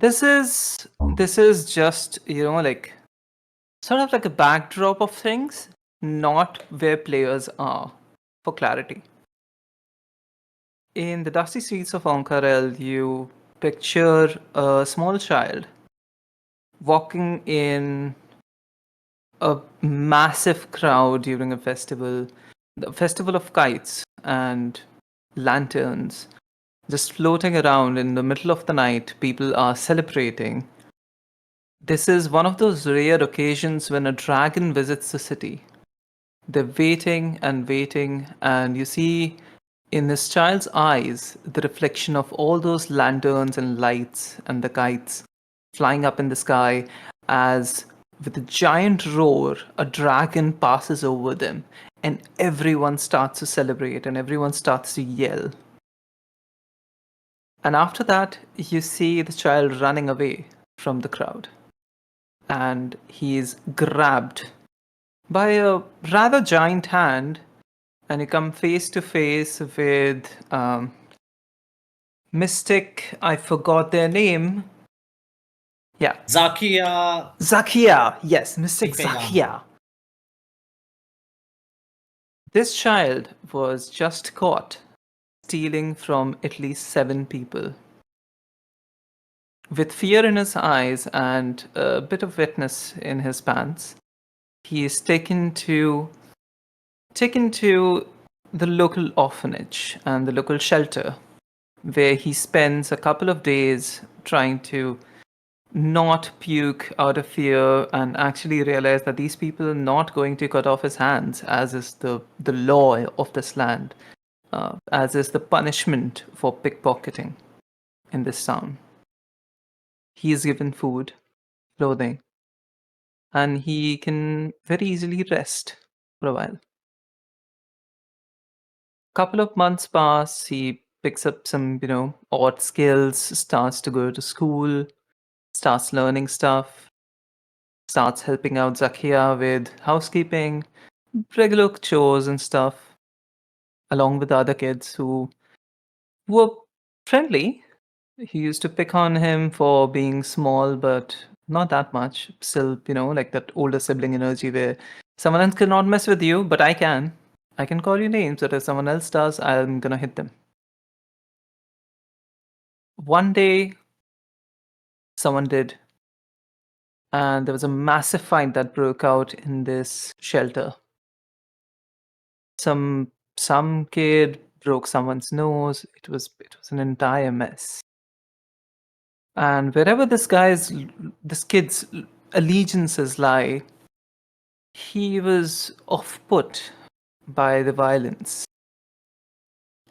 This is just, like sort of like a backdrop of things, not where players are, for clarity. In the dusty streets of Onkarel, you picture a small child walking in a massive crowd during a festival, the festival of kites and lanterns, just floating around in the middle of the night. People are celebrating. This is one of those rare occasions when a dragon visits the city. They're waiting and waiting, and you see in this child's eyes the reflection of all those lanterns and lights and the kites flying up in the sky as, with a giant roar, a dragon passes over them, and everyone starts to celebrate and everyone starts to yell. And after that, you see the child running away from the crowd, and he is grabbed by a rather giant hand, and you come face to face with Mystic. I forgot their name. Yeah, Zakia. Zakia. Yes, Mystic Ipeyama. Zakia. This child was just caught stealing from at least 7 people. With fear in his eyes and a bit of wetness in his pants, he is taken to the local orphanage and the local shelter, where he spends a couple of days trying to not puke out of fear and actually realize that these people are not going to cut off his hands, as is the law of this land, as is the punishment for pickpocketing in this town. He is given food, clothing, and he can very easily rest for a while. Couple of months pass, he picks up some, odd skills, starts to go to school, starts learning stuff, starts helping out Zakia with housekeeping, regular chores and stuff, along with the other kids who were friendly. He used to pick on him for being small, but not that much. Still, like that older sibling energy where someone else cannot mess with you, but I can. I can call you names, but if someone else does, I'm gonna hit them. One day, someone did, and there was a massive fight that broke out in this shelter. Some kid broke someone's nose. It was an entire mess. And wherever this kid's allegiances lie, he was off put by the violence,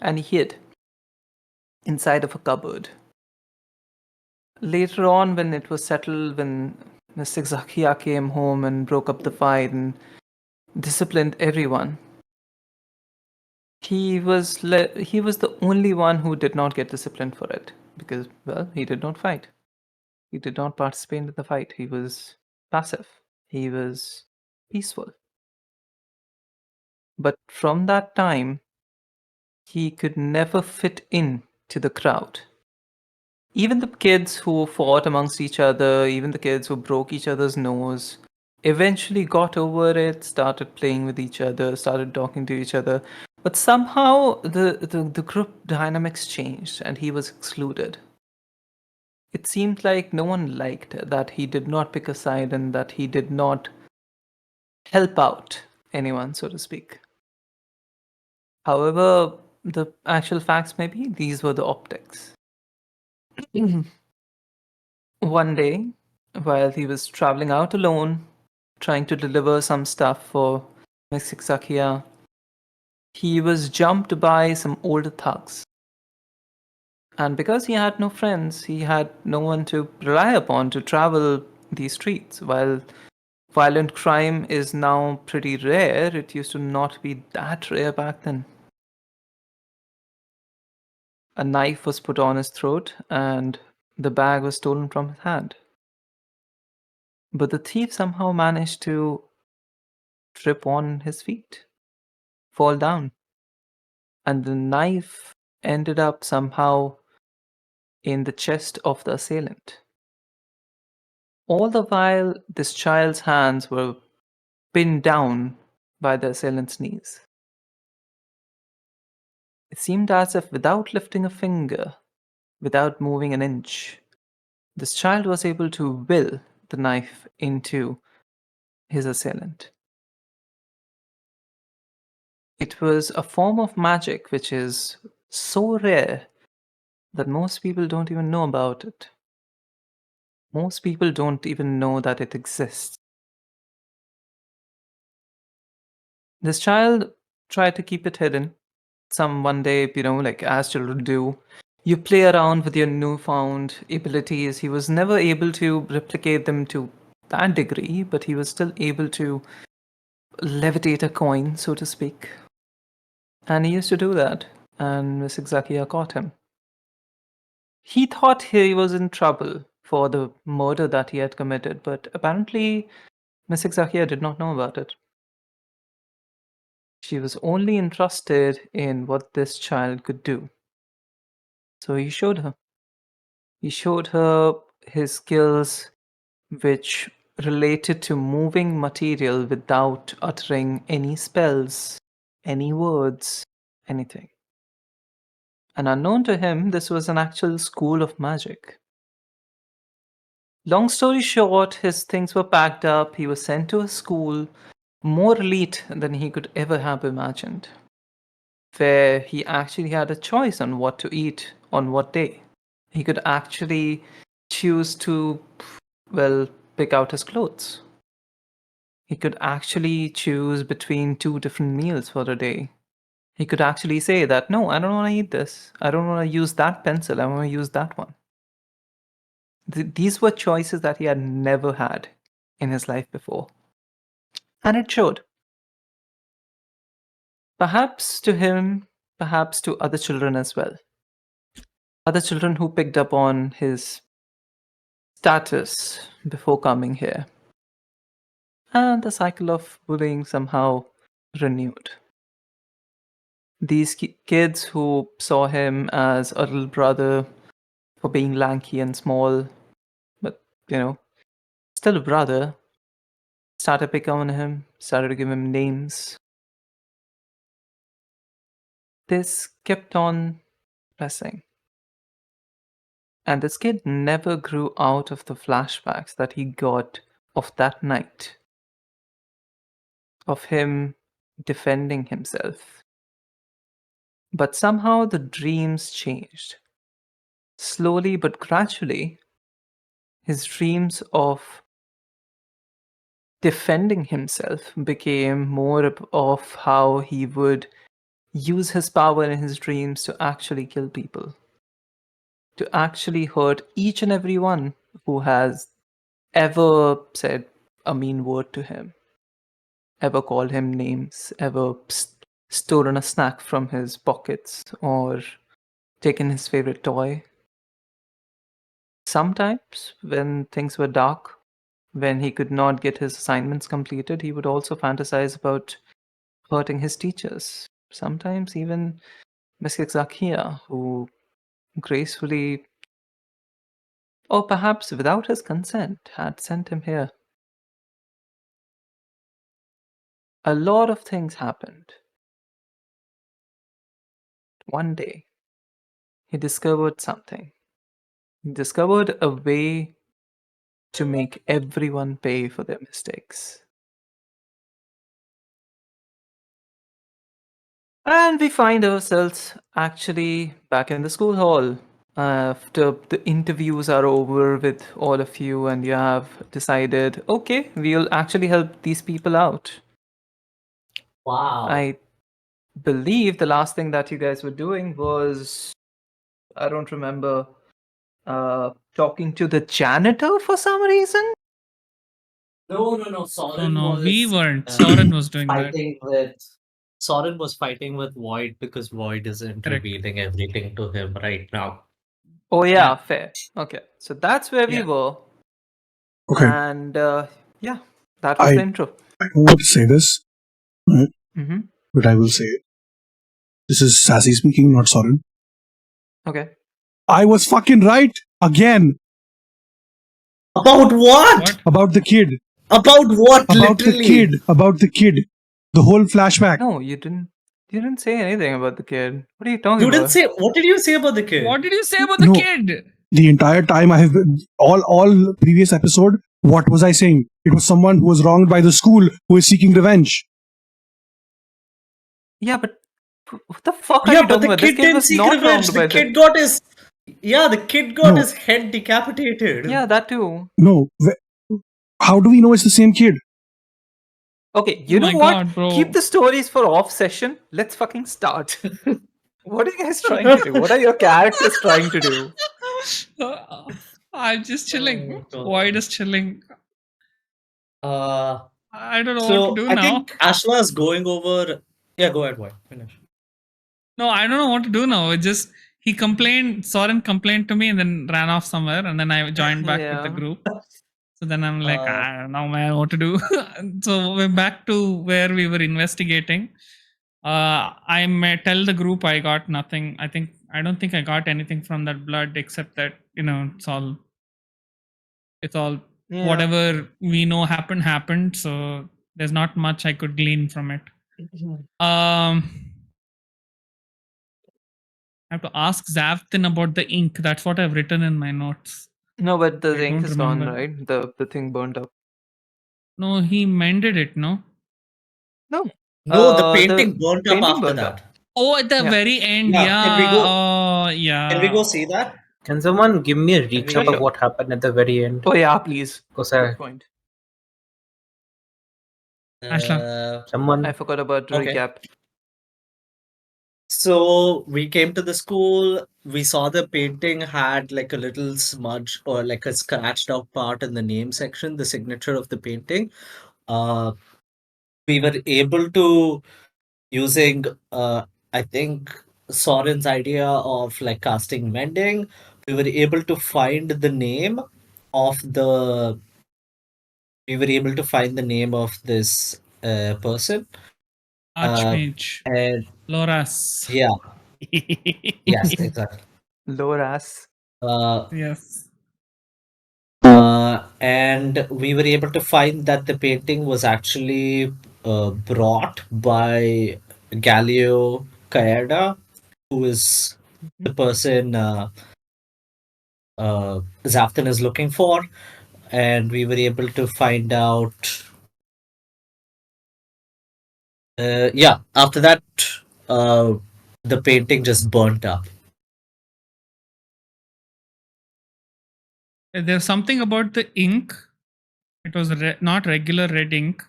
and he hid inside of a cupboard. Later on, when it was settled, when Mr. Zakia came home and broke up the fight and disciplined everyone, he was the only one who did not get disciplined for it because, well, he did not fight. He did not participate in the fight. He was passive. He was peaceful. But from that time, he could never fit in to the crowd. Even the kids who fought amongst each other, even the kids who broke each other's nose, eventually got over it, started playing with each other, started talking to each other. But somehow the group dynamics changed and he was excluded. It seemed like no one liked that he did not pick a side and that he did not help out anyone, so to speak. However, the actual facts may be these were the optics. One day, while he was traveling out alone, trying to deliver some stuff for Mexic Sakia, he was jumped by some older thugs. And because he had no friends, he had no one to rely upon to travel these streets. While violent crime is now pretty rare, it used to not be that rare back then. A knife was put on his throat, and the bag was stolen from his hand. But the thief somehow managed to trip on his feet, fall down, and the knife ended up somehow in the chest of the assailant. All the while, this child's hands were pinned down by the assailant's knees. It seemed as if without lifting a finger, without moving an inch, this child was able to will the knife into his assailant. It was a form of magic which is so rare that most people don't even know about it. Most people don't even know that it exists. This child tried to keep it hidden. One day, like as children do, you play around with your newfound abilities. He was never able to replicate them to that degree, but he was still able to levitate a coin, so to speak. And he used to do that, and Miss Exakia caught him. He thought he was in trouble for the murder that he had committed, but apparently Miss Exakia did not know about it. She was only interested in what this child could do. So he showed her. He showed her his skills, which related to moving material without uttering any spells, any words, anything. And unknown to him, this was an actual school of magic. Long story short, his things were packed up. He was sent to a school more elite than he could ever have imagined, where he actually had a choice on what to eat on what day. He could actually choose to, well, pick out his clothes. He could actually choose between two different meals for a day. He could actually say that, no, I don't want to eat this. I don't want to use that pencil. I want to use that one. These were choices that he had never had in his life before. And it showed. Perhaps to him, perhaps to other children as well. Other children who picked up on his status before coming here. And the cycle of bullying somehow renewed. These kids who saw him as a little brother for being lanky and small, but, still a brother, started picking on him, started to give him names. This kept on pressing. And this kid never grew out of the flashbacks that he got of that night, of him defending himself. But somehow the dreams changed. Slowly but gradually, his dreams of defending himself became more of how he would use his power in his dreams to actually kill people, to actually hurt each and every one who has ever said a mean word to him, ever called him names, ever stolen a snack from his pockets, or taken his favorite toy. Sometimes, when things were dark, when he could not get his assignments completed, he would also fantasize about hurting his teachers. Sometimes even Miss Zakia, who gracefully, or perhaps without his consent, had sent him here. A lot of things happened. One day, he discovered something. He discovered a way to make everyone pay for their mistakes. And we find ourselves actually back in the school hall. After the interviews are over with all of you, and you have decided, okay, we'll actually help these people out. Wow. I believe the last thing that you guys were doing was, I don't remember, talking to the janitor for some reason. No. Oh Sorren no, we was weren't. Sorren was doing that. fighting with Sorren was fighting with Void because Void isn't Correct. revealing everything to him right now. Oh, yeah, Yeah. fair. Okay, so that's where we Yeah. were. Okay, And yeah, that was the intro. I don't want to say this, right? Mm-hmm. But I will say it. This is Sassy speaking, not Sorren. Okay. I was fucking right again. About what? What? About the kid. About what? About Literally. the kid. About the kid. The whole flashback. No, you didn't. You didn't say anything about the kid. What are you talking You about? didn't say. What did you say about the kid? What did you say about the No. kid? The entire time I have been, all previous episode, what was I saying? It was someone who was wronged by the school who is seeking revenge. Yeah, but what the fuck are Yeah, you but talking the about? This kid kid didn't was seek not revenge. wronged The by kid got his. Yeah, the kid got No. his head decapitated. Yeah, that too. No. How do we know it's the same kid? Okay, you Oh know my what? God, bro. Keep the stories for off session. Let's fucking start. What are you guys trying to do? What are your characters trying to do? I'm just chilling. Oh, God. Void is chilling. Uh, I don't know what to so do I now. think Ashla is going over. Yeah, go ahead, boy. Finish. No, I don't know what to do now. It just he complained. Soren complained to me and then ran off somewhere, and then I joined back with the Yeah. group. So then I'm like, Uh, I don't know, man, what to do. So we're back to where we were investigating. I may tell the group I got nothing. I don't think I got anything from that blood except that it's all Yeah. whatever we know happened. So there's not much I could glean from it. I have to ask Xavthan about the ink. That's what I've written in my notes. No, but the I ink don't is gone, remember. right? The thing burnt up. No, he mended it, no? No. no, the The painting burnt up painting after burnt that. up. Oh, at the Yeah. very end, Yeah, can we yeah. go- Oh, yeah. Can we go see that? Can someone give me a recap Sure. of what happened at the very end? Oh yeah, please. Because Good point. Ashla. someone I forgot about Okay. recap. So we came to the school. We saw the painting had like a little smudge or like a scratched out part in the name section, the signature of the painting. We were able to using I think Sorren's idea of like casting mending. We were able to find the name of the. We were able to find the name of this person. Archmage. And Loras. yeah, yes, exactly. Lower ass. Yes. And we were able to find that the painting was actually brought by Galileo Caeda, who is the person Xavthan is looking for. And we were able to find out. After that, the painting just burnt up. There's something about the ink. It was not regular red ink.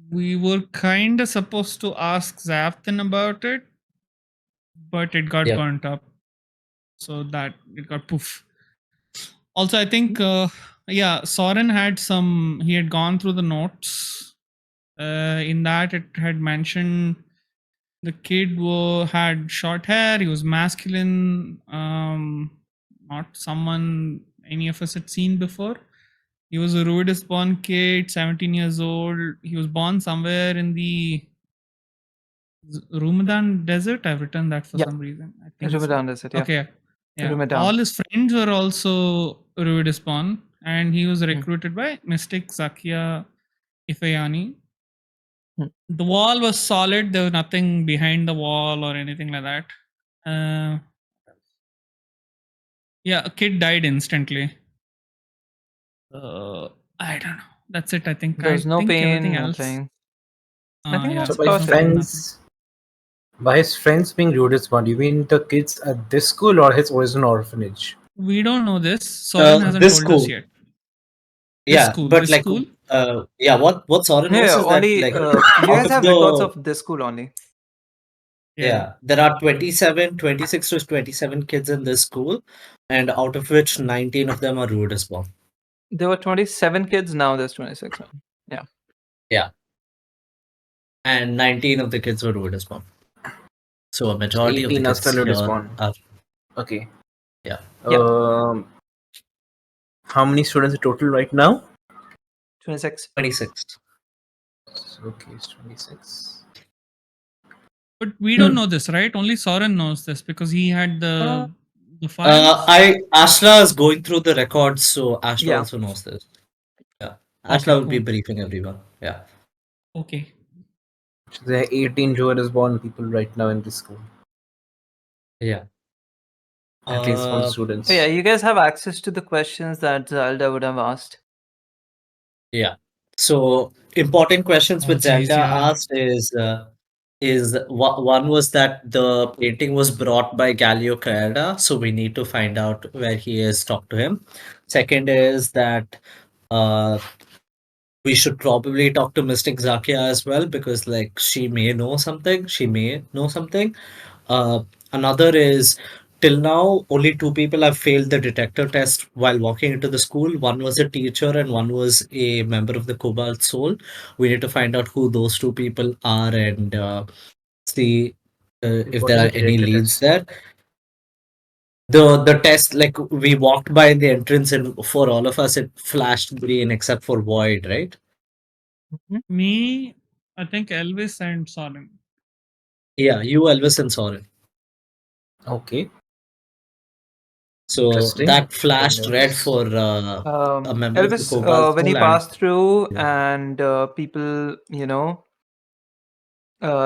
We were kind of supposed to ask Xavthan about it, but it got Yeah. burnt up. So that it got poof. Also, I think, Sorren he had gone through the notes. In that, it had mentioned the kid had short hair, he was masculine, not someone any of us had seen before. He was a Ruidus born kid, 17 years old. He was born somewhere in the Rumadan desert. I've written that for Yeah. some reason. I think so. Rumadan is it? Yeah. Okay. Yeah. Rumadan. All his friends were also Ruidus born, and he was recruited by Mystic Zakia Ifayani. The wall was solid. There was nothing behind the wall or anything like that. A kid died instantly. I don't know. That's it. I think. There's no pain, everything else. nothing. I think Yeah. that's so about it. by his friends being rudest one, you mean the kids at this school or his original orphanage? We don't know this. Soren hasn't This told us school. yet. Yeah, school, but this like, school? what Sorren knows Yeah, is only that like you guys out have of records the of this school only. yeah, there are 26 to 27 kids in this school, and out of which 19 of them are Ruidus born. There were 27 kids, now there's 26. Yeah. Yeah, and 19 of the kids were Ruidus born. So a majority of the 18 are kids still here Ruidus born. are Okay. Yeah. How many students in total right now? 26. 26. Okay, it's 26. But we don't know this, right? Only Soren knows this because he had the The files? Ashla is going through the records, so Ashla Yeah. also knows this. Yeah. Okay, Ashla will be cool. briefing everyone. Yeah. Okay. There are 18 Joeris born people right now in this school. Yeah. At least one Uh, students. Oh, yeah, you guys have access to the questions that Zelda would have asked. Yeah. So important questions Oh, which jeez, Zelda yeah. asked is one was that the painting was brought by Galio Caeda, so we need to find out where he is. Talk to him. Second is that uh, we should probably talk to Mystic Zakia as well because like she may know something. She may know something. Another is till now only two people have failed the detector test while walking into the school. One was a teacher and one was a member of the Cobalt Soul. We need to find out who those two people are and see if What there is a are any detector leads test? there. The test, like we walked by the entrance and for all of us it flashed green except for Void, right? Me, I think Elvis and Sorren. Yeah, you, Elvis, and Sorren. Okay. So Interesting. that flashed Then red Elvis. for a member of the Elvis, Cobalt when he Soul and passed through yeah. and people,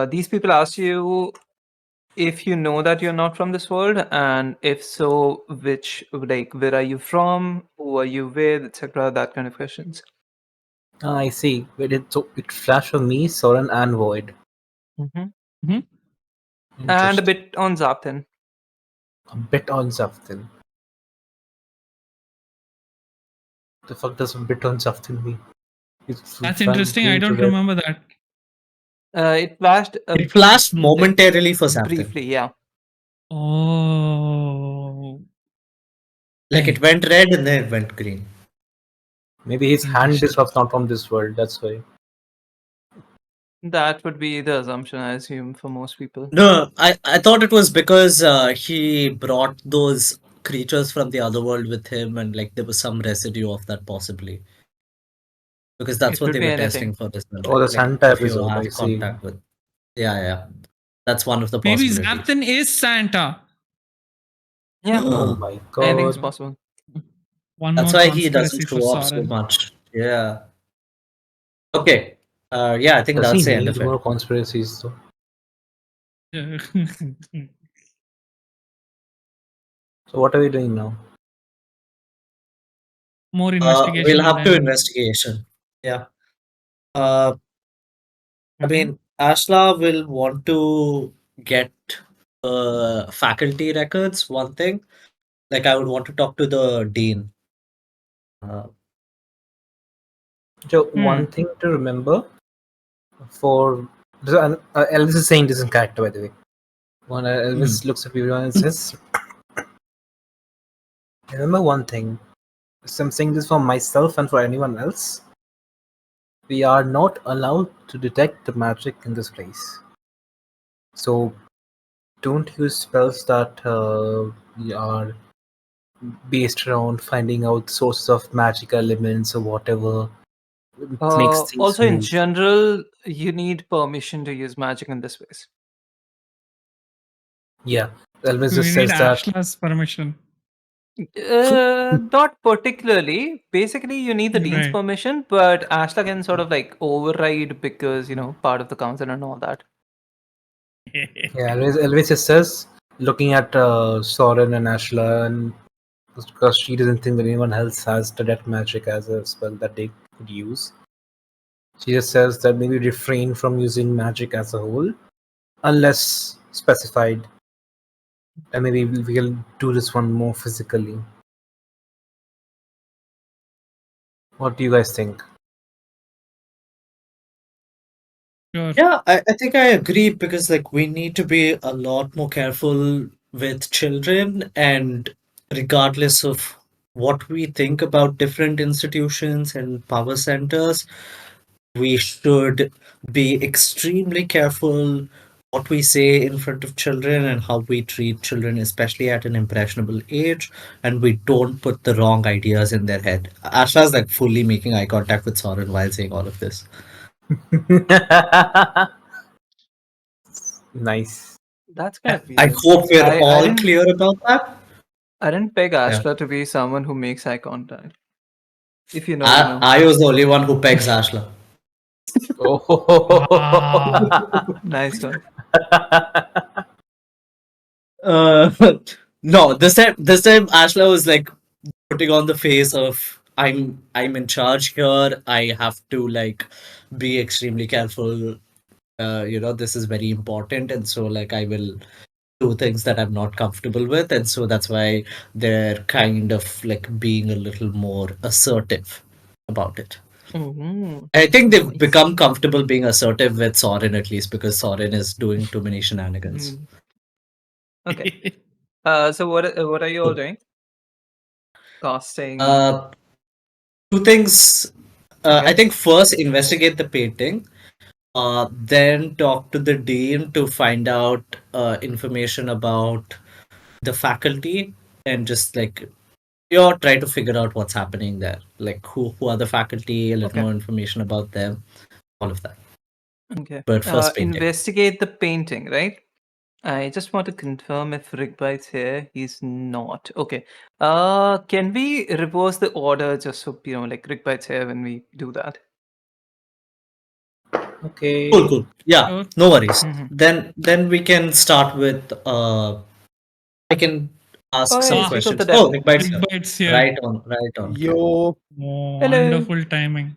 these people ask you if you know that you're not from this world, and if so, where are you from, who are you with, etc. That kind of questions. I see. Wait, it flashed for me, Soren, and Void. And a Interesting. bit on Xavthan. A bit on Xavthan. The fuck does a bit on Xavthan mean? It's That's from interesting. I green to don't red. remember that. It flashed It flashed momentarily for Xavthan. briefly, yeah. Oh. Like it went red and then it went green. Maybe his hand is Interesting. not from this world. That's why. That would be the assumption, I assume, for most people. No, I thought it was because he brought those creatures from the other world with him and like there was some residue of that possibly. Because that's It what could they be were anything. testing for this one, Oh, right? the Like Santa if you episode. I have see. contact with. Yeah, yeah. That's one of the Maybe possibilities. Xavthan is Santa. Yeah, Oh my anything's god. possible. One That's more why he doesn't conspiracy for show up so Sorren. much. Yeah. Okay. Yeah, I think Does he that's the end need of it. more conspiracies though? So what are we doing now? More investigation We'll and have to then investigation. Yeah. I Mhm. mean, Ashla will want to get faculty records, one thing. Like, I would want to talk to the dean. So one thing to remember for Elvis is saying this in character, by the way. When Elvis looks at everyone and says, "Remember one thing. So I'm saying this for myself and for anyone else. We are not allowed to detect the magic in this place. So don't use spells that are based around finding out sources of magic elements or whatever makes things Also, in move." general, you need permission to use magic in this space. Yeah, Elvis we just need says that. Ashla's permission. Not particularly. Basically, you need the dean's Right. permission, but Ashla can sort of like override because, part of the council and all that. Yeah, Elvis just says, looking at Soren and Ashla, and because she doesn't think that anyone else has detect magic as a spell that they could use. She just says that maybe refrain from using magic as a whole, unless specified. And maybe we'll do this one more physically. What do you guys think? Sure. Yeah, I think I agree because like we need to be a lot more careful with children and regardless of what we think about different institutions and power centers, we should be extremely careful what we say in front of children and how we treat children, especially at an impressionable age, and we don't put the wrong ideas in their head. Asha's like fully making eye contact with Soren while saying all of this. Nice. That's kind of I weird. hope we're I all didn't. clear about that. I didn't peg Ashla to be someone who makes eye contact. If you know, you I, know. I was the only one who pegs Ashla. Oh. Nice one. Uh, no, this time Ashla was like putting on the face of I'm in charge here. I have to like be extremely careful. This is very important, and so like I will do things that I'm not comfortable with, and so that's why they're kind of like being a little more assertive about it. Mhm. I think they've Nice. become comfortable being assertive with Sorren at least because Sorren is doing too many shenanigans. Mm. Okay. So what are you all doing? Casting. Uh, Two things. I Okay. think first investigate the painting, then talk to the dean to find out information about the faculty and just like try to figure out what's happening there, like who are the faculty, a little Okay. more information about them, all of that. Okay. But first painting. Investigate the painting, right? I just want to confirm if Rigbyte's here. He's not. Okay. Can we reverse the order just so like Rigbyte's here when we do that? Okay. Cool. Yeah, Sure. no worries. Mhm. Then we can start with I can ask Oh, some hey, Ah, speak of the questions. Oh, devil. Big Bites Big here. Bites here. Right on, right on. Yo, Hello. Wonderful timing.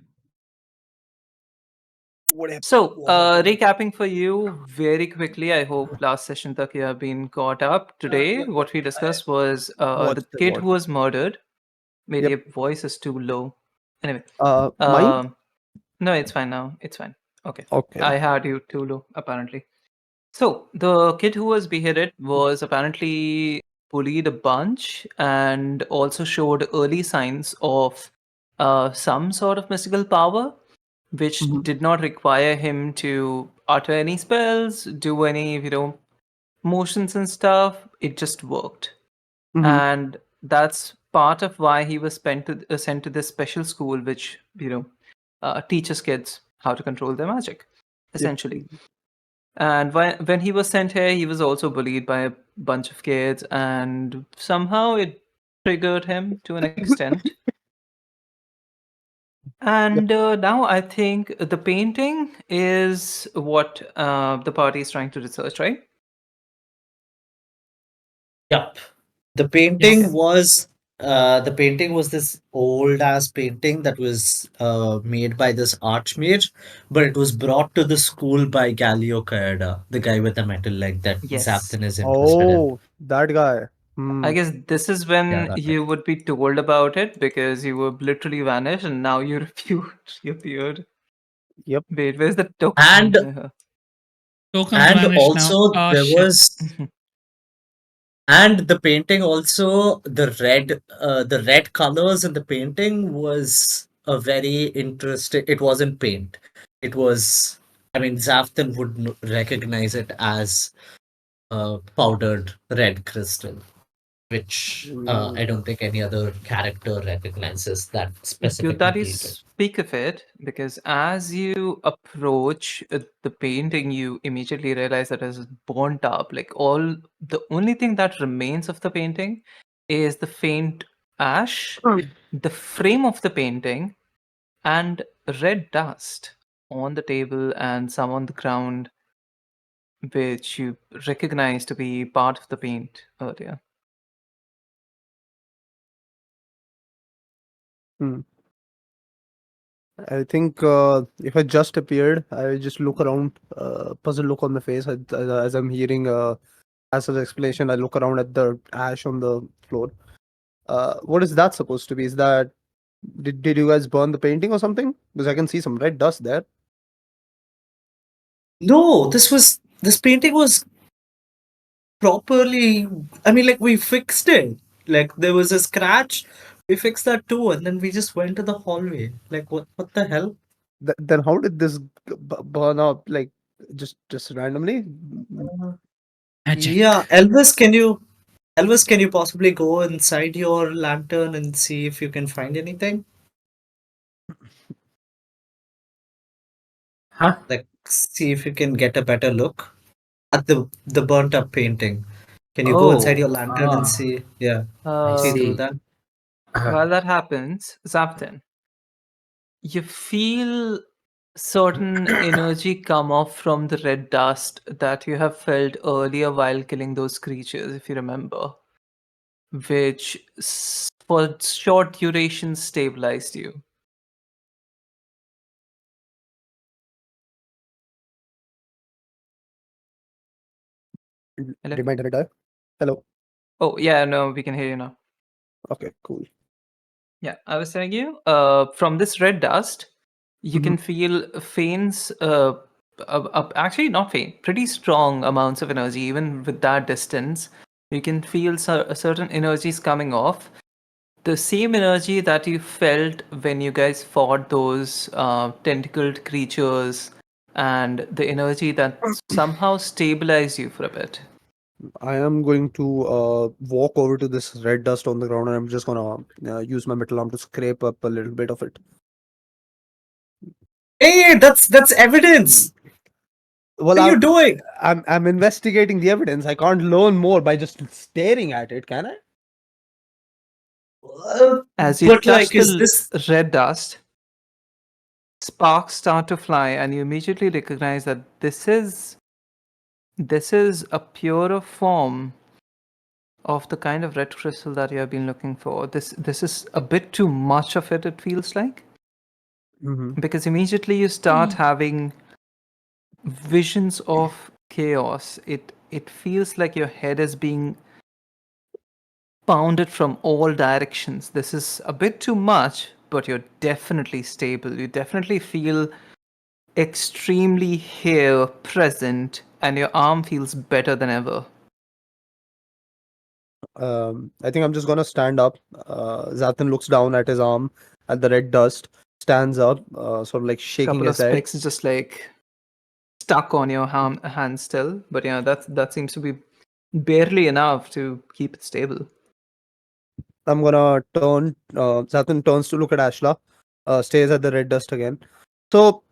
what happened? So, recapping for you very quickly, I hope last session tak you have been caught up. Today, what we discussed was What's the the kid word? who was murdered. Maybe Yep. your voice is too low. Anyway, Mine? no, it's fine now. It's fine. Okay. Okay. I had you too low, apparently. So, the kid who was beheaded was apparently bullied a bunch and also showed early signs of some sort of mystical power, which Mhm. did not require him to utter any spells, do any, motions and stuff. It just worked. Mhm. And that's part of why he was sent to this special school, which, teaches kids how to control their magic, Yep. essentially. And when he was sent here, he was also bullied by a bunch of kids, and somehow it triggered him to an extent. And now I think the painting is what the party is trying to research, right? Yep. The Okay. painting was this old ass painting that was made by this archmage, but it was brought to the school by Galileo Caeda, the guy with the metal leg that Yes. Xavthan is interested in. Oh, that guy. I Hmm. guess this is Yeah, when that guy. you would be told about it because you were literally vanished and now you appeared. Yep. Wait, where's the token? And Tokens and vanished now. also Ah, there shit. was and the painting also the red colors in the painting was a very interesting. It wasn't paint. It was. I mean, Xavthan would recognize it as powdered red crystal, which I Mm. don't think any other character recognizes that Good specific that you material. speak of it, because as you approach the painting, you immediately realize that it's burnt up. Like the only thing that remains of the painting is the faint ash, the frame of the painting, and red dust on the table and some on the ground, which you recognize to be part of the paint earlier. Hmm. I think if I just appeared, I just look around, puzzle look on my face as I'm hearing Asa's explanation. I look around at the ash on the floor. What is that supposed to be? Is that did you guys burn the painting or something? Because I can see some red dust there. No, this painting was properly. I mean, like we fixed it. Like there was a scratch. We fixed that too, and then we just went to the hallway. Like what the hell? Then how did this burn up like just randomly? Magic. Yeah, Elvis, can you possibly go inside your lantern and see if you can find anything? Huh? Like, see if you can get a better look at the burnt up painting. Can you go inside Oh, your lantern and ah, see? Yeah, I see Uh, through see. that. while that happens, Xavthan, you feel certain energy come off from the red dust that you have felt earlier while killing those creatures, if you remember, which for short duration stabilized you. Hello? Did my internet die? Hello. Oh, yeah, no, we can hear you now. Okay, cool. Yeah, I was telling you, from this red dust, you can feel faint, actually not faint, pretty strong amounts of energy, even with that distance. You can feel certain energies coming off. The same energy that you felt when you guys fought those tentacled creatures, and the energy that somehow stabilized you for a bit. I am going to walk over to this red dust on the ground, and I'm just gonna use my metal arm to scrape up a little bit of it. Hey, that's evidence. Well, What are you doing? I'm investigating the evidence. I can't learn more by just staring at it, can I? As you But touch like, is the this red dust, sparks start to fly, and you immediately recognize that this is a purer form of the kind of red crystal that you have been looking for. This is a bit too much of it, it feels like. Because immediately you start having visions of chaos. It feels like your head is being pounded from all directions. This is a bit too much, but you're definitely stable. You definitely feel extremely here, present, and your arm feels better than ever. I think I'm just gonna stand up. Xavthan looks down at his arm at the red dust, stands up, sort of like shaking Couple of his head. specks is just like stuck on your hand still, but yeah, that seems to be barely enough to keep it stable. I'm gonna turn. Xavthan turns to look at Ashla, stays at the red dust again. So,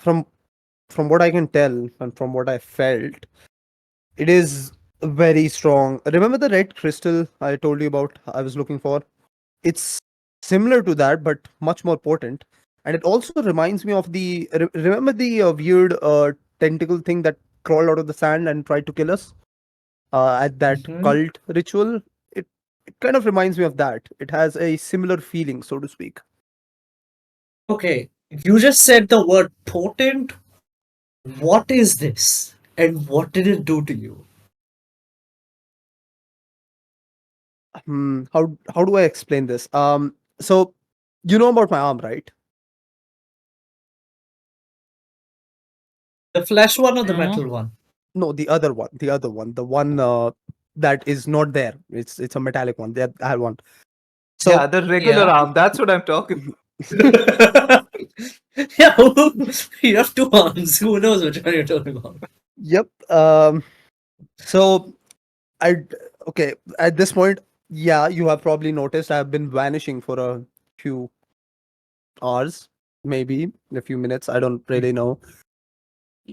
from from what I can tell and from what I felt, it is very strong. Remember the red crystal I told you about? I was looking for. It's similar to that, but much more potent. And it also reminds me of the. Remember the weird tentacle thing that crawled out of the sand and tried to kill us at that Mhm. cult ritual? It it kind of reminds me of that. It has a similar feeling, so to speak. Okay? You just said the word potent. What is this? And what did it do to you? How do I explain this? So you know about my arm, right? The flesh one or the No. metal one? No, the one that is not there. It's a metallic one. That I have one. Yeah, So the regular Yeah. arm. That's what I'm talking. Yeah, you have two arms. Who knows which one you're talking about? yep. So I okay at this point, yeah, you have probably noticed I have been vanishing for a few hours, maybe a few minutes. I don't really know.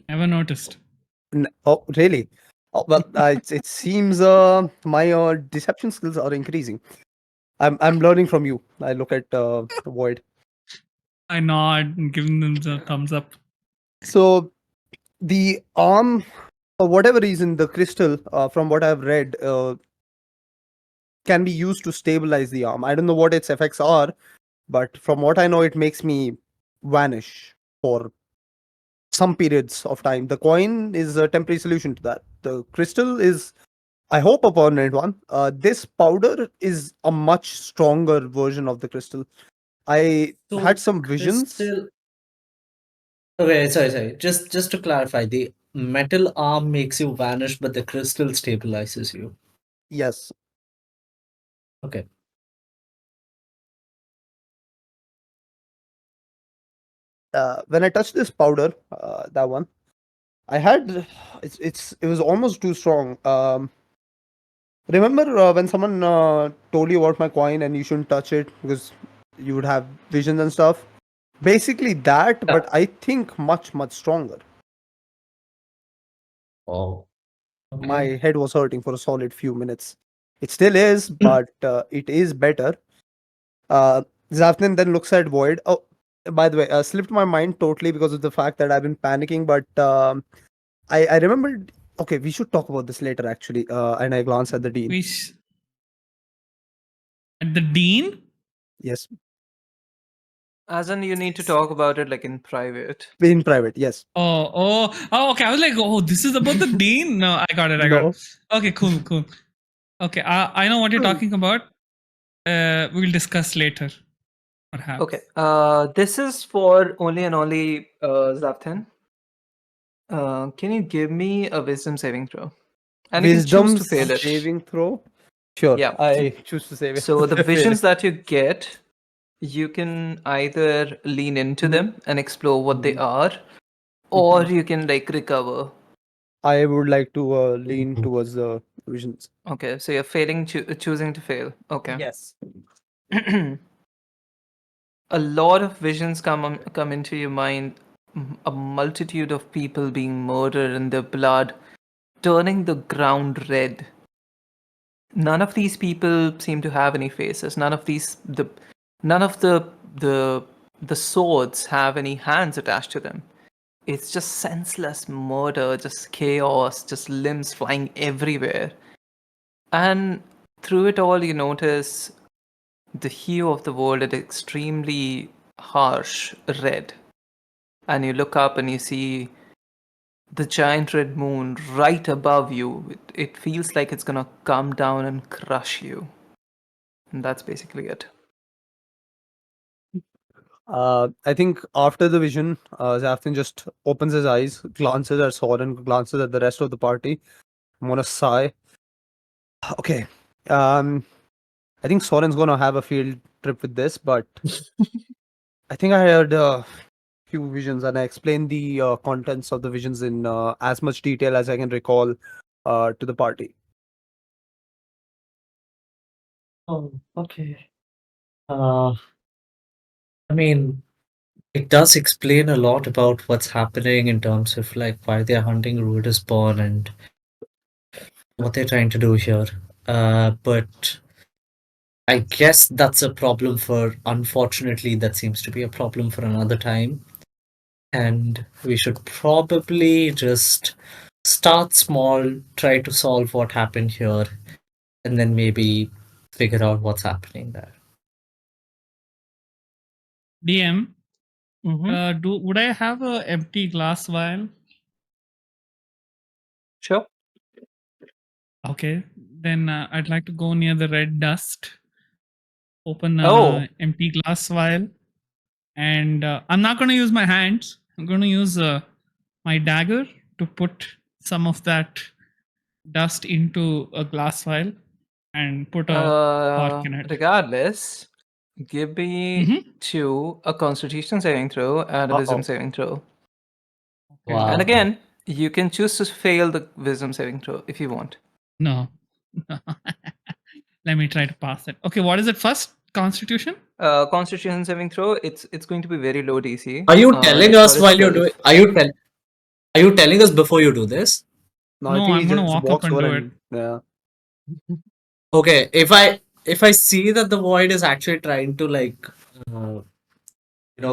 Never noticed. Oh, really? Oh, well, it seems my deception skills are increasing. I'm learning from you. I look at Void. I nod and give them the thumbs up. So the arm, for whatever reason, the crystal, from what I've read, can be used to stabilize the arm. I don't know what its effects are, but from what I know, it makes me vanish for some periods of time. The coin is a temporary solution to that. The crystal is, I hope, a permanent one. This powder is a much stronger version of the crystal. I had So, some visions. crystal. Okay, sorry. Just to clarify, the metal arm makes you vanish, but the crystal stabilizes you. Yes. Okay. When I touched this powder, that one, I had it was almost too strong. Remember when someone told you about my coin and you shouldn't touch it because you would have visions and stuff? Basically that, Yeah. but I think much stronger. Oh. My head was hurting for a solid few minutes. It still is, but it is better. Xavthan then looks at Void. Oh, by the way, slipped my mind totally because of the fact that I've been panicking. But I remembered. Okay, we should talk about this later, actually. And I glance at the dean. At the dean? Yes, As in, you need to talk about it like in private. in private. Yes. Oh, okay. I was like, oh, this is about the dean. No, I got it. No. Okay, cool. Okay, I know what you're talking about. We'll discuss later, perhaps. Okay. This is for only and only Xavthan. Can you give me a wisdom saving throw? And you can choose to fail it. saving throw. Sure. Yeah. I choose to save it. So the fail visions it. that you get, you can either lean into them and explore what they are, or you can like recover. I would like to lean towards the visions. Okay, so you're failing, choosing to fail. Okay. Yes. A lot of visions come into your mind. A multitude of people being murdered and their blood turning the ground red. None of these people seem to have any faces. None of the swords have any hands attached to them. It's just senseless murder, just chaos, just limbs flying everywhere. And through it all, you notice the hue of the world is extremely harsh red. And you look up and you see the giant red moon right above you. It feels like it's gonna come down and crush you. And that's basically it. I think after the vision, Xavthan just opens his eyes, glances at Sorren, glances at the rest of the party. I'm gonna sigh. Okay. I think Sorren's gonna have a field trip with this, but I think I had a few visions and I explained the contents of the visions in as much detail as I can recall to the party. Oh, okay. I mean, it does explain a lot about what's happening in terms of like why they're hunting Rudispawn and what they're trying to do here. But I guess that's a problem for, unfortunately, that seems to be a problem for another time. And we should probably just start small, try to solve what happened here, and then maybe figure out what's happening there. DM, Mm-hmm. would I have a empty glass vial? Sure. Okay, then I'd like to go near the red dust, open Oh. empty glass vial, and I'm not going to use my hands. I'm going to use my dagger to put some of that dust into a glass vial and put a cork in it. Regardless, give me a Constitution saving throw and a Wisdom saving throw. Wow. And again, you can choose to fail the Wisdom saving throw if you want. No. Let me try to pass it. Okay, what is it first? Constitution? Constitution saving throw. It's going to be very low DC. Are you telling your us score is while you're 12. doing? Are you telling us before you do this? No, I No, think I'm he gonna just walk up walks and over do and yeah. Okay, if I see that the void is actually trying to like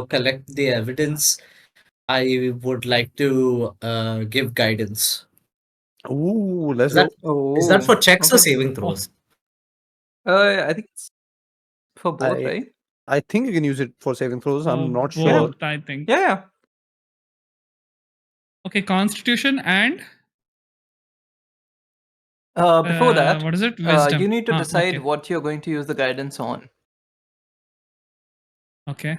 collect the evidence, I would like to give guidance. Ooh, let's Is that go. is that for checks or Okay. saving throws? I think it's for both, I right? I think you can use it for saving throws. I'm not sure. both, I think. Yeah. Okay, Constitution and Before that, what is it? Wisdom. you need to decide Okay. what you're going to use the guidance on. Okay.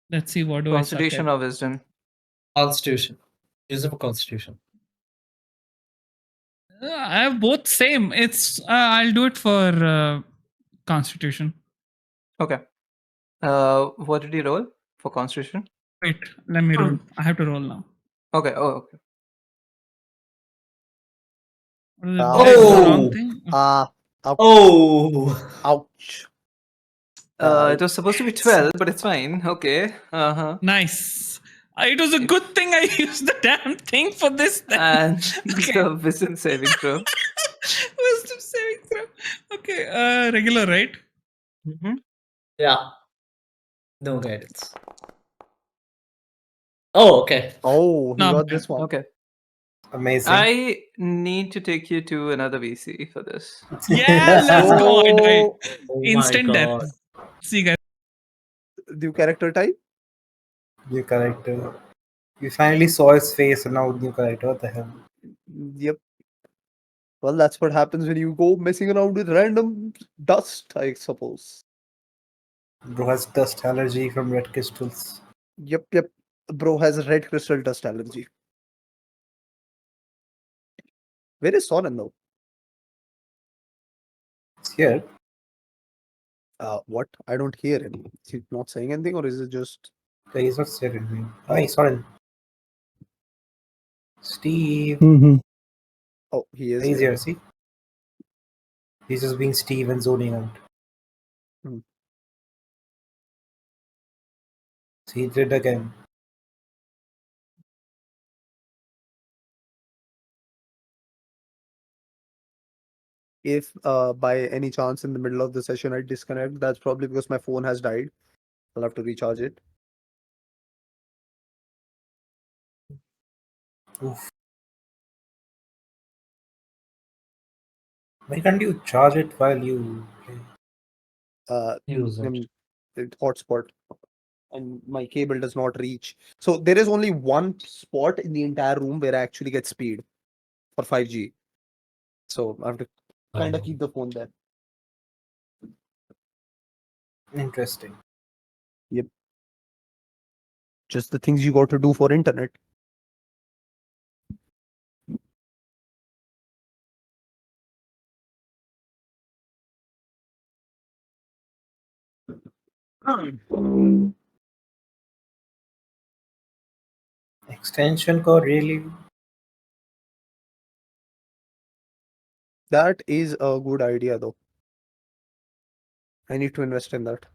Let's see, what do I suck Constitution at? or Wisdom? Constitution. Use it for Constitution. I have both same. It's I'll do it for Constitution. Okay. What did you roll for Constitution? Wait, let me roll. I have to roll now. Okay. Oh, okay. What is it? Oh. Did I do the wrong thing? Ouch. It was supposed to be 12, but it's fine. Okay. Uh-huh. Nice. It was a good thing I used the damn thing for this. Then. And Okay. the wisdom saving throw. Wisdom saving throw. Okay, regular, right? Mm-hmm. Yeah. No guidance. Oh, okay. Oh, he Not got bad. this one. Okay. Amazing. I need to take you to another VC for this. Yeah, let's go. I died. Oh, Oh Instant my death. God. See, guys. new character type? New character. We finally saw his face, and now new character. What the hell? Yep. Well, that's what happens when you go messing around with random dust, I suppose. Bro has dust allergy from red crystals. Yep. Bro has a red crystal dust allergy. Where is Sorren though? It's here. What? I don't hear him. Is he not saying anything, or is it just? Okay, he's not saying anything. Oh, he's Sorren. Steve. Mm-hmm. Oh, he is He's here. here, see? He's just being Steve and zoning out. Hmm. See, he did again. If by any chance in the middle of the session I disconnect, that's probably because my phone has died. I'll have to recharge it. Oof. Why can't you charge it while you play? Use it. Hotspot, and my cable does not reach. So there is only one spot in the entire room where I actually get speed for 5G. So I have to kind of keep the phone there. Interesting. Just the things you got to do for internet. Extension cord, really? That is a good idea, though. I need to invest in that.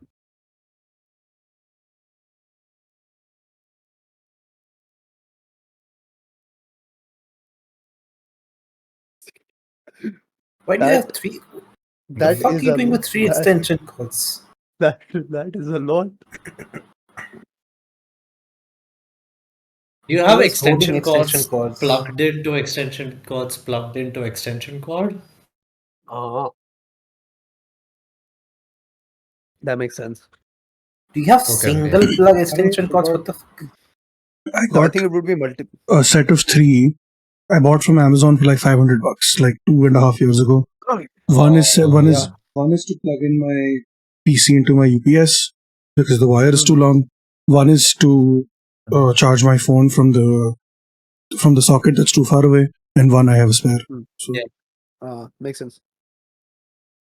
Why do you have That- three? What the That fuck are is you a doing with three that- extension cords? That is a lot. You have Who is holding extension cords extension cords? plugged into extension cords plugged into extension cord? That makes sense. Do you have Okay, single plug extension cords? What the fuck? I No, I got think it would be multiple. a set of 3 I bought from Amazon for like $500, like 2.5 years ago. One is Oh, one yeah. is one is to plug in my PC into my UPS because the wire is too long. One is to charge my phone from the socket that's too far away, and one I have a spare. Hmm. So Yeah. Makes sense.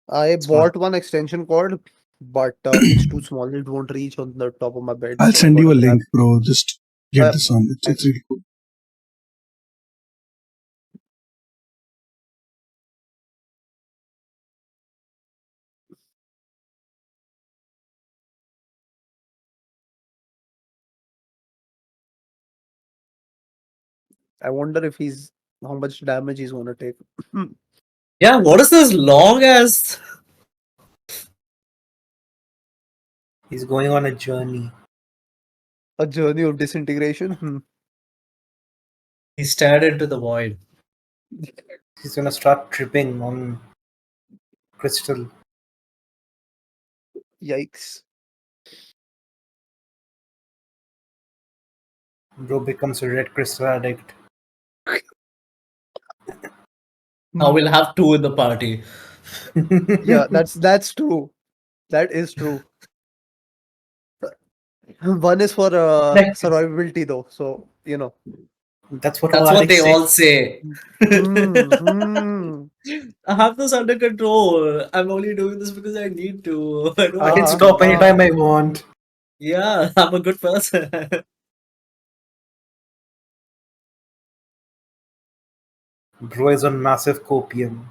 I Smart. bought one extension cord, but it's too small. It won't reach on the top of my bed. I'll so I send you got a an link, bro. Just get this on. It's really cool. I wonder if how much damage he's gonna take. Yeah, what is this long as? He's going on a journey. A journey of disintegration. He stared into the void. He's gonna start tripping on crystal. Yikes. Bro becomes a red crystal addict. Now we'll have two in the party. Yeah, that's true. That is true. One is for survivability though, so you know. That's what That's all what they addicts all say. I have this under control. I'm only doing this because I need to. I don't I can want to. stop anytime I want. Yeah, I'm a good person. Bro is on massive copium.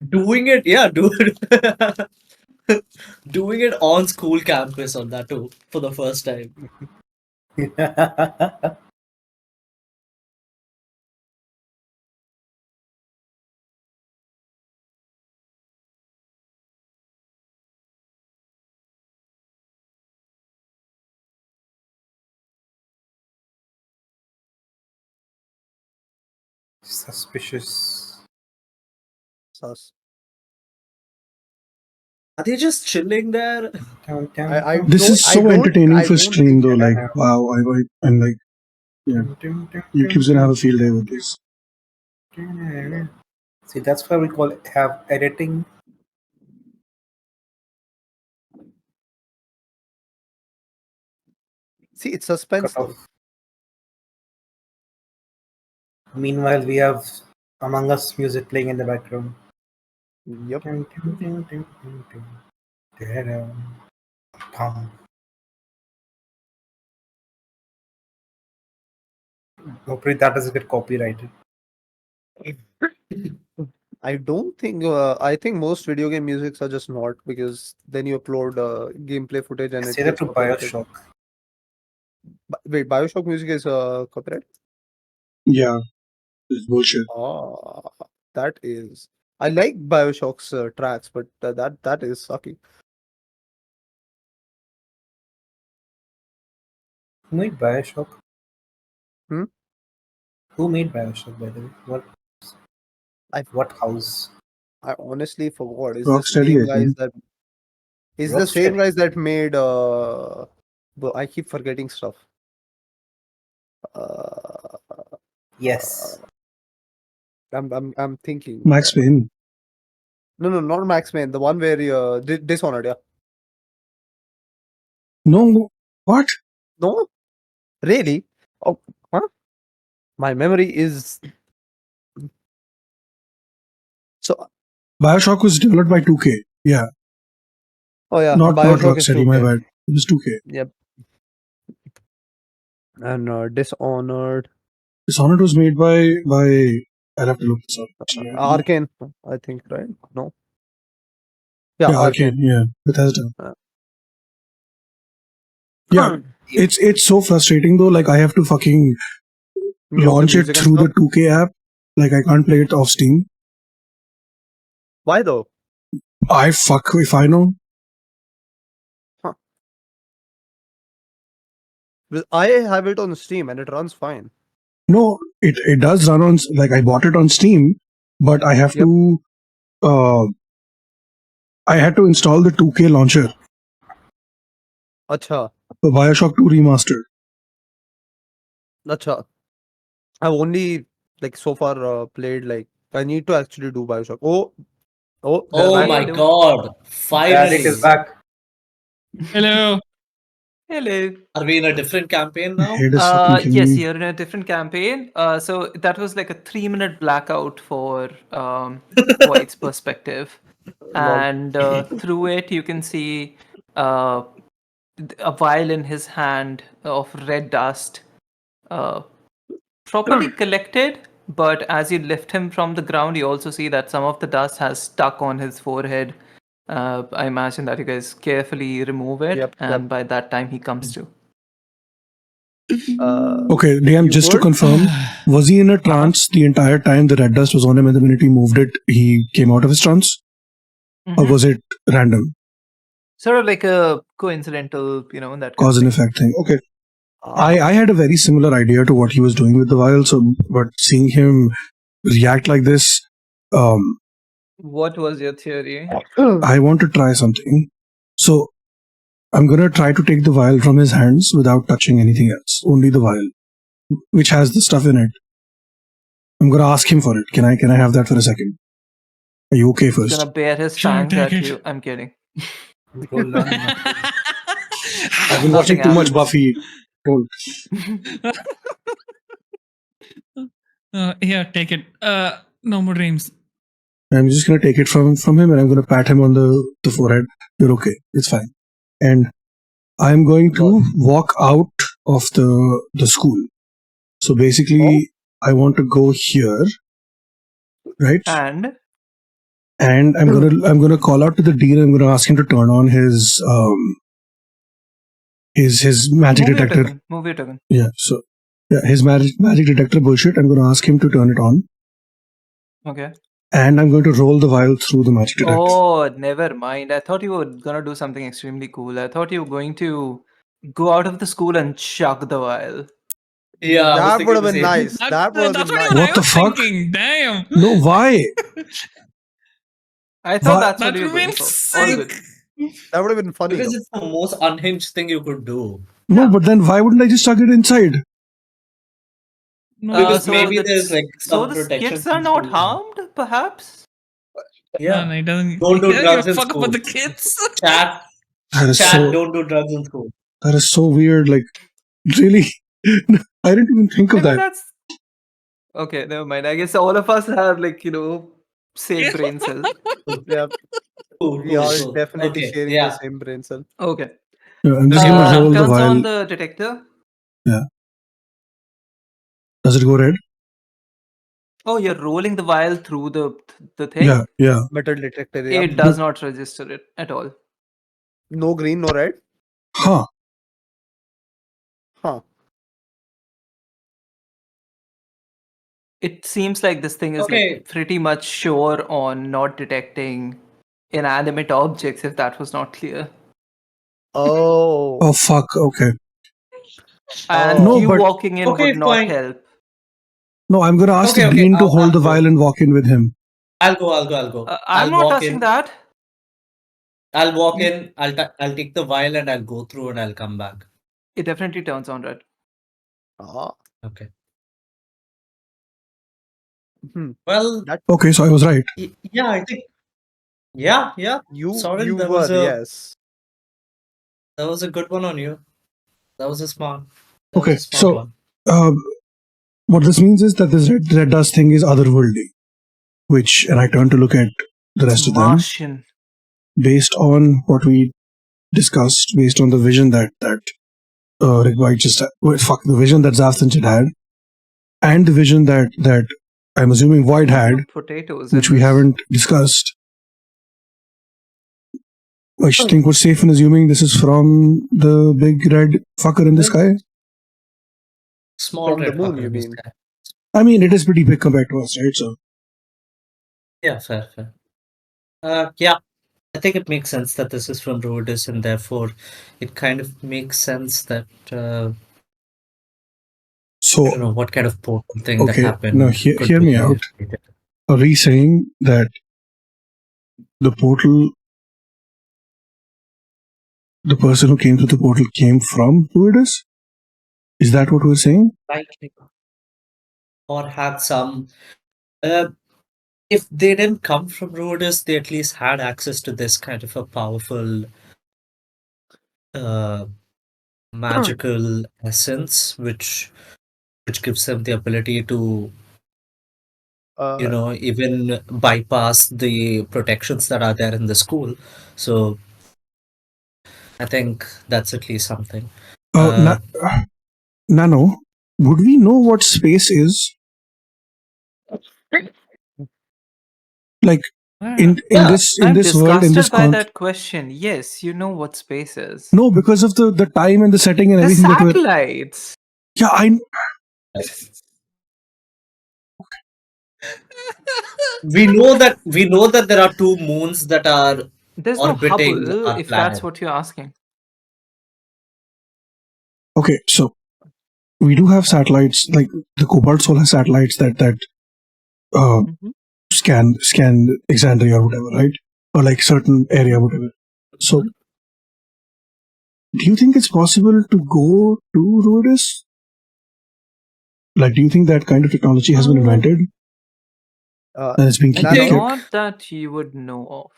Doing it, yeah, do it. Doing it on school campus on that too for the first time. Suspicious. Sus. Are they just chilling there? I This don't. is so entertaining for don't stream think. though. Like, wow, I'm like, yeah, YouTube's gonna have a field day with this. See, that's why we have editing. See, it's suspense Cut though. off. Meanwhile, we have Among Us music playing in the background. Yep. Hopefully that doesn't get copyrighted. I don't think. I think most video game musics are just not, because then you upload gameplay footage and it Say that gets to copyrighted. Bioshock. Wait, Bioshock music is copyright? Yeah, it's bullshit. Ah, that is. I like Bioshock's tracks, but that is sucky. Who made Bioshock? Hmm? Who made Bioshock, by the way? What house? I honestly forgot. Is the Rocksteady, same I guys think. that is the same Rocksteady. guys that made but I keep forgetting stuff. Uh, Yes. I'm thinking. Max Payne. No, not Max Payne. The one where Dishonored. Yeah. No, what? No, really? Oh, huh? My memory is so. Bioshock was developed by 2K. Yeah, Oh yeah, not Bioshock is Rocksteady. My 2K. bad. It was 2K. Yep. And Dishonored, Dishonored was made by. I'll have to look this up. Actually, I don't know. Arcane, I think, right? No. Yeah, Yeah, Arcane. Arcane. Yeah, Bethesda. Uh, Yeah, it's so frustrating though. Like I have to fucking Mute the launch it music and through the stuff. 2K app. Like I can't play it off Steam. Why though? I fuck if I know. Because I have it on Steam and it runs fine. No, it does run on, like I bought it on Steam, but I have Yep. to I had to install the 2K launcher Acha, for Bioshock 2 Remastered. acha. I've only like so far played like I need to actually do Bioshock. Oh, they're Oh back. my Hello. god. Derek is Finally. back. Hello. Hello. Are we in a different campaign I now? hate this fucking Yes, killing me. you're in a different campaign. So that was like a 3-minute blackout for White's perspective. Lol. And through it, you can see a vial in his hand of red dust, properly collected. But as you lift him from the ground, you also see that some of the dust has stuck on his forehead. I imagine that you guys carefully remove it, Yep. and by that time he comes to. Okay, DM, You just to good? confirm, was he in a trance the entire time the red dust was on him, and the minute he moved it, he came out of his trance? Or was it random? Sort of like a coincidental, that kind of Cause and thing. effect thing. Okay. I had a very similar idea to what he was doing with the vial, so but seeing him react like this, What was your theory? I want to try something. So I'm gonna try to take the vial from his hands without touching anything else. Only the vial, which has the stuff in it. I'm gonna ask him for it. Can I have that for a second? Are you okay He's first? gonna bare his Sure, fangs take at it. you. I'm kidding. Roll down. I've been watching too much Buffy. Don't. Here, take it. No more dreams. I'm just gonna take it from him and I'm gonna pat him on the forehead. You're okay. It's fine. And I'm going to walk out of the school. So basically, I want to go here, right? And And I'm gonna call out to the dean. I'm gonna ask him to turn on his his magic Move your detector. token. Move your token. Yeah, so his magic detector bullshit. I'm going to ask him to turn it on, Okay. and I'm going to roll the vial through the magic detector. Oh, never mind. I thought you were gonna do something extremely cool. I thought you were going to go out of the school and chuck the vial. Yeah, I was That thinking would have the been same. nice. That would have That's been what nice. I What the was fuck? thinking. Damn. No, why? I thought Why- that's That what you would were have going been for. All sick. good. That would have been funny. Because though. it's the most unhinged thing you could do. No, Yeah. but then why wouldn't I just chuck it inside? No, Because So maybe the- there's like So some the protection. kids are not harmed, perhaps? Yeah. no, he doesn't. Don't do he doesn't drugs give in a fuck school. about the kids. Chat, That is chat, don't do drugs in school. that is so weird. Like, really, I didn't even think I of mean, that. that's okay. Never mind. I guess all of us have same Yeah. brain cells. Yeah, Cool, we cool, are cool. definitely Okay, sharing yeah. the same brain cell. Okay. Yeah, I'm just going to roll the Turns vial. on the detector. Does it go red? Oh, you're rolling the vial through the thing. Yeah. Metal detector. Yeah. It does not register it at all. No green, no red. Huh. Huh. It seems like this thing is Okay. like pretty much sure on not detecting inanimate objects, if that was not clear. Oh. Oh fuck. Okay. And No, you but- walking in Okay, would not fine. help. No, I'm going to ask Okay, the okay, green to I'll hold the go. vial and walk in with him. I'll go. I'm I'll not walk touching in. that. I'll walk in. I'll take the vial and I'll go through and I'll come back. It definitely turns on red. Ah. Okay. Hmm. Well, Okay, so I was right. yeah, I think. Yeah. Sorry, You that were, was a yes. that was a good one on you. That was a smart. That Okay, was a smart so one. what this means is that this red dust thing is otherworldly, and I turn to look at the rest of them. Martian. Based on what we discussed, based on the vision that Rick White the vision that Xavthan had, and the vision that I'm assuming Void had, Potatoes. which in we this. haven't discussed. I think we're safe in assuming this is from the big red fucker in the sky. Small From the red moon, fucker you in the mean? sky. I mean, it is pretty big compared to us, right? So Yeah, fair. Yeah, I think it makes sense that this is from Rhodes, and therefore it kind of makes sense that I don't know what kind of portal thing that okay, happened. now could hear be me out. related. Are we saying that the person who came through the portal came from Rhodes? Is that what we're saying? Likely. Or had some. If they didn't come from Rhodes, they at least had access to this kind of a powerful magical essence, which gives them the ability to even bypass the protections that are there in the school. So I think that's at least something. Nano, would we know what space is? Like in this I'm world, in this disgusted by that question. Yes, you know what space is. No, because of the time and the setting and The everything that we're. satellites. Yeah, We know that there are two moons that are There's no orbiting Hubble, our if planet. that's what you're asking. Okay, so we do have satellites, like the Cobalt Soul has satellites that scan Exandria or whatever, right? Or like certain area, whatever. So, do you think it's possible to go to Rhodes? Like, do you think that kind of technology has been invented? And it's being kept? Not that you would know of.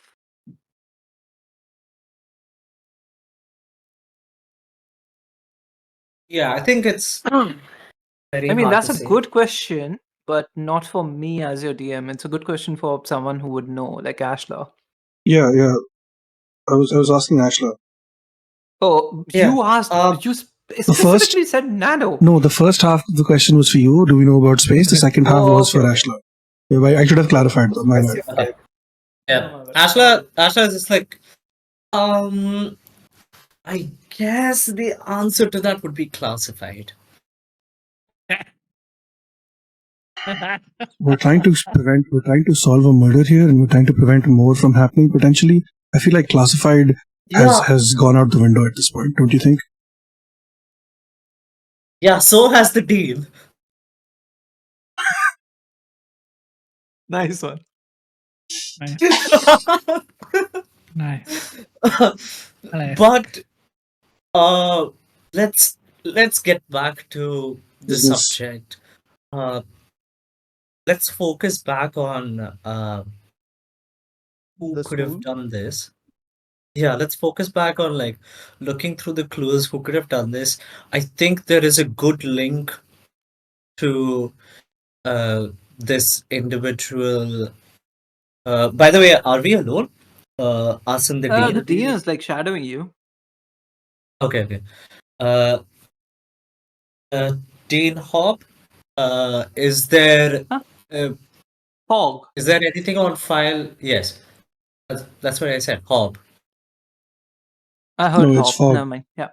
Yeah, I think it's very I mean, hard that's to a say. good question, but not for me as your DM. It's a good question for someone who would know, like Ashla. Yeah. I was asking Ashla. Oh, Yeah. you asked. You specifically said Nano. No, the first half of the question was for you. Do we know about space? The second half was for Ashla. I should have clarified. My bad. Okay. Yeah, Ashla is just like, I guess the answer to that would be classified. We're trying to solve a murder here, and we're trying to prevent more from happening potentially. I feel like classified Yeah, has gone out the window at this point, don't you think? yeah. So has the dean. Nice one. Nice. But uh, let's get back to the Business. subject. Uh, let's focus back on who The could have school. done this. Yeah, let's focus back on like looking through the clues who could have done this. I think there is a good link to this individual. By the way, are we alone? Us and the The dean? dean is like shadowing you. Okay, okay. Uh, Dean Hobb, is there Huh? uh, Fog. is there anything on file? Yes, that's what I said. Hobb. I heard No, it's Hob. fog. Never mind. Yeah.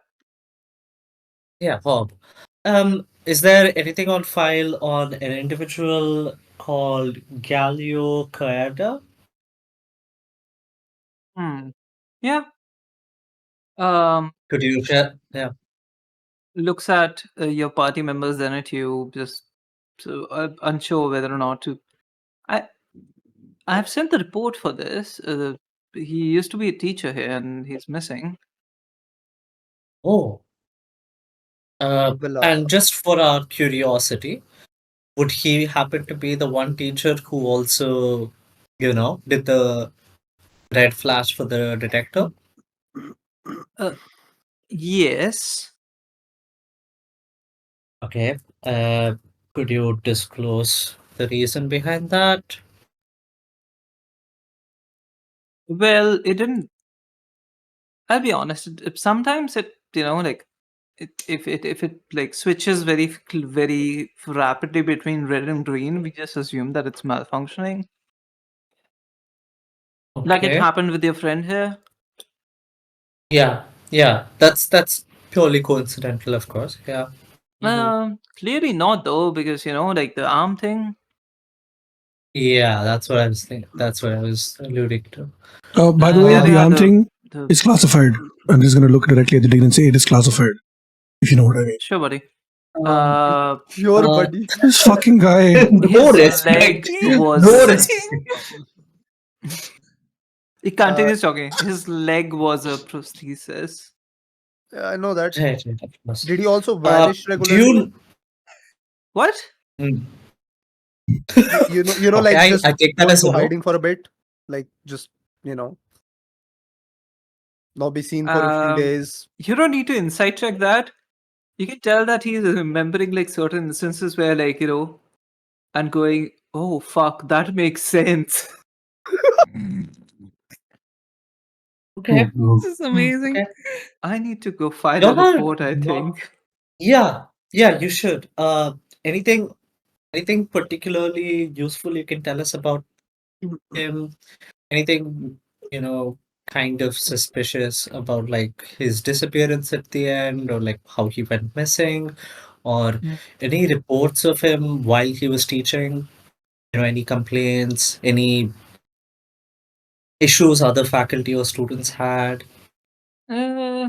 Yeah, Hobb. Is there anything on file on an individual called Galio Caeda? Yeah. Could you share? Yeah. Looks at your party members, then at you, just so unsure whether or not to. I've sent the report for this. He used to be a teacher here, and he's missing. Oh. Well, And just for our curiosity, would he happen to be the one teacher who also, did the red flash for the detector? Yes. Okay. Could you disclose the reason behind that? Well, it didn't. I'll be honest. Sometimes it, like if it like switches very rapidly between red and green, we just assume that it's malfunctioning. Like it Okay. happened with your friend here. Yeah, yeah. That's purely coincidental, of course. Yeah. Clearly not though, because like the arm thing. Yeah, that's what I was thinking. That's what I was alluding to. By the way, Yeah, the yeah. arm thing The is classified. I'm just going to look directly at the dean and say it is classified, if you know what I mean. sure, buddy. Your uh, buddy. This fucking guy. no His leg respect. was. No respect. He continues talking. His leg was a prosthesis. Yeah, I know that. Right, right, of course. Did he also Do vanish regularly? you? What? Hmm. You know, Okay, like just I take go that as a into no. hiding for a bit, like just not be seen for a few days. You don't need to insight check that. You can tell that he's remembering like certain instances where and going, oh fuck, that makes sense. Okay. This is amazing. Okay. I need to go file a You're not, report, I not- think. Yeah, yeah, you should. Anything particularly useful you can tell us about him? Anything, kind of suspicious about like his disappearance at the end, or like how he went missing, or Mm. any reports of him while he was teaching? Any complaints, any issues other faculty or students had, Uh,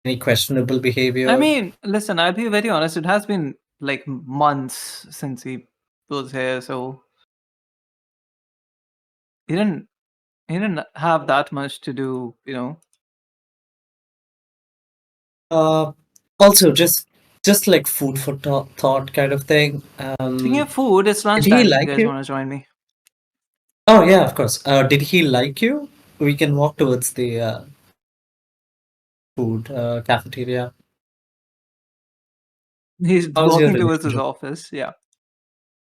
any questionable behavior? I mean, listen, I'll be very honest. It has been like months since he was here, so he didn't have that much to do. Uh, Also, just like food for thought kind of thing. Speaking of food, it's Did he lunchtime if you like guys you? want to join me. Oh yeah, of course. Did he like you? We can walk towards the food cafeteria. He's How's your walking towards his relationship? office. Yeah.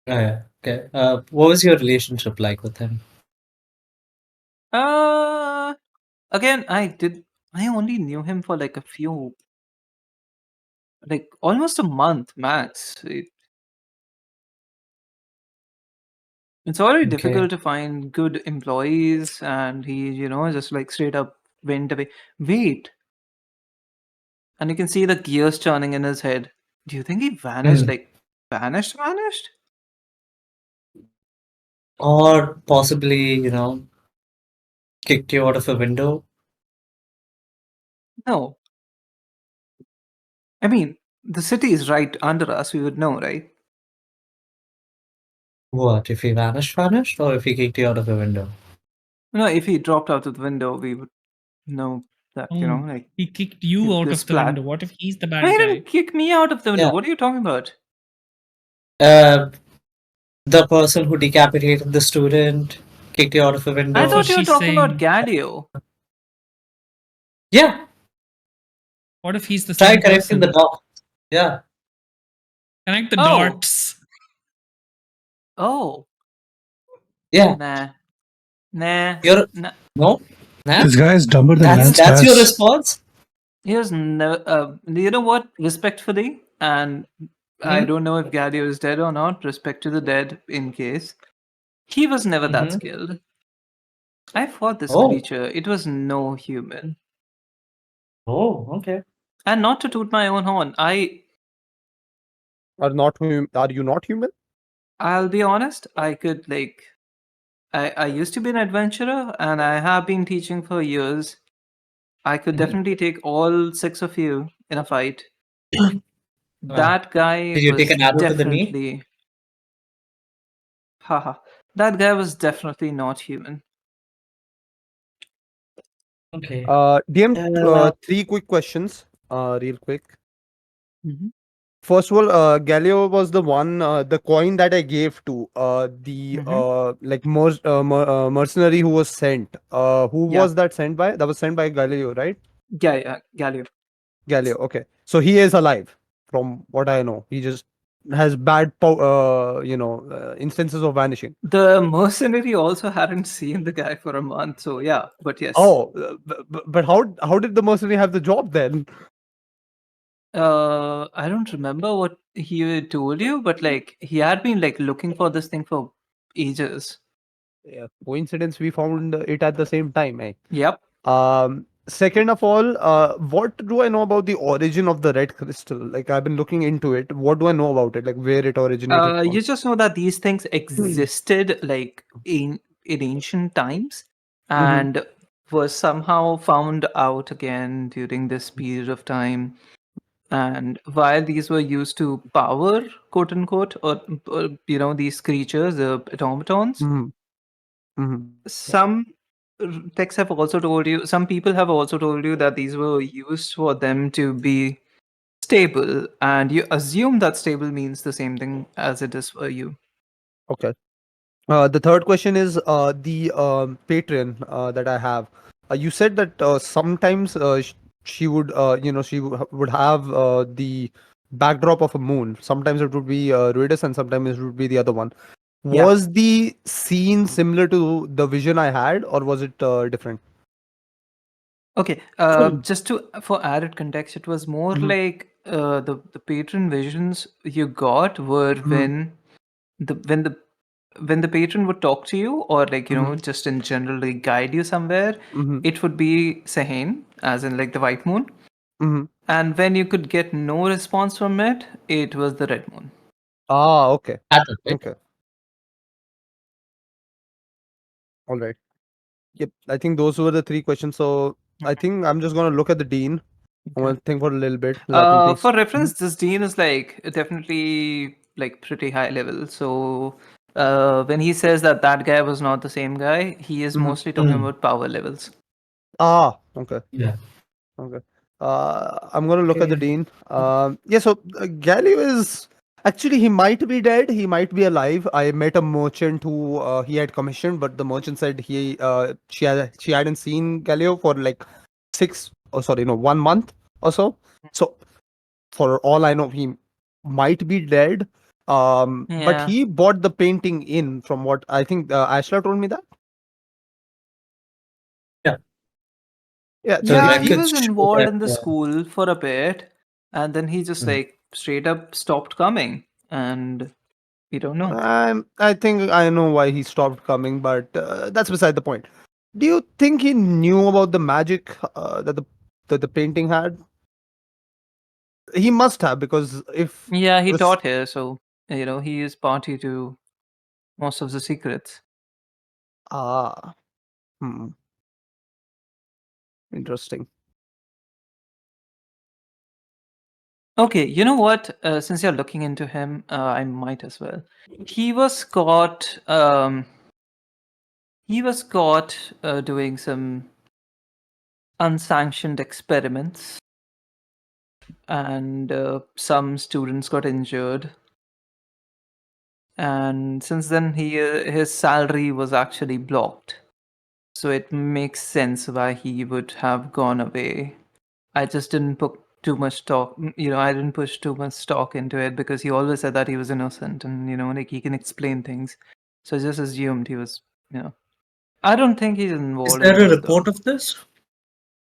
Oh, yeah. Okay. What was your relationship like with him? Uh, Again, I only knew him for like a few, like almost a month max. It's already Okay. difficult to find good employees, and he, just like straight up went away. Wait, and you can see the gears turning in his head. Do you think he vanished? Hmm. Like vanished? Or possibly, kicked you out of a window. No. I mean, the city is right under us. We would know, right? What, if he vanished, or if he kicked you out of a window? No, if he dropped out of the window, we would know that, Oh, like he kicked you out this of the window. splat. What if he's the No, bad he guy? didn't kick me out of the window. Yeah. What are you talking about? Uh, the person who decapitated the student kicked you out of a I window. thought you were she's talking about saying. Galio. Yeah, What if he's the try same connecting the person? dot. Yeah. Connect the Oh. dots. Oh, Yeah. nah. You're Nah. no? Nah? This guy is dumber than Lance That's your Bass. response? He was never. You know what? Respectfully, and I Mhm. don't know if Galio is dead or not. Respect to the dead, in case he was never that Mhm. skilled. I fought this Oh. creature. It was no human. Oh, okay. And not to toot my own horn, Are you not human? I'll be honest. I could like. I used to be an adventurer, and I have been teaching for years. I could Mhm. definitely take all 6 of you in a fight. Wow. That guy Did you was take an arrow to the knee? definitely. Haha. That guy was definitely not human. Okay. DM, Uh, 3 quick questions. Real quick. Mhm. First of all, Galileo was the one, the coin that I gave to the Mhm. like mercenary who was sent. Who Yeah. was that sent by? That was sent by Galileo, right? Yeah, Galio. Galileo. Okay, so he is alive, from what I know. He just has bad, instances of vanishing. The mercenary also hadn't seen the guy for a month, so yeah, but yes. Oh, but how did the mercenary have the job then? I don't remember what he told you, but like he had been like looking for this thing for ages. Yeah, coincidence. We found it at the same time, eh? Yep. Second of all, what do I know about the origin of the red crystal? Like I've been looking into it. What do I know about it? Like where it originated from? You just know that these things existed like in ancient times Mm-hmm. and was somehow found out again during this period of time. And while these were used to power, quote unquote, or these creatures, the automatons, Mm-hmm. Mm-hmm. some texts have also told you, some people have also told you that these were used for them to be stable, and you assume that stable means the same thing as it is for you. Okay. The third question is the Patreon that I have. You said that sometimes she would, would have the backdrop of a moon. Sometimes it would be Ruidus, and sometimes it would be the other one. Yeah. Was the scene similar to the vision I had, or was it different? Okay. Just to for added context, it was more Mhm. like the patron visions you got were Mhm. the when the when the patron would talk to you, or like Mhm. just in general like guide you somewhere. Mhm. It would be Sahane, as in like the white moon, Mhm. and when you could get no response from it, it was the red moon. Ah, okay. Pattern, right? Okay. All right. Yep. I think those were the 3 questions. So I think I'm just gonna look at the dean. I'm Okay. gonna think for a little bit. Let me think. For reference, this dean is like definitely like pretty high level. So when he says that that guy was not the same guy, he is Mhm. mostly talking Mm. about power levels. Ah, okay. Yeah. Okay. I'm gonna look at the Okay. dean. Yeah. So Galio is actually, he might be dead. He might be alive. I met a merchant who he had commissioned, but the merchant said she hadn't seen Galio for like 1 month or so. So for all I know, he might be dead. But Yeah. he bought the painting in, from what I think Ashla told me that. Yeah. Yeah. So So Yeah, he he records was show involved that. in the school for a bit, and then he just Mm. like straight up stopped coming, and we don't know. I think I know why he stopped coming, but that's beside the point. Do you think he knew about the magic that the painting had? He must have, because if Yeah, he this- taught here, so he is party to most of the secrets. ah, interesting. Okay, you know what? Since you're looking into him, I might as well. He was caught. He was caught doing some unsanctioned experiments, and some students got injured. And since then, his salary was actually blocked. So it makes sense why he would have gone away. I just didn't put too much stock. I didn't push too much stock into it because he always said that he was innocent and like he can explain things. So I just assumed he was. I don't think he's Is involved in there a this report though. of this?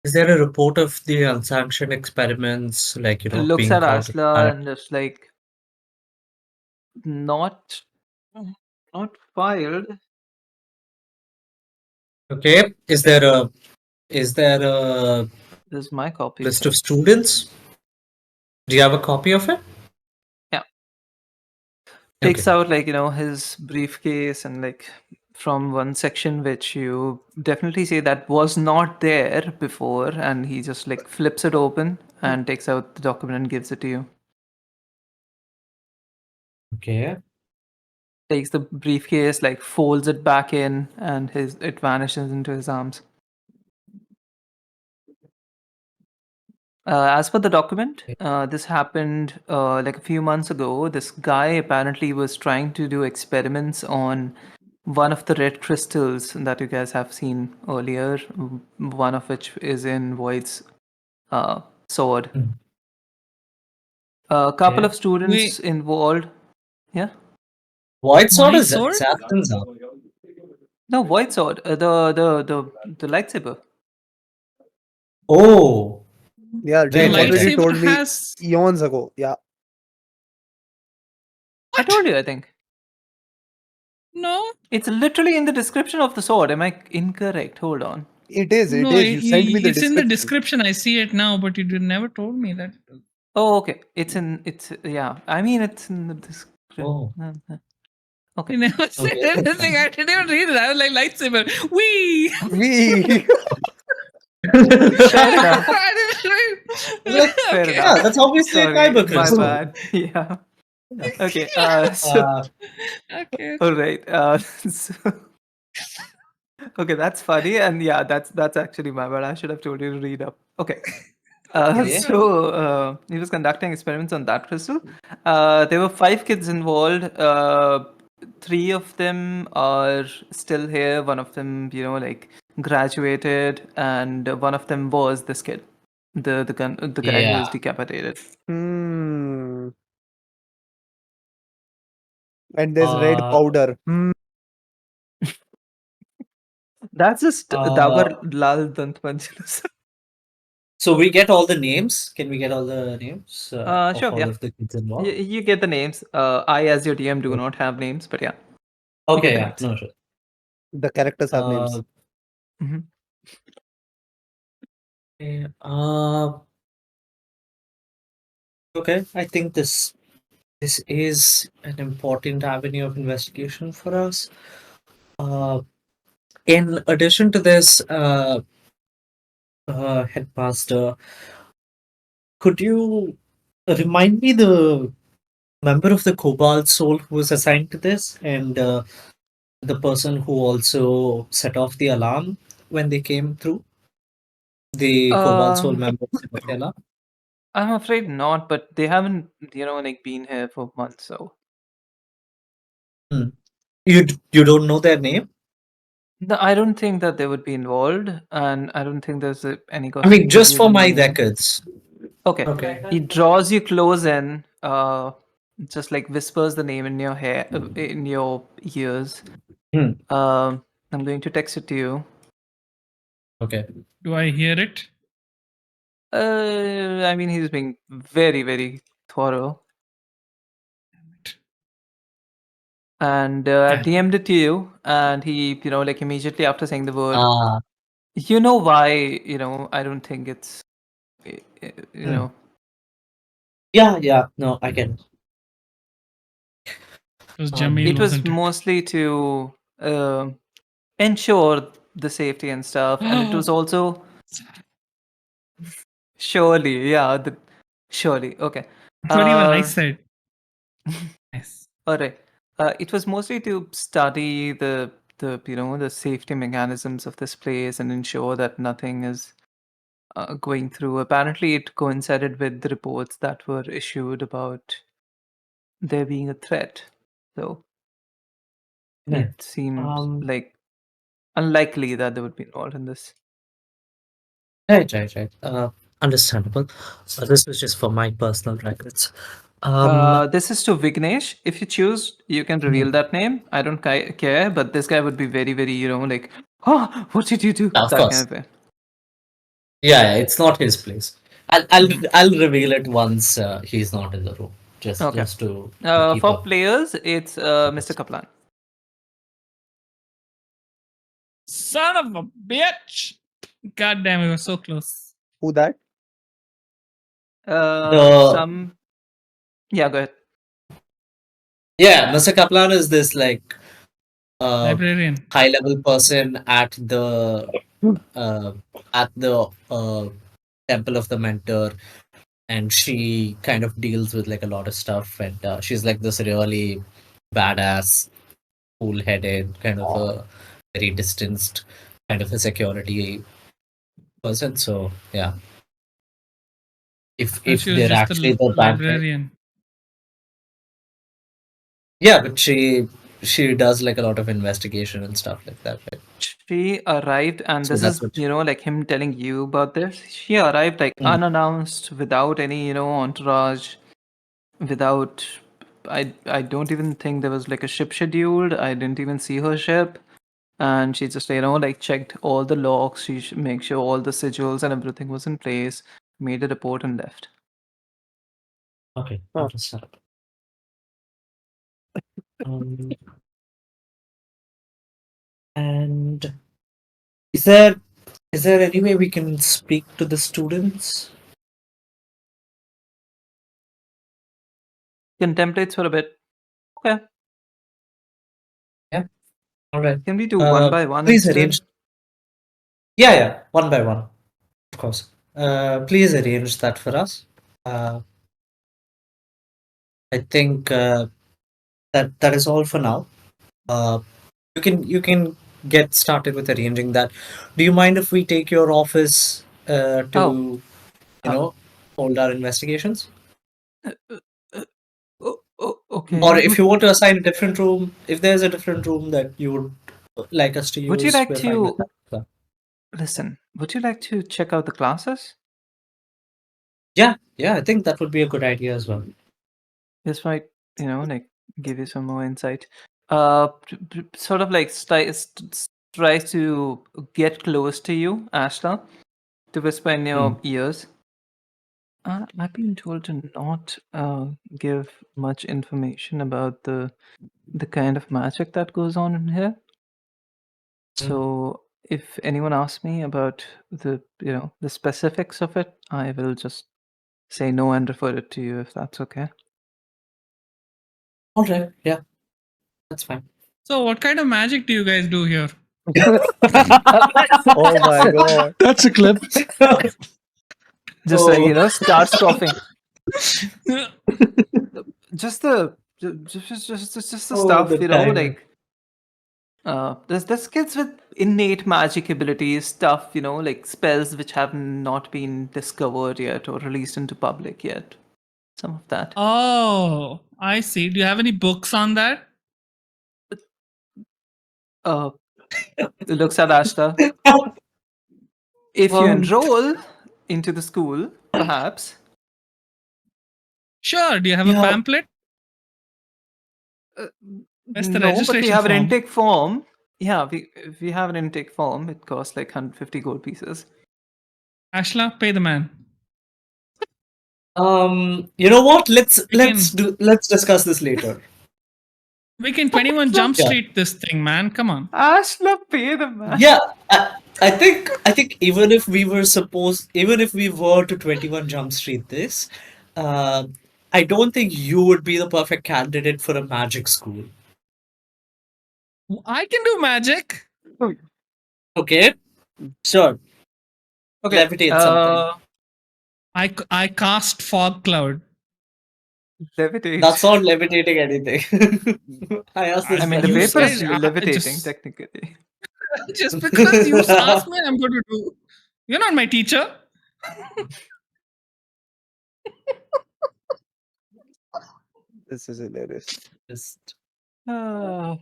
Is there a report of the unsanctioned experiments, like, Looks being at caught? Ashla and just like not filed. Okay. Is there a This is my copy of list it. of students? Do you have a copy of it? Yeah. Okay. Takes out his briefcase and from one section which you definitely say that was not there before, and he just flips it open and takes out the document and gives it to you. Okay. Takes the briefcase, folds it back in, and it vanishes into his arms. As for the document, this happened a few months ago. This guy apparently was trying to do experiments on one of the red crystals that you guys have seen earlier, one of which is in Void's sword. Hmm. A couple Okay. of students involved. Yeah? White sword My is sword? Xavthan's arm. No, Void sword. The lightsaber. Oh, Yeah, right, Dave right, already right. told me has eons ago. Yeah, I told you, I think. no, It's literally in the description of the sword. Am I incorrect? Hold on. it is. It no. is. You sent me the It's in the description. description. I see it now, but you never told me that. Oh, okay. Yeah. I mean, it's in the description. Oh, Okay. You never said okay. anything. I didn't even read it. I was like lightsaber. Wee. We. Fair enough. I didn't read. Like, Fair Okay. enough. yeah, that's obviously a Sorry, kyber my crystal. bad. Yeah. Okay. So Uh, Okay. all right. Okay, that's funny, and yeah, that's actually my bad. I should have told you to read up. Okay. Okay. So he was conducting experiments on that crystal. There were 5 kids involved. 3 of them are still here. One of them, graduated, and one of them was this kid, the guy who was Yeah. decapitated. And there's red Uh, powder. That's just uh, Dabar Lal Dant Manjula. so we get all the names. Can we get all the names of Sure, all yeah. of the kids involved? You get the names. I, as your DM, do not have names, but yeah, you get Okay, the yeah, names. no, sure. The characters have names. Mhm. Okay, okay, I think this is an important avenue of investigation for us. In addition to this, headmaster, could you remind me the member of the Cobalt Soul who was assigned to this, and the person who also set off the alarm when they came through? The Cobalt Soul Um, member set off the alarm? I'm afraid not, but they haven't, been here for months, so. Hmm. You don't know their name? No, I don't think that they would be involved, and I don't think there's any I cost to mean, give just you for the my name. records. Okay. Okay. He draws you close in, just whispers the name in your hair, in your ears. Hmm. I'm going to text it to you. Okay. Do I hear it? I mean, he's being very, very thorough. And I've DM'd it to you, and he, immediately after saying the word, Ah. you know why, I don't think it's, you Hmm. know, Yeah. No, I get it. Because Um, Jamil It was wasn't it? mostly to ensure the safety and stuff, and it was also surely, yeah, surely. Okay. That's what even I Uh, said. Nice. all right. It was mostly to study the safety mechanisms of this place and ensure that nothing is going through. Apparently, it coincided with the reports that were issued about there being a threat. So yeah. it seems Um, like unlikely that they would be involved in this. right. Understandable. This was just for my personal records. This is to Vignesh. If you choose, you can reveal that name. I don't care, but this guy would be very, very, like, oh, what did you do? Of That course. kind of way. Yeah, it's not his place. I'll reveal it once he's not in the room. Okay. Just to keep For up. players, it's Mr. Kaplan. Son of a bitch! God damn, we were so close. Who that? Some. Yeah, go ahead. Yeah, Mr. Kaplan is this like Librarian. high level person at the uh, Temple of the Mentor, and she kind of deals with like a lot of stuff, and she's like this really badass, cool headed, kind of a very distanced kind of a security person. So yeah, if And she was they're just actually the the bad guy, librarian. yeah, but she does like a lot of investigation and stuff like that, right? She arrived, and So this that's is, what. like him telling you about this. She arrived like Mm. unannounced, without any, entourage, without. I don't even think there was like a ship scheduled. I didn't even see her ship, and she just like checked all the logs. She make sure all the sigils and everything was in place, made a report, and left. Okay, Huh. understandable. Um, and is there any way we can speak to the students? Contemplates for a bit. Okay, All right. can we do one by one Please instead? arrange. Yeah, one by one, of course. Please arrange that for us. I think that is all for now. You can get started with arranging that. Do you mind if we take your office to uh, hold our investigations? Okay. Or if you want to assign a different room, if there's a different room that you would like us to use, Would you like we're fine with to that. listen? Would you like to check out the classes? Yeah, I think that would be a good idea as well. This might, like give you some more insight. Sort of like tries to get close to you, Ashla, to whisper in your ears. I've been told to not give much information about the kind of magic that goes on in here. So if anyone asks me about the the specifics of it, I will just say no and refer it to you if that's okay. All right, yeah, that's fine. So, what kind of magic do you guys do here? Oh my god. That's a clip. Just like starts coughing. Just the the stuff the timing. like there's kids with innate magic abilities, stuff like spells which have not been discovered yet or released into public yet. Some of that. Oh, I see. Do you have any books on that? Looks at Ashta. If you Um, enroll into the school, perhaps. Sure. Do you have a Yeah. pamphlet? That's the No, but we registration have an form. intake form. Yeah, we have an intake form. It costs like 150 gold pieces. Ashla, pay the man. You know what? Let's can- discuss this later. We can 21 Jump Yeah. Street this thing, man. Come on. Ashla, pay the man. Yeah, I think even if we were to 21 Jump Street this, I don't think you would be the perfect candidate for a magic school. I can do magic. Okay, sure. Okay. Levitate something. I cast fog cloud. Levitate. That's not levitating anything. I asked this I mean, the You paper question. is said, levitating, just- technically. Just because you asked me, I'm going to do. You're not my teacher. This is hilarious. Just Uh,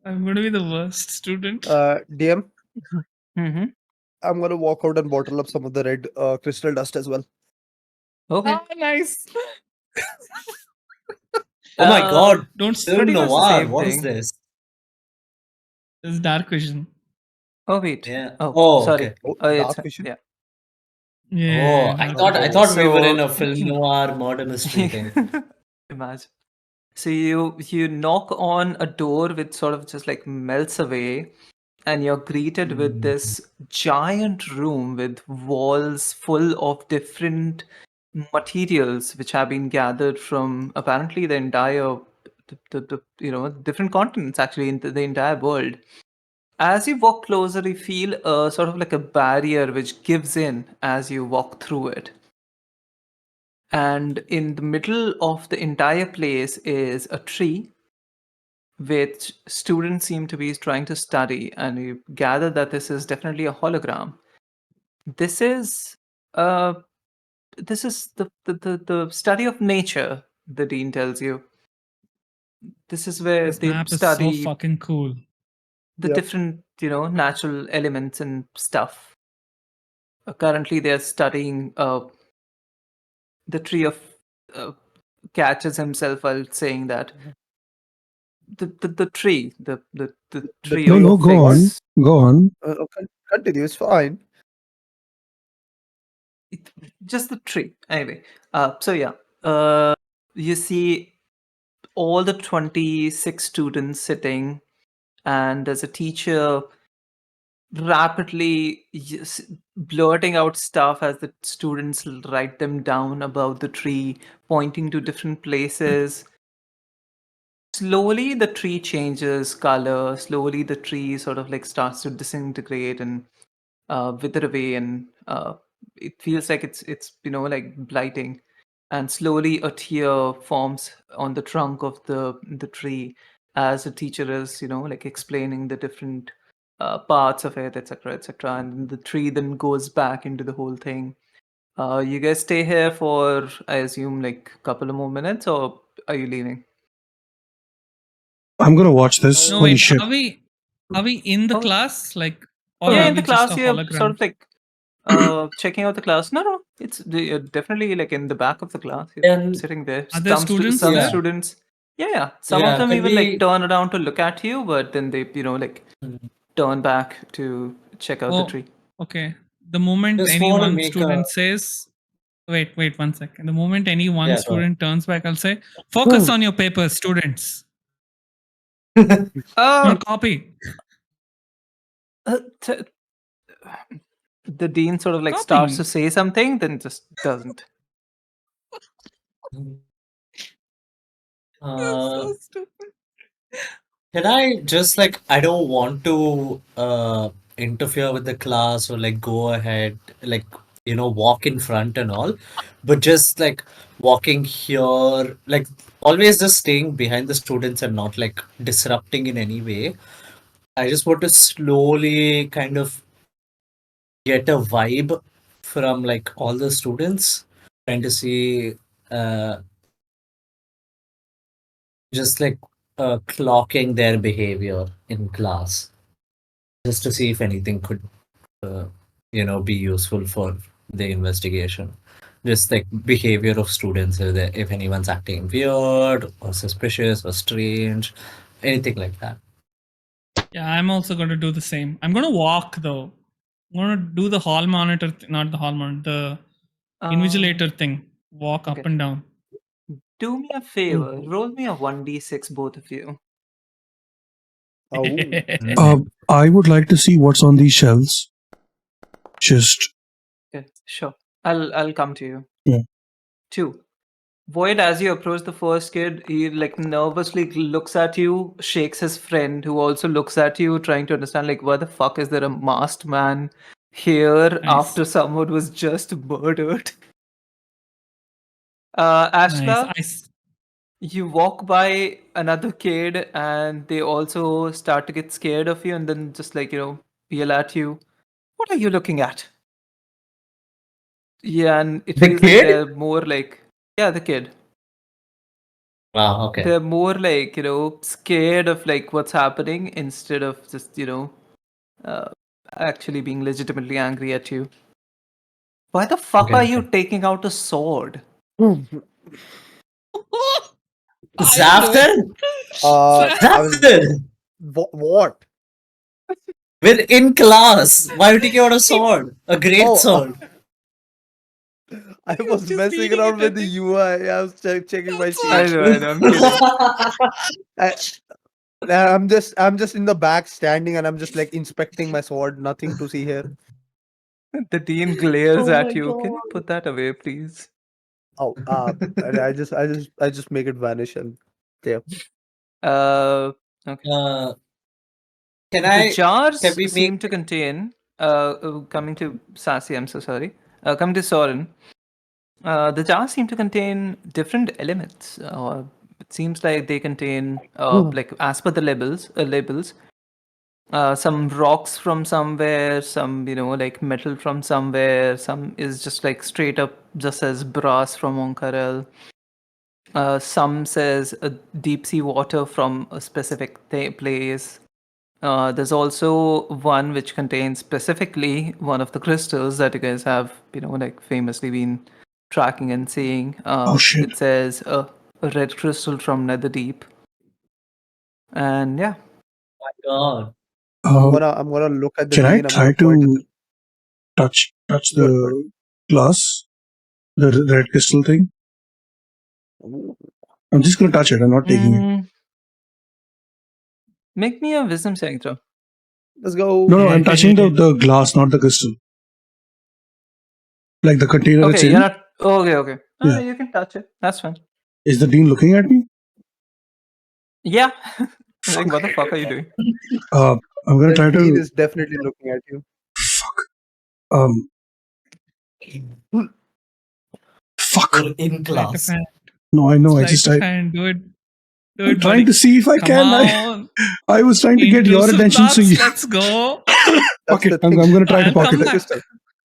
I'm going to be the worst student. DM, mm-hmm. I'm gonna walk out and bottle up some of the red crystal dust as well. Okay. Nice. oh my god, Don't film pretty much the noir. same What is thing. this? This is dark vision. Oh, wait. Yeah. Oh, Oh, sorry. okay. Oh, It's, dark vision. yeah. Yeah. Oh, I dark thought vision. we were in So- a film noir murder mystery thing. Imagine. So you knock on a door which sort of just like melts away, and you're greeted with this giant room with walls full of different materials which have been gathered from apparently the entire different continents actually in the entire world. As you walk closer, you feel a sort of like a barrier which gives in as you walk through it. And in the middle of the entire place is a tree which students seem to be trying to study, and you gather that this is definitely a hologram. This is uh this is the study of nature, the dean tells you. This is where This they map is so study fucking cool. the Yep. different, natural elements and stuff. Currently they're studying the tree of catches himself while saying that the tree the tree tree of No, of go on. figs. Go on. Continue. It's fine. Just the tree anyway. So yeah, you see all the 26 students sitting, and there's a teacher rapidly blurting out stuff as the students write them down about the tree, pointing to different places. Slowly the tree changes color, slowly the tree sort of like starts to disintegrate and wither away, and it feels like it's like blighting, and slowly a tear forms on the trunk of the tree as the teacher is like explaining the different parts of it, etc., etc., and the tree then goes back into the whole thing. You guys stay here for, I assume, like a couple of more minutes, or are you leaving? I'm gonna watch this. No, Holy wait. shit. Are we in the Oh. class? Like, or Yeah, are in the we just class a you're hologram? sort of like checking out the class. No, it's you're definitely like in the back of the class. You're And sitting there. Are there students some there? students. Yeah. Some of Yeah, them can even we- like turn around to look at you, but then they like turn back to check out the Oh, tree. okay. The moment Just any wanna one make student a- says, wait 1 second. The moment any one Yeah, go student turns back, I'll say, focus on your papers, students. Uh, Copy. t- the dean sort of like Copy. starts to say something, then just doesn't. So stupid. Can I just like, I don't want to interfere with the class or like go ahead, like, walk in front and all, but just like walking here, like always just staying behind the students and not like disrupting in any way. I just want to slowly kind of get a vibe from like all the students, trying to see uh, just like clocking their behavior in class, just to see if anything could be useful for the investigation. Just like behavior of students, if anyone's acting weird or suspicious or strange, anything like that. Yeah, I'm also going to do the same. I'm going to walk though. I'm going to do the hall monitor, not the hall monitor, the invigilator thing. Walk up okay. and down. Do me a favor. Roll me a 1d6, both of you. Oh, I would like to see what's on these shelves. Just Okay, sure. I'll come to you. Yeah. 2. Void, as you approach the first kid, he like nervously looks at you, shakes his friend, who also looks at you, trying to understand like why the fuck is there a masked man here Nice. after someone was just murdered. Nice. Ashla, you walk by another kid and they also start to get scared of you and then just like, yell at you. What are you looking at? Yeah, and it The feels like kid? they're more like, yeah, the kid. Wow, okay. They're more like, scared of like what's happening instead of just, uh, actually being legitimately angry at you. Why the fuck Okay, are okay. you taking out a sword? Xavthan? I was Xavthan! what? We're in class. Why are you taking out a sword? A great Oh, sword. I He was was just messing reading around it, I with the think. UI. I was checking my I sheet. know, I'm kidding. I'm just in the back standing and I'm just like inspecting my sword. Nothing to see here. The dean glares Oh at my you. Can you God. put that away, please? Oh, and I just make it vanish and there. Okay. Can The jars can we seem make to contain, coming to Sassy, I'm so sorry. Coming to Sorren, the jars seem to contain different elements. It seems like they contain, like as per the labels, some rocks from somewhere, some like metal from somewhere. Some is just like straight up just says brass from Onkarel. Some says deep sea water from a specific place. There's also one which contains specifically one of the crystals that you guys have, like famously been tracking and seeing. Oh shit. It says a red crystal from Netherdeep. And yeah. God? I'm gonna look at the Can I dean. I'm try gonna point at to the touch good. the glass, the red crystal thing? I'm just gonna touch it. I'm not taking it. Make me a wisdom saving throw. Let's go. No, I'm touching the glass, not the crystal. Like the container it's Okay, in. you're not. Okay. Yeah. You can touch it. That's fine. Is the dean looking at me? Yeah. Like, what the fuck are you doing? I'm gonna The try dean to. is definitely looking at you. Fuck. We're in Sleight of class. hand. No, I know. Sleight of hand. Do it. Do I'm it, trying buddy. to see if I Come can. on. I was trying to get your Intrusive attention, so thoughts. you. Let's go. That's Pocket. the I'm thing. gonna try to I'll pocket come it. back. Crystal.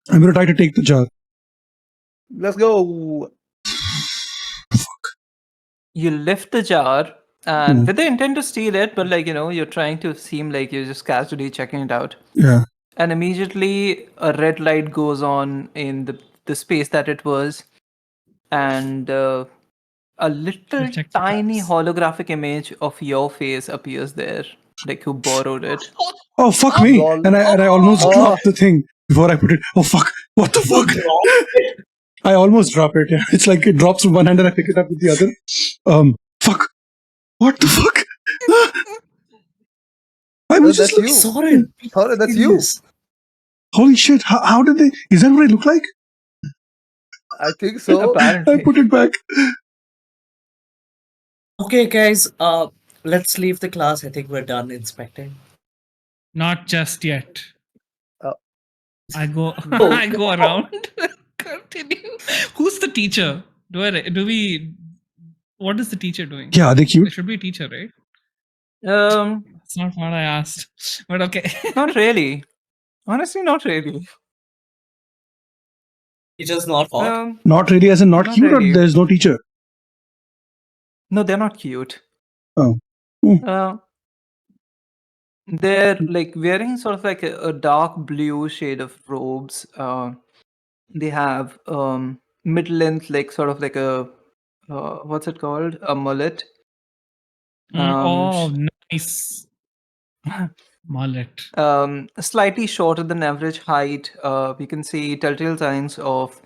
I'm gonna try to take the jar. Let's go. You lift the jar and with the intent to steal it, but like, you're trying to seem like you're just casually checking it out. Yeah. And immediately a red light goes on in the space that it was. And a little Check the tiny traps. holographic image of your face appears there. Like who borrowed it. Oh fuck me! Lol. And I almost Oh. dropped the thing before I put it. Oh fuck! What the fuck? I almost drop it. Yeah. It's like it drops from one hand and I pick it up with the other. Fuck! What the fuck? I was just That's you. Sorren. Sorry, that's you. Yes. holy shit! How did they? Is that what I look like? I think so. I Apparently. put it back. Okay, guys. Let's leave the class. I think we're done inspecting. Not just yet. Oh. I go. Oh, I go around. Continue. Who's the teacher? Do we? What is the teacher doing? Yeah, are they There cute? should be a teacher, right? Um, That's not what I asked. But okay. not really. Honestly, not really. teacher's not hot. Not really, as in not Not cute, really. or there's no teacher. No, they're not cute. Oh. They're like wearing sort of like a dark blue shade of robes. They have mid-length, like sort of like a what's it called? A mullet. Oh, nice. Mullet. Slightly shorter than average height. We can see telltale signs of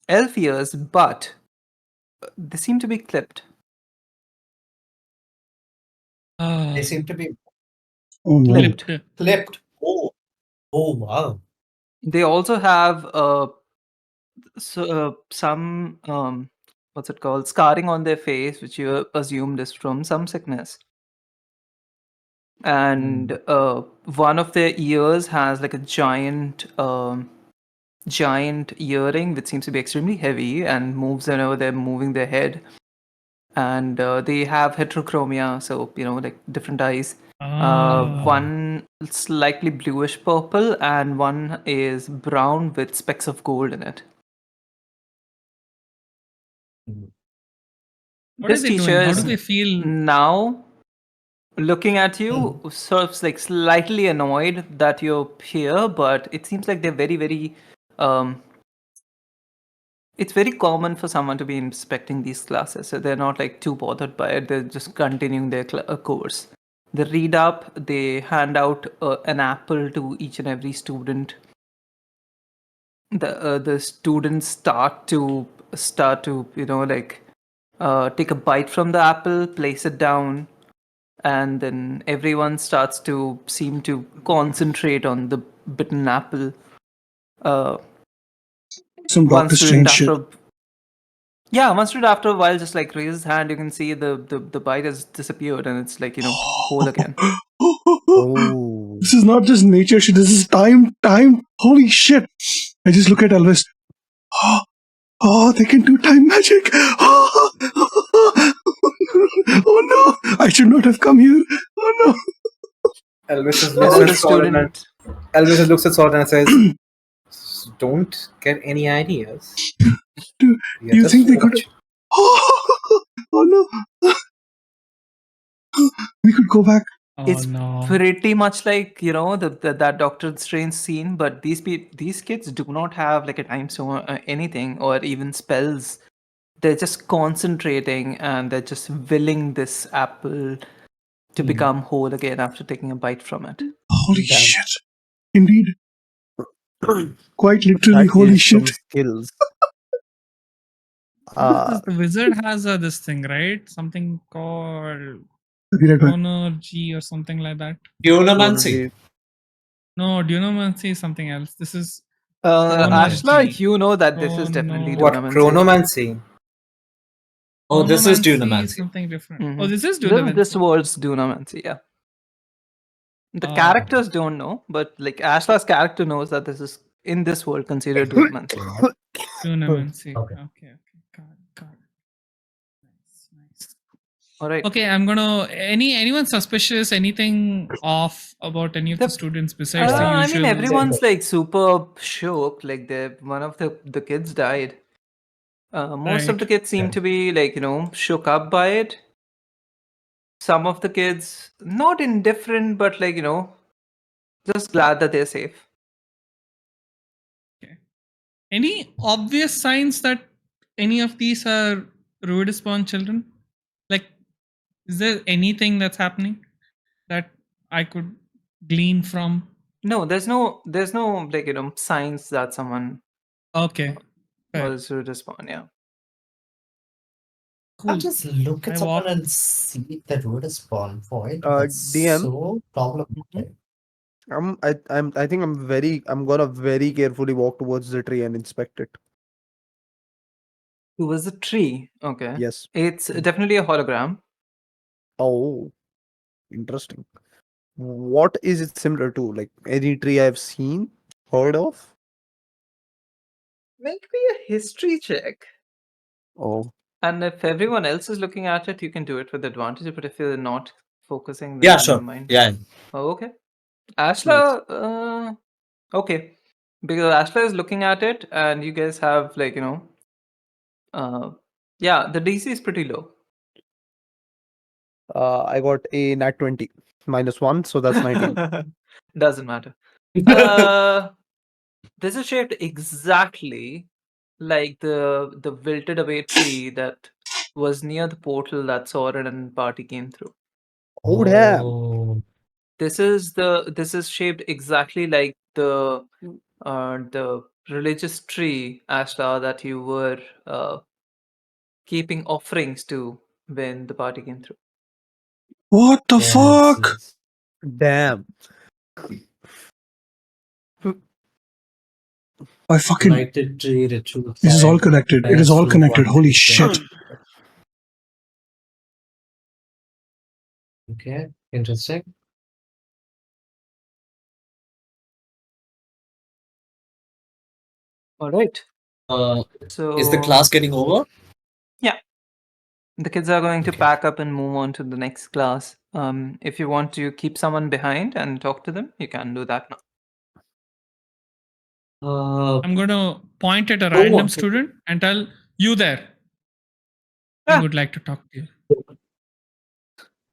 elf ears, but they seem to be clipped. They seem to be Oh no. Clipped. clipped. Oh, wow. They also have some what's it called, scarring on their face, which you assumed is from some sickness. And one of their ears has like a giant earring, which seems to be extremely heavy and moves whenever they're moving their head. And they have heterochromia, so like different eyes. One slightly bluish purple, and one is brown with specks of gold in it. What are This they doing? teacher How do is they feel? now looking at you, sort of like slightly annoyed that you're here, but it seems like they're very, very. It's very common for someone to be inspecting these classes, so they're not like too bothered by it. They're just continuing their course. They read up. They hand out an apple to each and every student. The students start to take a bite from the apple, place it down, and then everyone starts to seem to concentrate on the bitten apple. Some One Doctor student Strange shit. one student after a while just like raises his hand. You can see the bite has disappeared and it's like whole again. Oh. This is not just nature shit. This is time. Holy shit! I just look at Elvis. Oh, they can do time magic. Oh no! I should not have come here. Oh no! Elvis just This looks is at the Sorren and student. Elvis just looks at Sorren and says, "Don't get any ideas. Do We are you just think they could? watching." Oh no! We could go back. It's no. pretty much like that Doctor Strange scene, but these kids do not have like a time stone or anything, or even spells. They're just concentrating and they're just willing this apple to become whole again after taking a bite from it. Holy Damn. shit! Indeed, quite literally, That holy is some shit! skills. What is this? The wizard has this thing, right? Something called I'll be right back. chronology or something like that. Geonomancy. No, Dunamancy is something else. This is Ashla, Chronology. you know that this is definitely What Dunamancy. chronomancy? Oh, this is Chronomancy Geonomancy. something different. Mhm. Oh, this is This Dunamancy. world's Dunamancy, yeah. The Ah. characters don't know, but like Ashla's character knows that this is in this world considered Dunamancy. Dunamancy. Okay. Okay. Got it. Nice. All right. Okay, I'm gonna anyone suspicious, anything off about any of the students besides the I usual. mean, everyone's like super shook. Like one of the kids died. Most of the Right. kids seem to be like shook up by it. Some of the kids not indifferent, but like just glad that they're safe. Any obvious signs that any of these are Ruidispawn children? Like, is there anything that's happening that I could glean from? No, there's no like signs that someone Okay. Fair. was to respond. Yeah. I'll Cool. just look at I someone walk- and see the road is spawn point. DM? That's so problematic. I think I'm gonna very carefully walk towards the tree and inspect it. It was a tree. Okay. Yes. It's definitely a hologram. Oh, interesting. What is it similar to? Like any tree I've seen, heard of? Make me a history check. Oh, And if everyone else is looking at it, you can do it with advantage. But if you're not focusing, then Yeah, never sure. mind. Yeah. Oh, okay. Ashla, okay. Because Ashla is looking at it, and you guys have like the DC is pretty low. I got a nat 20 -1, so that's 19. Doesn't matter. This is shaped exactly like the wilted away tree that was near the portal that Sorren and party came through. Oh damn! This is shaped exactly like the religious tree, Ashla, that you were keeping offerings to when the party came through. What the fuck? Yes. Damn. I fucking. Lighted tree ritual. This is all connected. It is all connected. Holy shit. Okay, interesting. All right. So is the So class getting over? the kids are going to Okay. pack up and move on to the next class. If you want to keep someone behind and talk to them, you can do that now. I'm going to point at a Oh, random okay. student and tell you there. I Ah. would like to talk to you.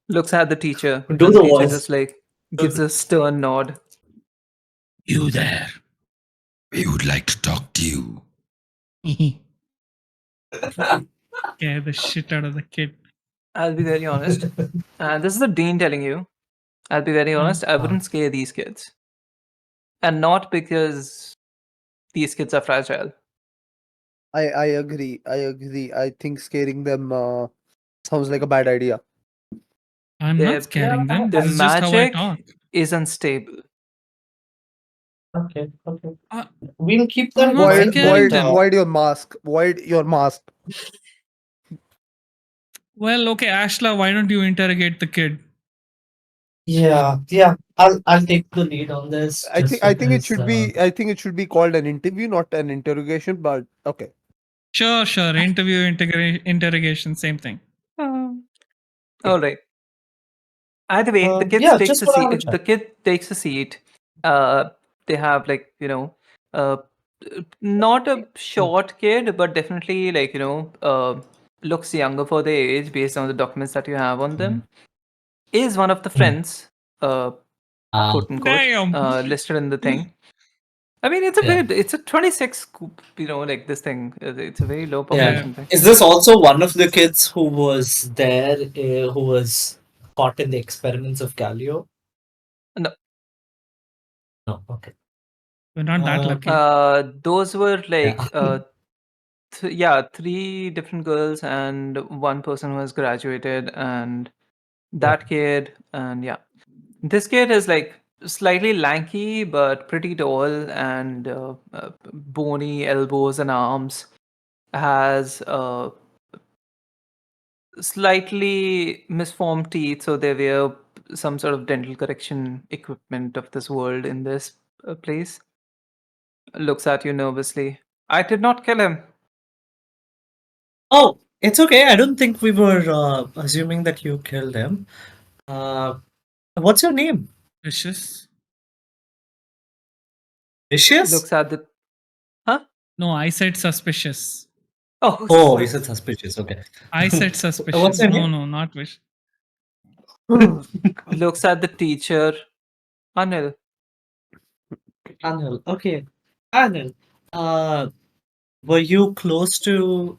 Looks at the teacher. Do and the teacher voice. just like gives a stern nod. You there. We would like to talk to you. Scare the shit out of the kid. I'll be very honest. This is the dean telling you. I'll be very honest. I wouldn't scare these kids. And not because these kids are fragile. I agree. I think scaring them sounds like a bad idea. I'm They're- not scaring them. Their This is just how I magic talk. is unstable. Okay. Uh, We'll keep I'm them not quiet. scaring them. Wide your mask. Wide your mask. Well, okay, Ashla, why don't you interrogate the kid? Yeah. I'll take the lead on this. I just think it because, should be. I think it should be called an interview, not an interrogation. But okay. Sure. Interview, interrogation, same thing. All right. Either way, the kid yeah, takes just a wanna have a seat. chat. The kid takes a seat. They have like not a short kid, but definitely like looks younger for their age based on the documents that you have on them. Is one of the friends, quote unquote, Damn. listed in the thing. I mean, it's a Yeah. it's a 26, like this thing. It's a very low population thing. Is this also one of the kids who was there, who was caught in the experiments of Galileo? No. No. Okay. We're not that lucky. Those were like Yeah. three different girls and one person who has graduated, and that kid, and this kid is like slightly lanky but pretty tall and bony elbows and arms. Has slightly misformed teeth, so they wear some sort of dental correction equipment of this world in this place. Looks at you nervously. I did not kill him. Oh, it's okay. I don't think we were assuming that you killed him. What's your name? Vicious. Vicious? Looks at the. Huh? No, I said suspicious. Oh, Oh, sorry. you said suspicious. Okay. I said suspicious. What's your name? No, not Vicious. Looks at the teacher. Anil. Anil. Okay. Anil. Were you close to?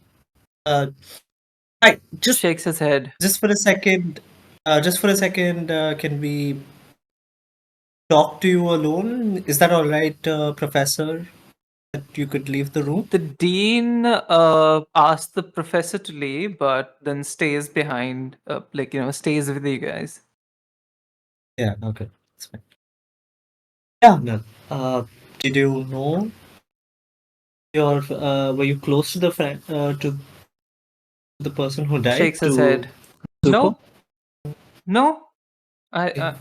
Right. Just Shakes his head. for a second. Can we talk to you alone? Is that all right, Professor? That you could leave the room? The dean asks the professor to leave, but then stays behind, stays with you guys. Yeah. Okay. That's fine. Yeah. No. Did you know your? Were you close to the friend? To the person who died? Shakes his to head. Zuko? No, I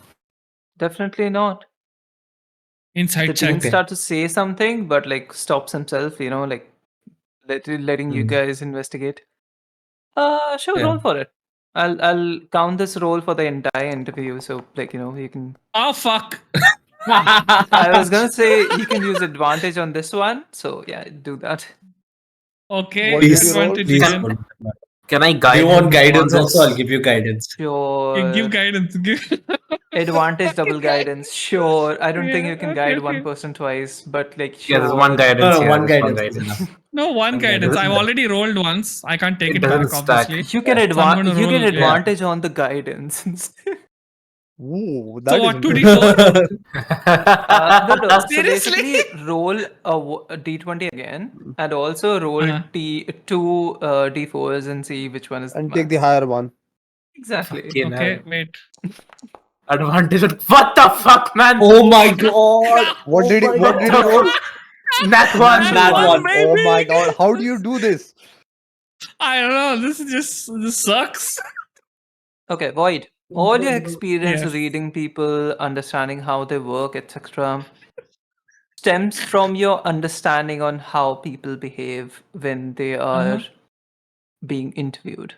definitely not. Inside The check. dean Okay. starts to say something, but like stops himself. Like letting you guys investigate. Sure, Yeah. roll for it. I'll count this roll for the entire interview, so you can. Oh, fuck. I was gonna say you can use advantage on this one, so yeah, do that. Okay. What did you Advantage Please again. don't. Can I Do guide you him want on guidance also? this? I'll give you guidance. Sure. Give guidance. Give. Advantage double guidance. Sure. I don't think Yeah, you can okay, guide okay. one person twice, but like sure. Yeah, there's one guidance No, here. one There's guidance. enough. No, one guidance. I've already rolled once. I can't take It it doesn't back, stack. obviously. You can So I'm gonna you get roll, yeah. advantage on the guidance. Ooh, So that is what, interesting. 2d4? No. So Seriously? basically, roll a d20 again, and also roll Uh-huh. two d4s and see which one is And max. take the higher one. Exactly. Fucking Okay, hell. wait. Advantage. What the fuck, man? Oh my god! What did he roll? Nat one. Nat one. Oh my baby! god! How do you do this? I don't know. This sucks. Okay, Void. All your experience Yes. reading people, understanding how they work, etc., stems from your understanding on how people behave when they are being interviewed.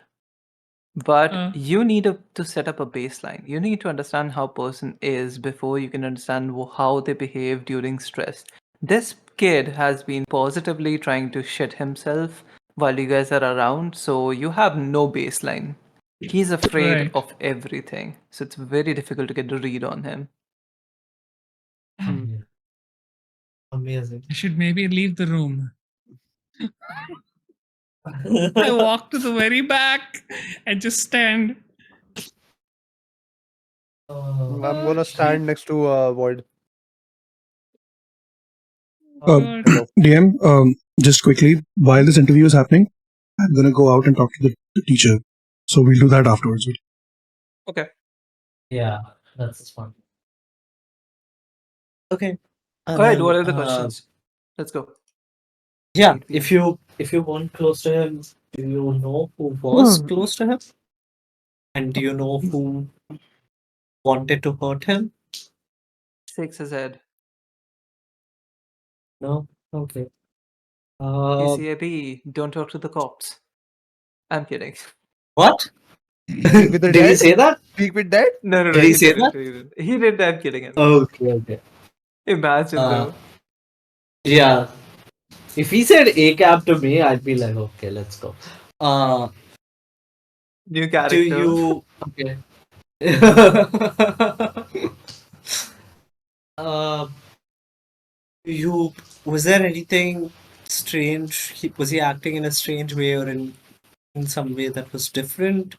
But Uh. you need to set up a baseline. You need to understand how a person is before you can understand how they behave during stress. This kid has been positively trying to shit himself while you guys are around, so you have no baseline. He's afraid Right. of everything, so it's very difficult to get a read on him. Amazing. I should maybe leave the room. I walk to the very back and just stand. Oh, I'm gonna stand next to Void. God. Hello. DM, just quickly, while this interview is happening, I'm gonna go out and talk to the teacher. So we'll do that afterwards. Okay. yeah, that's fun. Okay. All right. What are the questions? Let's go. Yeah, 8 p.m. if you weren't close to him, do you know who was close to him? And do you know who wanted to hurt him? Shakes his head. No? Okay. ECAB, don't talk to the cops. I'm kidding. What? Speak with the Did he dead. say that? Speak with dead. No, Did he say didn't. that? He didn't. He didn't. I'm kidding. I'm kidding. Okay, okay. Imagine though. Yeah. If he said A cap to me, I'd be like, okay, let's go. New Do character. you okay? uh, you was there anything strange? Was he acting in a strange way or in some way that was different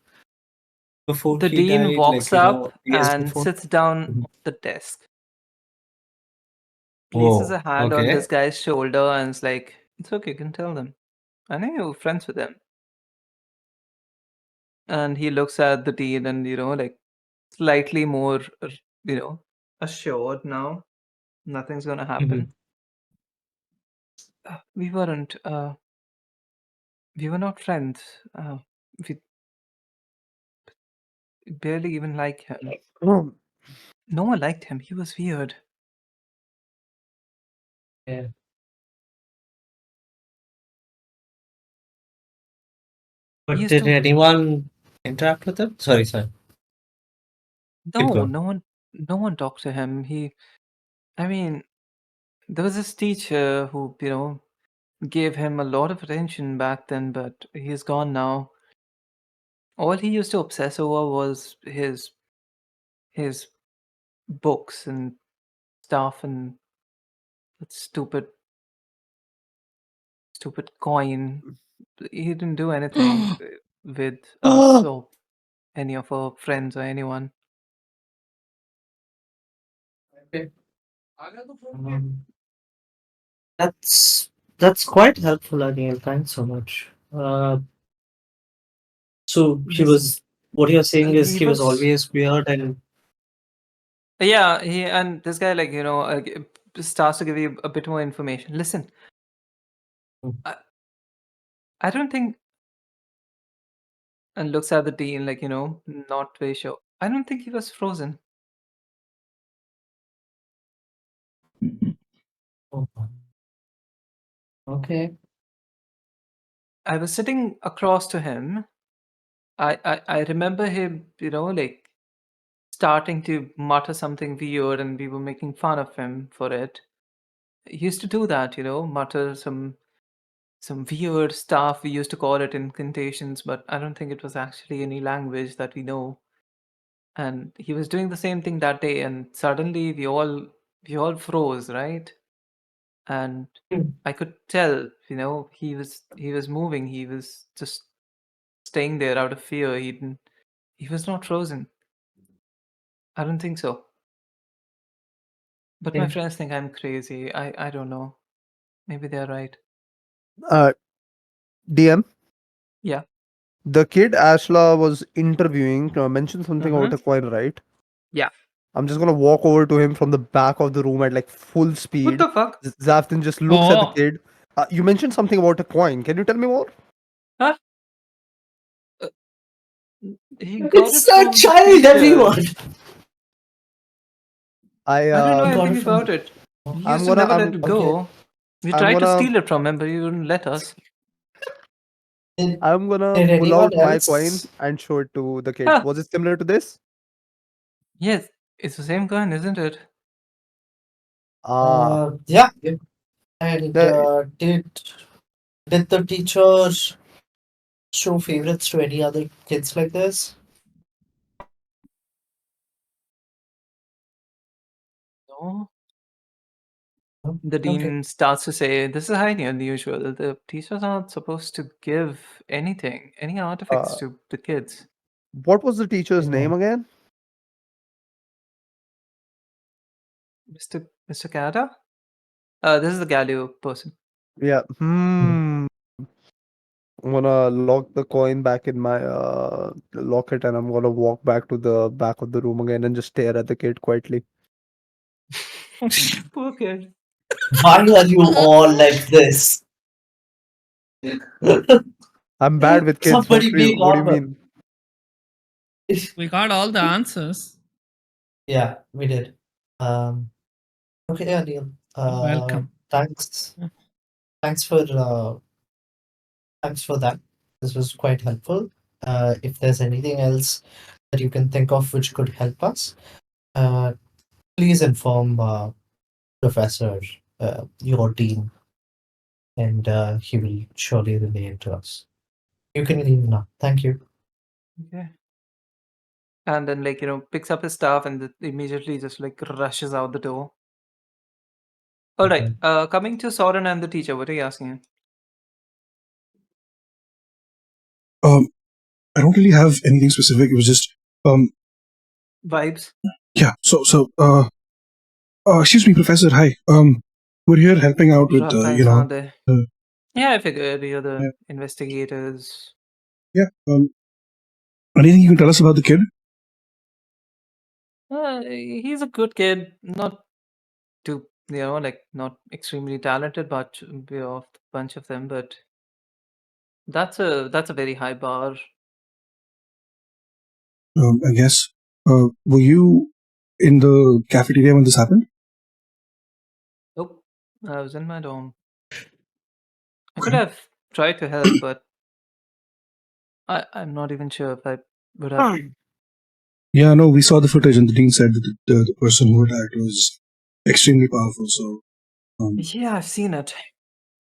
before The he dean died? walks Like, up years and before? sits down Mhm. on the desk, places Whoa. a hand on this Okay. guy's shoulder, and is like, "It's okay, you can tell them. I know you're friends with them." And he looks at the dean and, like slightly more, you know, assured now. Nothing's gonna happen. We weren't. We were not friends. We barely even like him. No one liked him. He was weird. Yeah. He But used did to. anyone interact with him? Sorry, sorry. Keep No, going. no one talked to him. I mean, there was this teacher who, gave him a lot of attention back then, but he's gone now. All he used to obsess over was his books and stuff and that stupid coin. He didn't do anything with us or any of our friends or anyone. Okay. Um, that's quite helpful, Anil. Thanks so much. So he Listen, was. What you're saying is he he was was. always weird and. Yeah, and this guy, like, starts to give you a bit more information. Listen, Hmm. I don't think, and looks at the dean, like, not very sure. I don't think he was frozen. Oh, okay. I was sitting across to him. I remember him, like starting to mutter something weird, and we were making fun of him for it. He used to do that, mutter some weird stuff. We used to call it incantations, but I don't think it was actually any language that we know. And he was doing the same thing that day, and suddenly we all froze, right? And Hmm. I could tell, he was moving. He was just staying there out of fear. He was not frozen. I don't think so. But my Okay. friends think I'm crazy. I don't know. Maybe they're right. DM. Yeah. The kid Ashla was interviewing mentioned something about Mm-hmm. a coin, right? Yeah. I'm just gonna walk over to him from the back of the room at like full speed. What the fuck? Xavthan just looks at the Oh. kid. You mentioned something about a coin. Can you tell me more? Huh? He got It's it a from the child, teacher. everyone. I I don't know He got anything it from about it. He I'm used to gonna never let I'm it go. We I'm tried to gonna steal it from him, but he wouldn't let us. Did, I'm gonna did pull anyone out my coin else? and show it to the kid. Huh. Was it similar to this? Yes, it's the same coin, isn't it? Yeah. And The did the teacher show favorites to any other kids like this? No. No? The Okay. dean starts to say, "This is highly unusual. The teachers aren't supposed to give anything, any artifacts uh, to the kids." what was the teacher's Yeah. name again? Mr. Canada? This is the Galio person. Yeah. I'm gonna lock the coin back in my locket, and I'm gonna walk back to the back of the room again and just stare at the kid quietly. Poor kid. Why are you all like this? I'm bad with kids. Somebody be What do you normal. mean? We got all the answers. Yeah, we did. Okay, Anil. Welcome. Thanks. Thanks for that. This was quite helpful. If there's anything else that you can think of which could help us, please inform Professor, your dean, and he will surely relay it to us. You can leave now. Thank you. Okay. And then, picks up his stuff and immediately just, rushes out the door. All right. Coming to Sorren and the teacher, what are you asking him? I don't really have anything specific. It was just Vibes? yeah. Excuse me, Professor. Hi. We're here helping out with Rough times, aren't they? uh, Yeah, I figured you're the Yeah. investigators. yeah. Anything you can tell us about the kid? He's a good kid. Not too, not extremely talented, but we're off the bunch of them. But that's a very high bar. I guess. Were you in the cafeteria when this happened? Nope, I was in my dorm. I could have tried to help, but I'm not even sure if I would have. Yeah, no, we saw the footage, and the dean said that the person who attacked was extremely powerful. So, Yeah, I've seen it.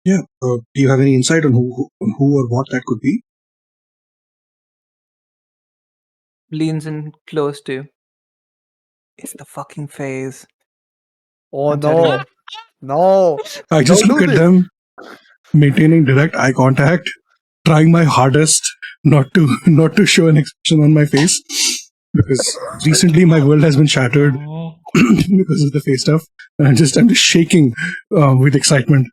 yeah. Do you have any insight on who or what that could be? Leans in close to you. It's the fucking phase. Oh I'm telling no, you. no! I just Don't look do at this. them, maintaining direct eye contact, trying my hardest not to show an expression on my face, because recently my world has been shattered Oh. because of the face stuff, and I'm just shaking with excitement.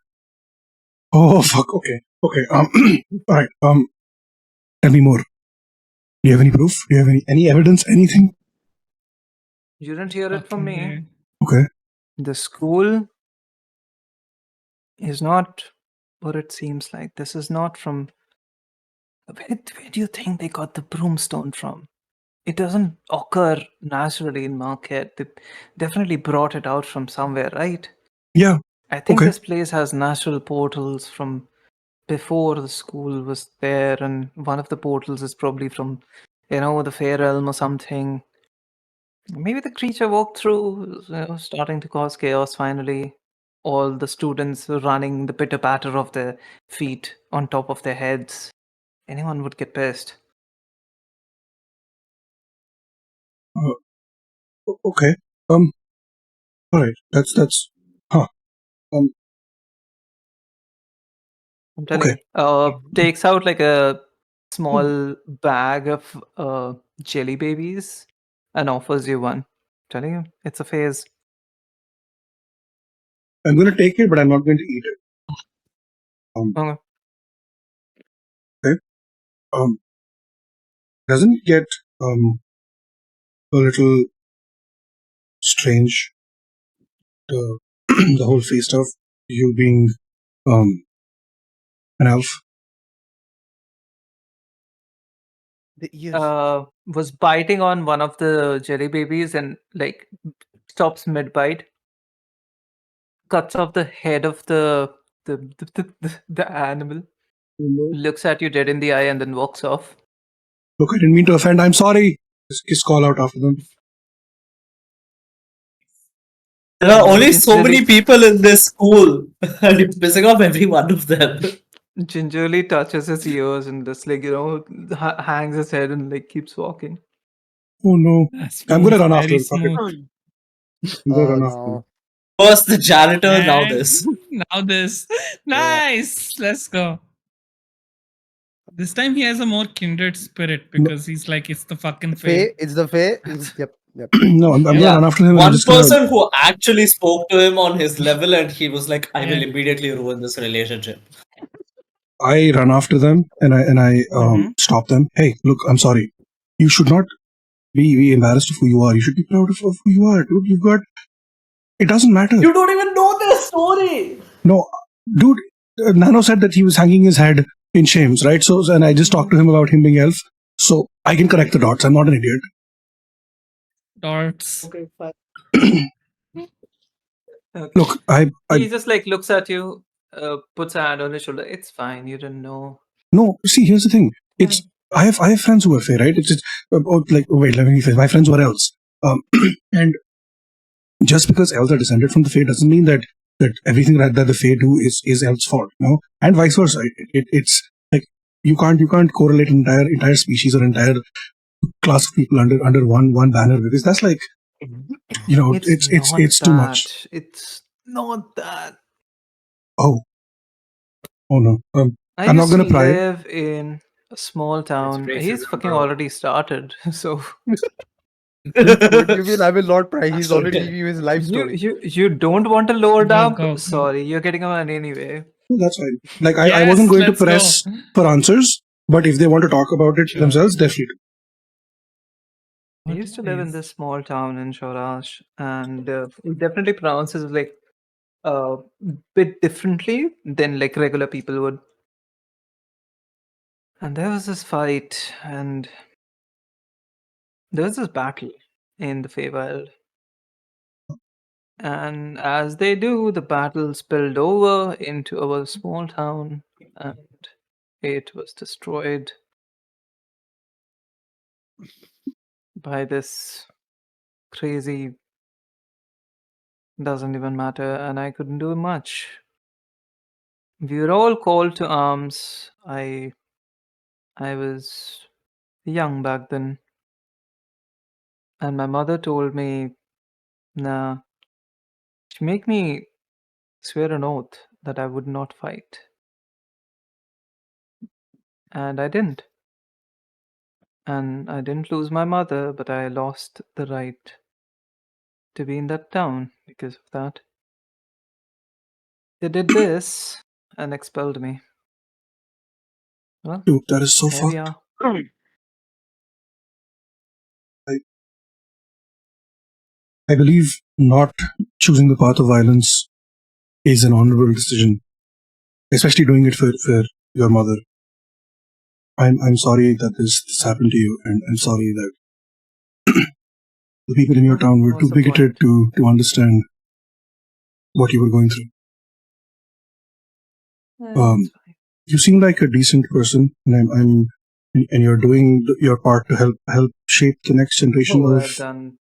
Oh fuck! Okay. All right. Tell me more. Do you have any proof? Do you have any evidence? Anything? You didn't hear it from me. Okay. Okay. The school is not what it seems like. This is not from. Where do you think they got the broomstone from? It doesn't occur naturally in Marquette. They definitely brought it out from somewhere, right? Yeah. I think Okay. this place has natural portals from before the school was there, and one of the portals is probably from, the Fair Realm or something. Maybe the creature walked through, starting to cause chaos finally. All the students running the pitter patter of their feet on top of their heads. Anyone would get pissed. Okay. All right. That's. Huh. I'm telling Okay. you. Takes out like a small bag of jelly babies and offers you one. Telling you, it's a phase. I'm going to take it, but I'm not going to eat it. Okay. Okay. Doesn't it get a little strange. The the whole face stuff. You being an elf. Yes. Was biting on one of the jelly babies and like stops mid bite, cuts off the head of the animal, looks at you dead in the eye, and then walks off. Look, I didn't mean to offend. I'm sorry. Just call out after them. There are only so Gingerly- many people in this school, and you're pissing off every one of them. Gingerly touches his ears and just like hangs his head and like keeps walking. Oh no. I'm gonna run after Very him. Fuck it. smooth. I'm gonna run after him. No. First the janitor, now And this. Now this. Nice. Let's go. This time he has a more kindred spirit because he's like, it's the fucking Fae, Fae. it's the Fae. Yep. No, I'm gonna Yeah. run after him. And I'm One just gonna, person who actually spoke to him on his level, and he was like, I will Yeah. immediately ruin this relationship. I run after them and I stop them. Hey, look, I'm sorry. You should not be embarrassed of who you are. You should be proud of who you are, dude. You've got. It doesn't matter. You don't even know their story! No, dude. Nano said that he was hanging his head in shames, right? So, and I just talked to him about him being elf, so I can connect the dots. I'm not an idiot. Dots. Okay, fine. Look, I He just like looks at you, puts a hand on his shoulder. It's fine. You didn't know. no. See, here's the thing. It's I have friends who are fair, right? It's just like wait, let me rephrase. My friends were elves, and just because elves are descended from the Fae doesn't mean that everything that the Fae do is elves' fault, you know, and vice versa. It's like you can't correlate entire species or entire class of people under one banner because that's like, you know, it's too much. It's not that. Oh no. I I'm not used gonna to pry. live in a small town. He's fucking already started. So What do you mean? I will not pry. He's Okay. already giving you his life story. you don't want a lower Go, dub? go. Sorry, you're getting one anyway. That's fine. Like I wasn't going to let's go. press for answers, but if they want to talk about it themselves, definitely. I used to live in this small town in Shorash, and he definitely pronounces like a bit differently than like regular people would. And there was this fight, and there was this battle in the Feywild. And as they do, the battle spilled over into our small town, and it was destroyed by this crazy, doesn't even matter, and I couldn't do much. We were all called to arms. I was young back then, and my mother told me, nah, she made me swear an oath that I would not fight. And I didn't. And I didn't lose my mother, but I lost the right to be in that town because of that. They did this and expelled me. Well, Dude, that is so here we fucked. are. I believe not choosing the path of violence is an honorable decision, especially doing it for your mother. I'm sorry that this happened to you, and I'm sorry that the people in your town were What's too the bigoted to understand what you were going through. Eh, Um, it's fine. You seem like a decent person, and and you're doing your part to help shape the next generation Oh, of. I've done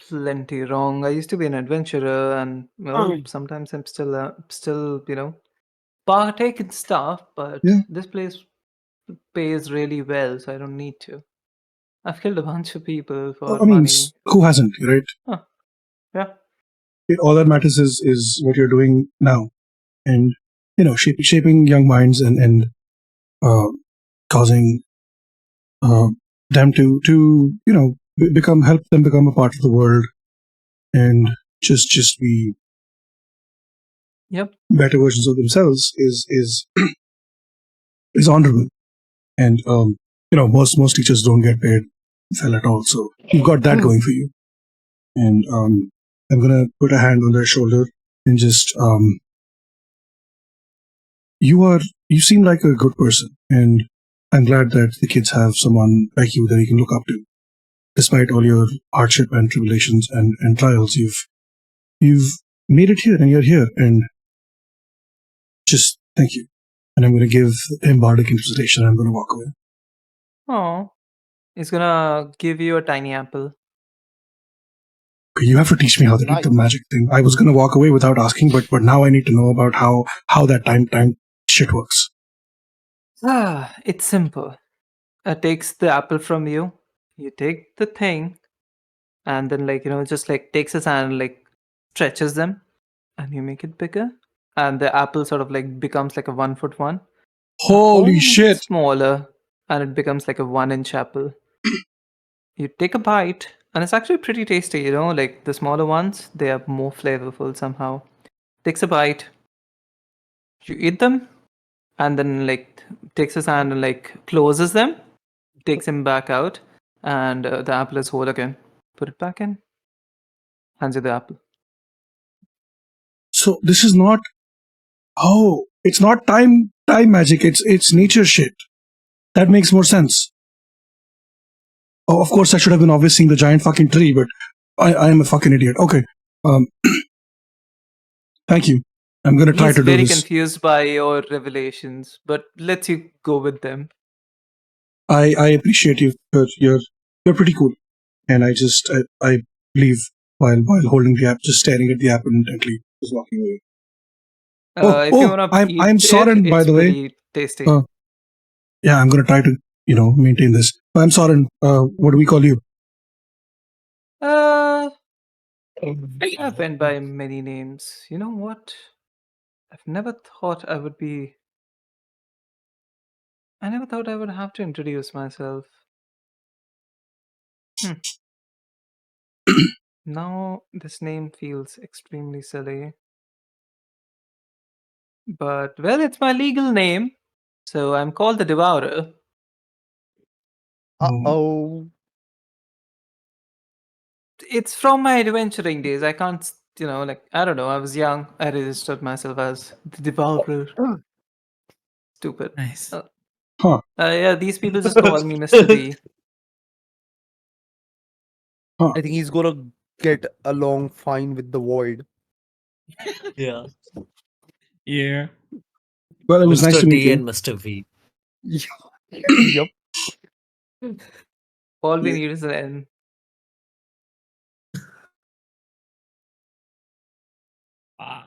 plenty wrong. I used to be an adventurer, and well, sometimes I'm still partake in stuff. But Yeah. this place pays really well, so I don't need to. I've killed a bunch of people for I mean, money. who hasn't, right? Yeah. All that matters is what you're doing now, and you know, shaping young minds and causing them to you know help them become a part of the world, and just be Yep. better versions of themselves is honorable. And you know, most teachers don't get paid well at all, so you've got that going for you. And I'm gonna put a hand on their shoulder and just you seem like a good person, and I'm glad that the kids have someone like you that you can look up to. Despite all your hardship and tribulations and trials, you've made it here and you're here, and just thank you. And I'm gonna give him bardic inspiration and I'm gonna walk away. Oh, he's gonna give you a tiny apple. Okay, you have to teach me how to do the magic thing. I was gonna walk away without asking, but now I need to know about how that time shit works. It's simple. It takes the apple from you. You take the thing, and then just takes his hand and stretches them, and you make it bigger, and the apple sort of becomes like a 1-foot one. Holy shit! Smaller, and it becomes like a 1-inch apple. You take a bite, and it's actually pretty tasty. Like the smaller ones, they are more flavorful somehow. Takes a bite. You eat them, and then takes his hand and closes them, takes him back out, and the apple is whole again. Put it back in. Hands you the apple. So this is not. Oh, it's not time magic. It's nature shit. That makes more sense. Oh, of course, I should have been obvious seeing the giant fucking tree, but I am a fucking idiot. Okay. Thank you. I'm gonna try to do this. He's very confused by your revelations, but lets you go with them. I appreciate you. You're pretty cool. And I leave while holding the app, just staring at the app intently, just walking away. If you wanna I'm Sorren, by the way. Pretty tasty. Yeah, I'm gonna try to maintain this. I'm Sorren. What do we call you? I've went by many names. You know what? I never thought I would have to introduce myself. Now this name feels extremely silly. But, well, it's my legal name. So I'm called the Devourer. Uh-oh. It's from my adventuring days. I can't, I don't know. I was young. I registered myself as the Devourer. Stupid. Nice. Yeah, these people just call me Mr. B. I think he's gonna get along fine with the void. Yeah. Yeah. Well, it was nice Mr. to meet D you. and Mr. V. Yep. All we need is an N.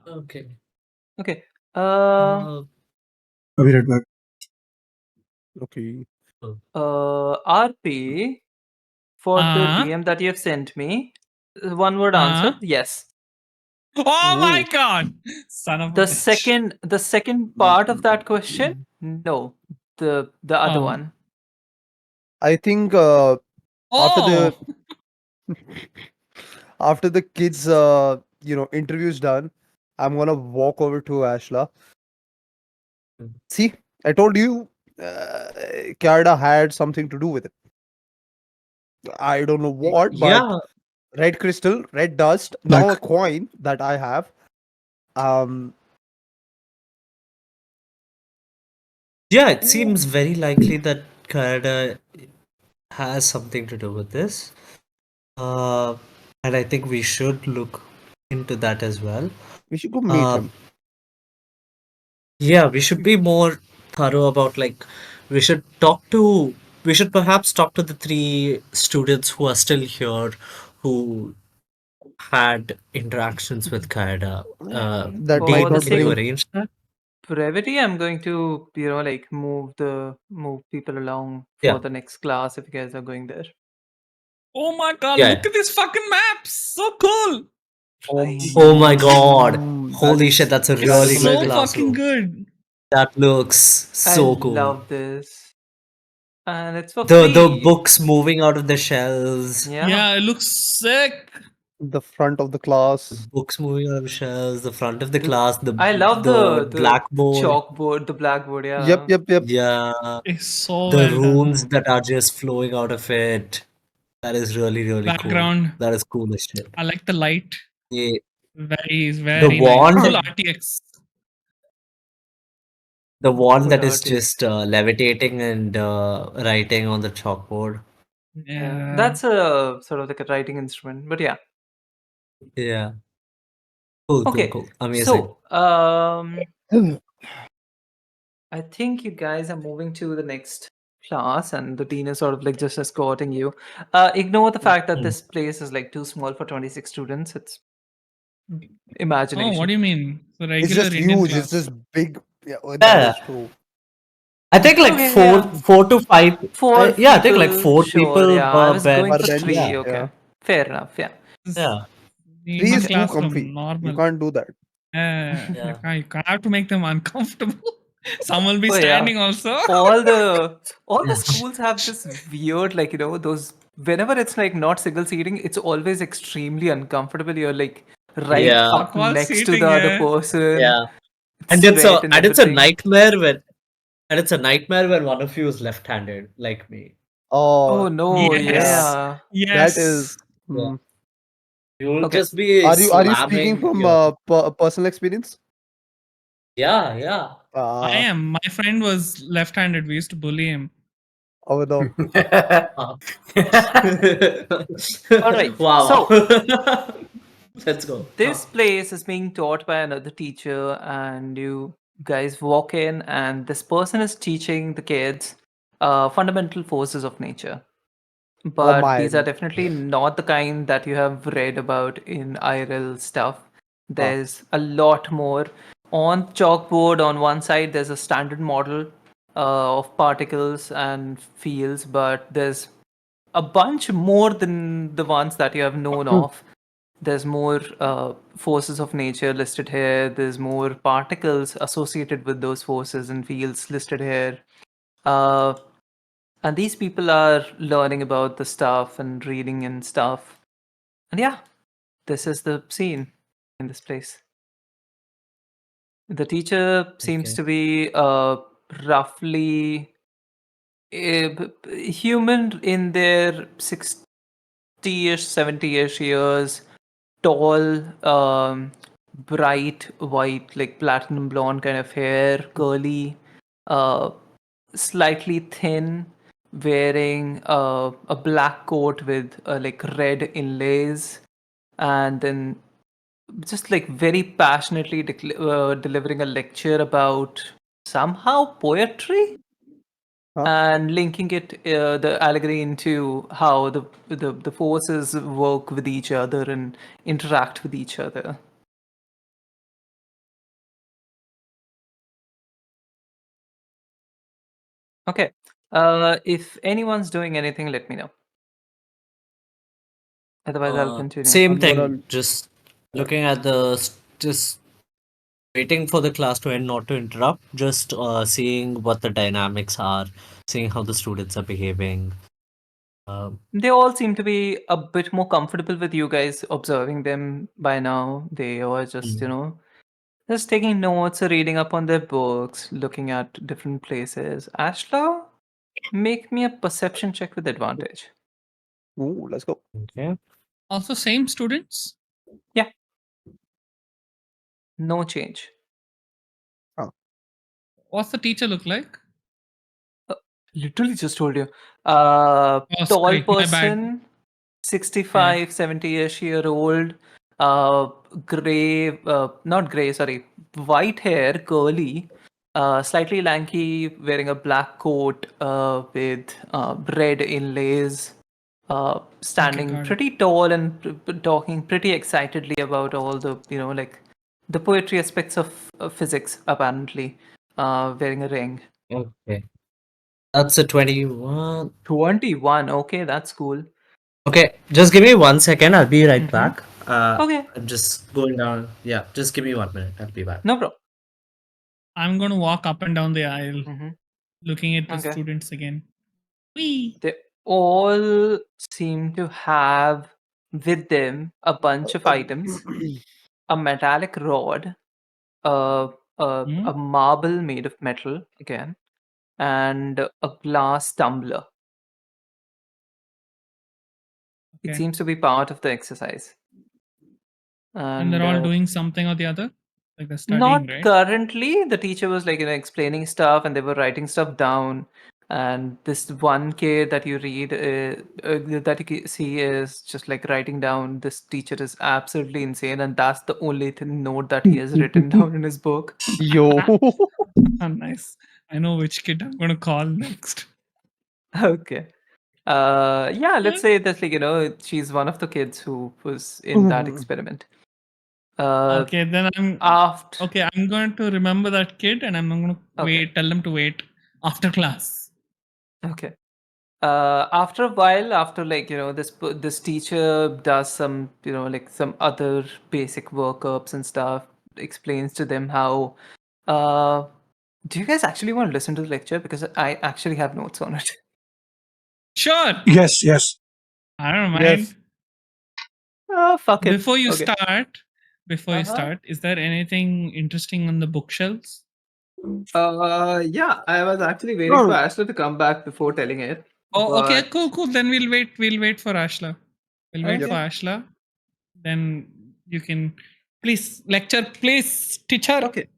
Okay. Okay. I'll be right back. Okay. RP, for the DM that you have sent me, one word answer, yes. Oh my god! Son of a The bitch. second part of that question, no. The other one. I think Oh! after the kids interview's done, I'm gonna walk over to Ashla. See, I told you Canada had something to do with it. I don't know what, but Yeah. red crystal, red dust, now a coin that I have. Yeah, it seems very likely that Canada has something to do with this. And I think we should look into that as well. We should go meet him. Yeah, we should be more thorough about we should perhaps talk to the 3 students who are still here who had interactions with Canada. That For might Dean, not can you bring. arrange that? Brevity, I'm going to, move people along Yeah. for the next class if you guys are going there. Oh my god, Yeah. look at these fucking maps! So cool! Oh my god. Holy is- shit, that's a that really is good So amazing. fucking classroom. good! That looks so I cool. love this. And it's for The free. books moving out of the shelves. Yeah, it looks sick! The front of the class. Books moving out of the shelves, the front of the class, I love the the blackboard. chalkboard, the blackboard, yeah. Yep. Yeah. It's so The well done. runes that are just flowing out of it. That is really, really cool. Background. That is cool as shit. I like the light. The, Very nice. wand- Full RTX. the wand Full that is RTX. just levitating and writing on the chalkboard. Yeah. That's a sort of like a writing instrument, but yeah. Yeah. Cool, Okay, cool, cool. Amazing. so I think you guys are moving to the next class, and the dean is sort of like just escorting you. Ignore the fact that this place is like too small for 26 students. It's imagination. Oh, what do you mean? The It's regular just Indian huge. class. It's just big. Yeah, that Yeah. is true. I think like Okay, four, yeah. 4 to 5. Four Yeah, I think like people, 4 sure, people yeah. I was bed. going Per for bench, 3. Yeah. Okay, yeah. fair enough. Yeah. Yeah. The 3 is Indian too comfy. classroom, normal. You can't do that. Yeah. You have to make them uncomfortable. Some will be Oh, yeah. standing also. all the schools have this weird, like, those, whenever it's like not single seating, it's always extremely uncomfortable. You're like right Yeah. up Wall next to seating, the other yeah. person. Yeah. And it's Sweat and a everything. nightmare when one of you is left-handed like me. Oh Oh, no, Yes. yeah. Yes. that is. Yeah. Hmm. You will Okay. just be Are you speaking slamming from your personal experience? yeah. I am. My friend was left-handed. We used to bully him. Oh no. All right. Wow. So Let's go. this place is being taught by another teacher, and you guys walk in, and this person is teaching the kids fundamental forces of nature. But my. these are definitely not the kind that you have read about in IRL stuff. There's a lot more. On chalkboard, on one side, there's a standard model of particles and fields, but there's a bunch more than the ones that you have known of. There's more forces of nature listed here. There's more particles associated with those forces and fields listed here. And these people are learning about the stuff and reading and stuff. And yeah, this is the scene in this place. The teacher seems Okay. to be roughly human in their 60-ish, 70-ish years, tall, bright white, like platinum blonde kind of hair, curly, uh, slightly thin, wearing a black coat with like red inlays, and then just like very passionately delivering a lecture about somehow poetry, Huh? and linking it the allegory into how the forces work with each other and interact with each other. Okay. If anyone's doing anything, let me know. Otherwise, I'll continue. Same I'm thing. gonna. Just looking at just waiting for the class to end, not to interrupt. Just seeing what the dynamics are, seeing how the students are behaving. They all seem to be a bit more comfortable with you guys observing them by now. They are just, just taking notes or reading up on their books, looking at different places. Ashla, make me a perception check with advantage. Ooh, let's go. Okay. Also, same students. Yeah. No change. What's the teacher look like? Literally just told you. Oh, Tall sorry, my bad. person, 65, 70-ish year old, gray, not gray, sorry, white hair, curly, slightly lanky, wearing a black coat with red inlays, standing got it. pretty tall and talking pretty excitedly about all the, like the poetry aspects of physics, apparently, wearing a ring. Okay. That's a 21. 21, okay, that's cool. Okay, just give me 1 second. I'll be right Mhm. back. Okay, I'm just going down. Yeah, just give me 1 minute. I'll be back. no problem. I'm going to walk up and down the aisle, looking at the Okay. students again. Whee! They all seem to have with them a bunch of items, a metallic rod, a marble made of metal again, and a glass tumbler. It Okay. seems to be part of the exercise. And they're all doing something or the other? Like they're studying, Not right? currently. The teacher was like, explaining stuff and they were writing stuff down. And this one kid that you read, that you see is just like writing down. This teacher is absolutely insane. And that's the only note that he has written down in his book. Yo. Oh, nice. I know which kid I'm going to call next. Okay. Yeah, let's say that, like, she's one of the kids who was in that experiment. Okay, then After. Okay, I'm going to remember that kid and I'm going to Okay. tell them to wait after class. Okay. After a while, after this teacher does some like some other basic workups and stuff, explains to them how. Do you guys actually want to listen to the lecture? Because I actually have notes on it. Sure. Yes, yes. I don't mind. Yes. Oh, fuck it. Before you Okay. start, is there anything interesting on the bookshelves? Yeah, I was actually waiting No. for Ashley to come back before telling it. Oh, okay, but- cool. Then we'll wait for Ashla. We'll wait Okay. for Ashla. Then you can please lecture, please, teacher. Okay.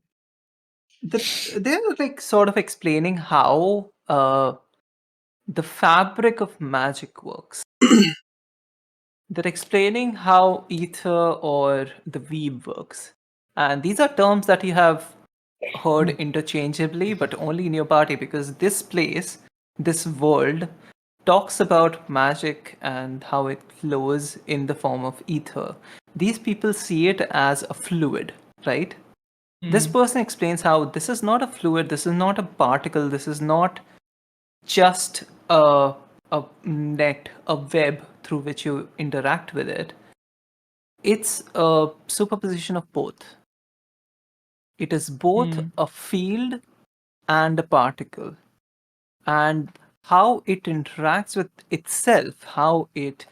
They're like sort of explaining how the fabric of magic works. They're explaining how ether or the weave works. And these are terms that you have heard interchangeably, but only in your party, because this place, this world, talks about magic and how it flows in the form of ether. These people see it as a fluid, right? This person explains how this is not a fluid, this is not a particle, this is not just a net, a web through which you interact with it. It's a superposition of both. It is both a field and a particle. And how it interacts with itself, how it,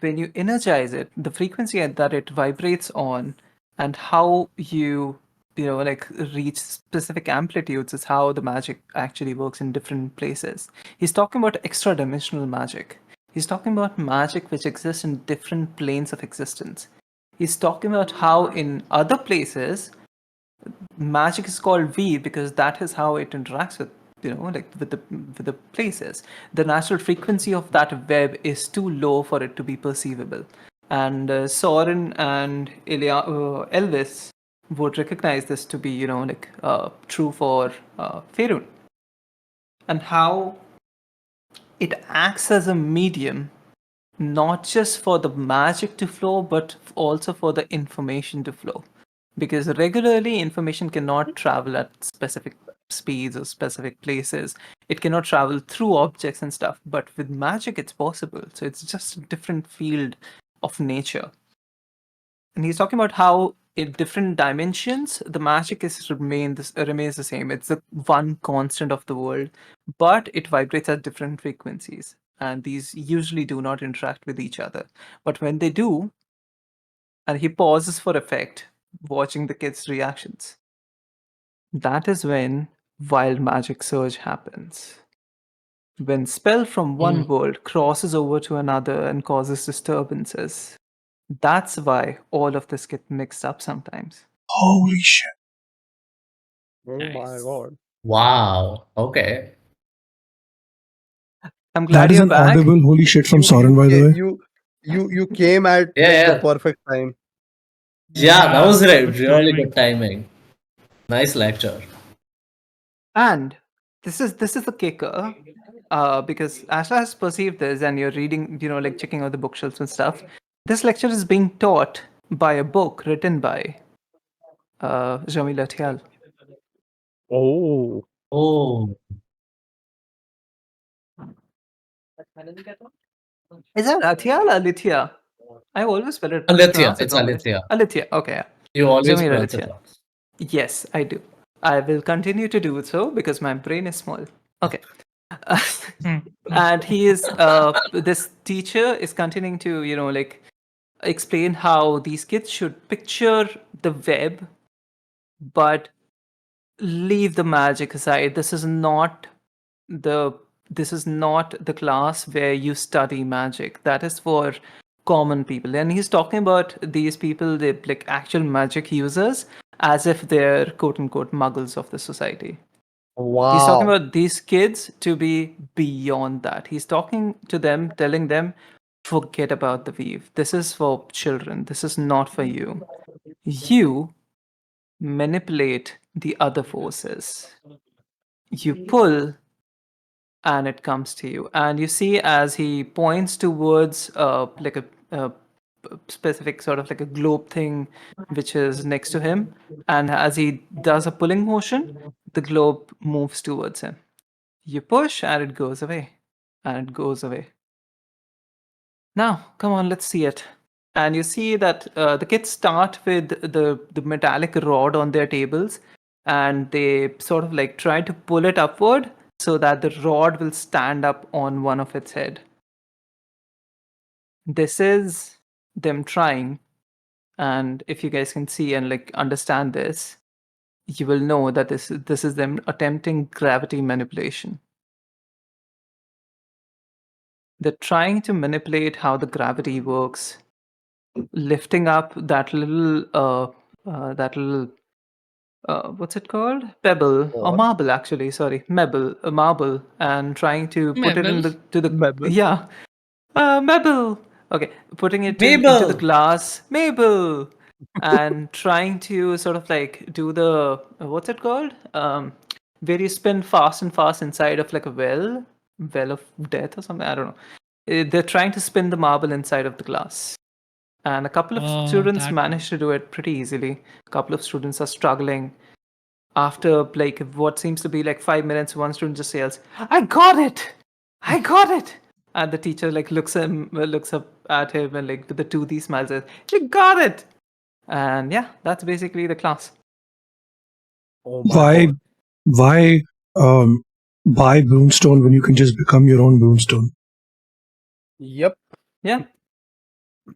when you energize it, the frequency that it vibrates on, and how you like reach specific amplitudes is how the magic actually works in different places. He's talking about extra dimensional magic. He's talking about magic which exists in different planes of existence. He's talking about how in other places magic is called V because that is how it interacts with with the places. The natural frequency of that web is too low for it to be perceivable, and Sorren and Elvis would recognize this to be true for Faerun, and how it acts as a medium not just for the magic to flow but also for the information to flow, because regularly information cannot travel at specific speeds or specific places. It cannot travel through objects and stuff, but with magic it's possible. So it's just a different field of nature. And he's talking about how in different dimensions the magic remains the same. It's the one constant of the world, but it vibrates at different frequencies, and these usually do not interact with each other. But when they do, and he pauses for effect, watching the kids' reactions, that is when wild magic surge happens. When spell from one world crosses over to another and causes disturbances. That's why all of this gets mixed up sometimes. Holy shit. Oh my Nice. god. Wow. Okay. I'm glad That is you're an back. audible holy shit from Sorren, by the way. You came at Yeah, like the yeah. perfect time. Yeah, that was good really timing. good timing. Nice lecture. And this is the kicker, because Ashla has perceived this, and you're reading, like checking out the bookshelves and stuff. This lecture is being taught by a book written by Jamila Thial. Oh. Oh, Is that Athial or Alithia? I always Alithia. pronounce it It's wrongly. Alithia. Alithia. Okay, yeah. You always Jamila pronounce it Alithia. wrong. Yes, I do. I will continue to do so because my brain is small. Okay. And he is this teacher is continuing to explain how these kids should picture the web but leave the magic aside. This is not the class where you study magic. That is for common people, and he's talking about these people, they like actual magic users, as if they're quote unquote muggles of the society. Wow. He's talking about these kids to be beyond that. He's talking to them, telling them, forget about the weave. This is for children. This is not for you. You manipulate the other forces. You pull and it comes to you. And you see as he points towards like a specific sort of like a globe thing which is next to him. And as he does a pulling motion, the globe moves towards him. You push and it goes away. And it goes away. Now, come on, let's see it. And you see that the kids start with the metallic rod on their tables, and they sort of like try to pull it upward so that the rod will stand up on one of its head. This is them trying, and if you guys can see and like understand this, you will know that this is them attempting gravity manipulation. They're trying to manipulate how the gravity works, lifting up that little what's it called? Pebble or What? marble, actually. Sorry, marble, and trying to put it in Mebble. the Mebble. yeah, Mabel. Okay, putting it into the Mabel! glass, Mabel, and trying to sort of like do the what's it called? Where you spin fast and fast inside of like a well of death or something. I don't know. They're trying to spin the marble inside of the glass. And a couple of Oh, students that managed to do it pretty easily. A couple of students are struggling. After like what seems to be like 5 minutes, one student just yells, "I got it! I got it!" And the teacher like looks up at him and like with the toothy smile says, "You got it!" And yeah, that's basically the class. Oh my Why, god. why, buy Broomstone when you can just become your own Broomstone? Yep. Yeah,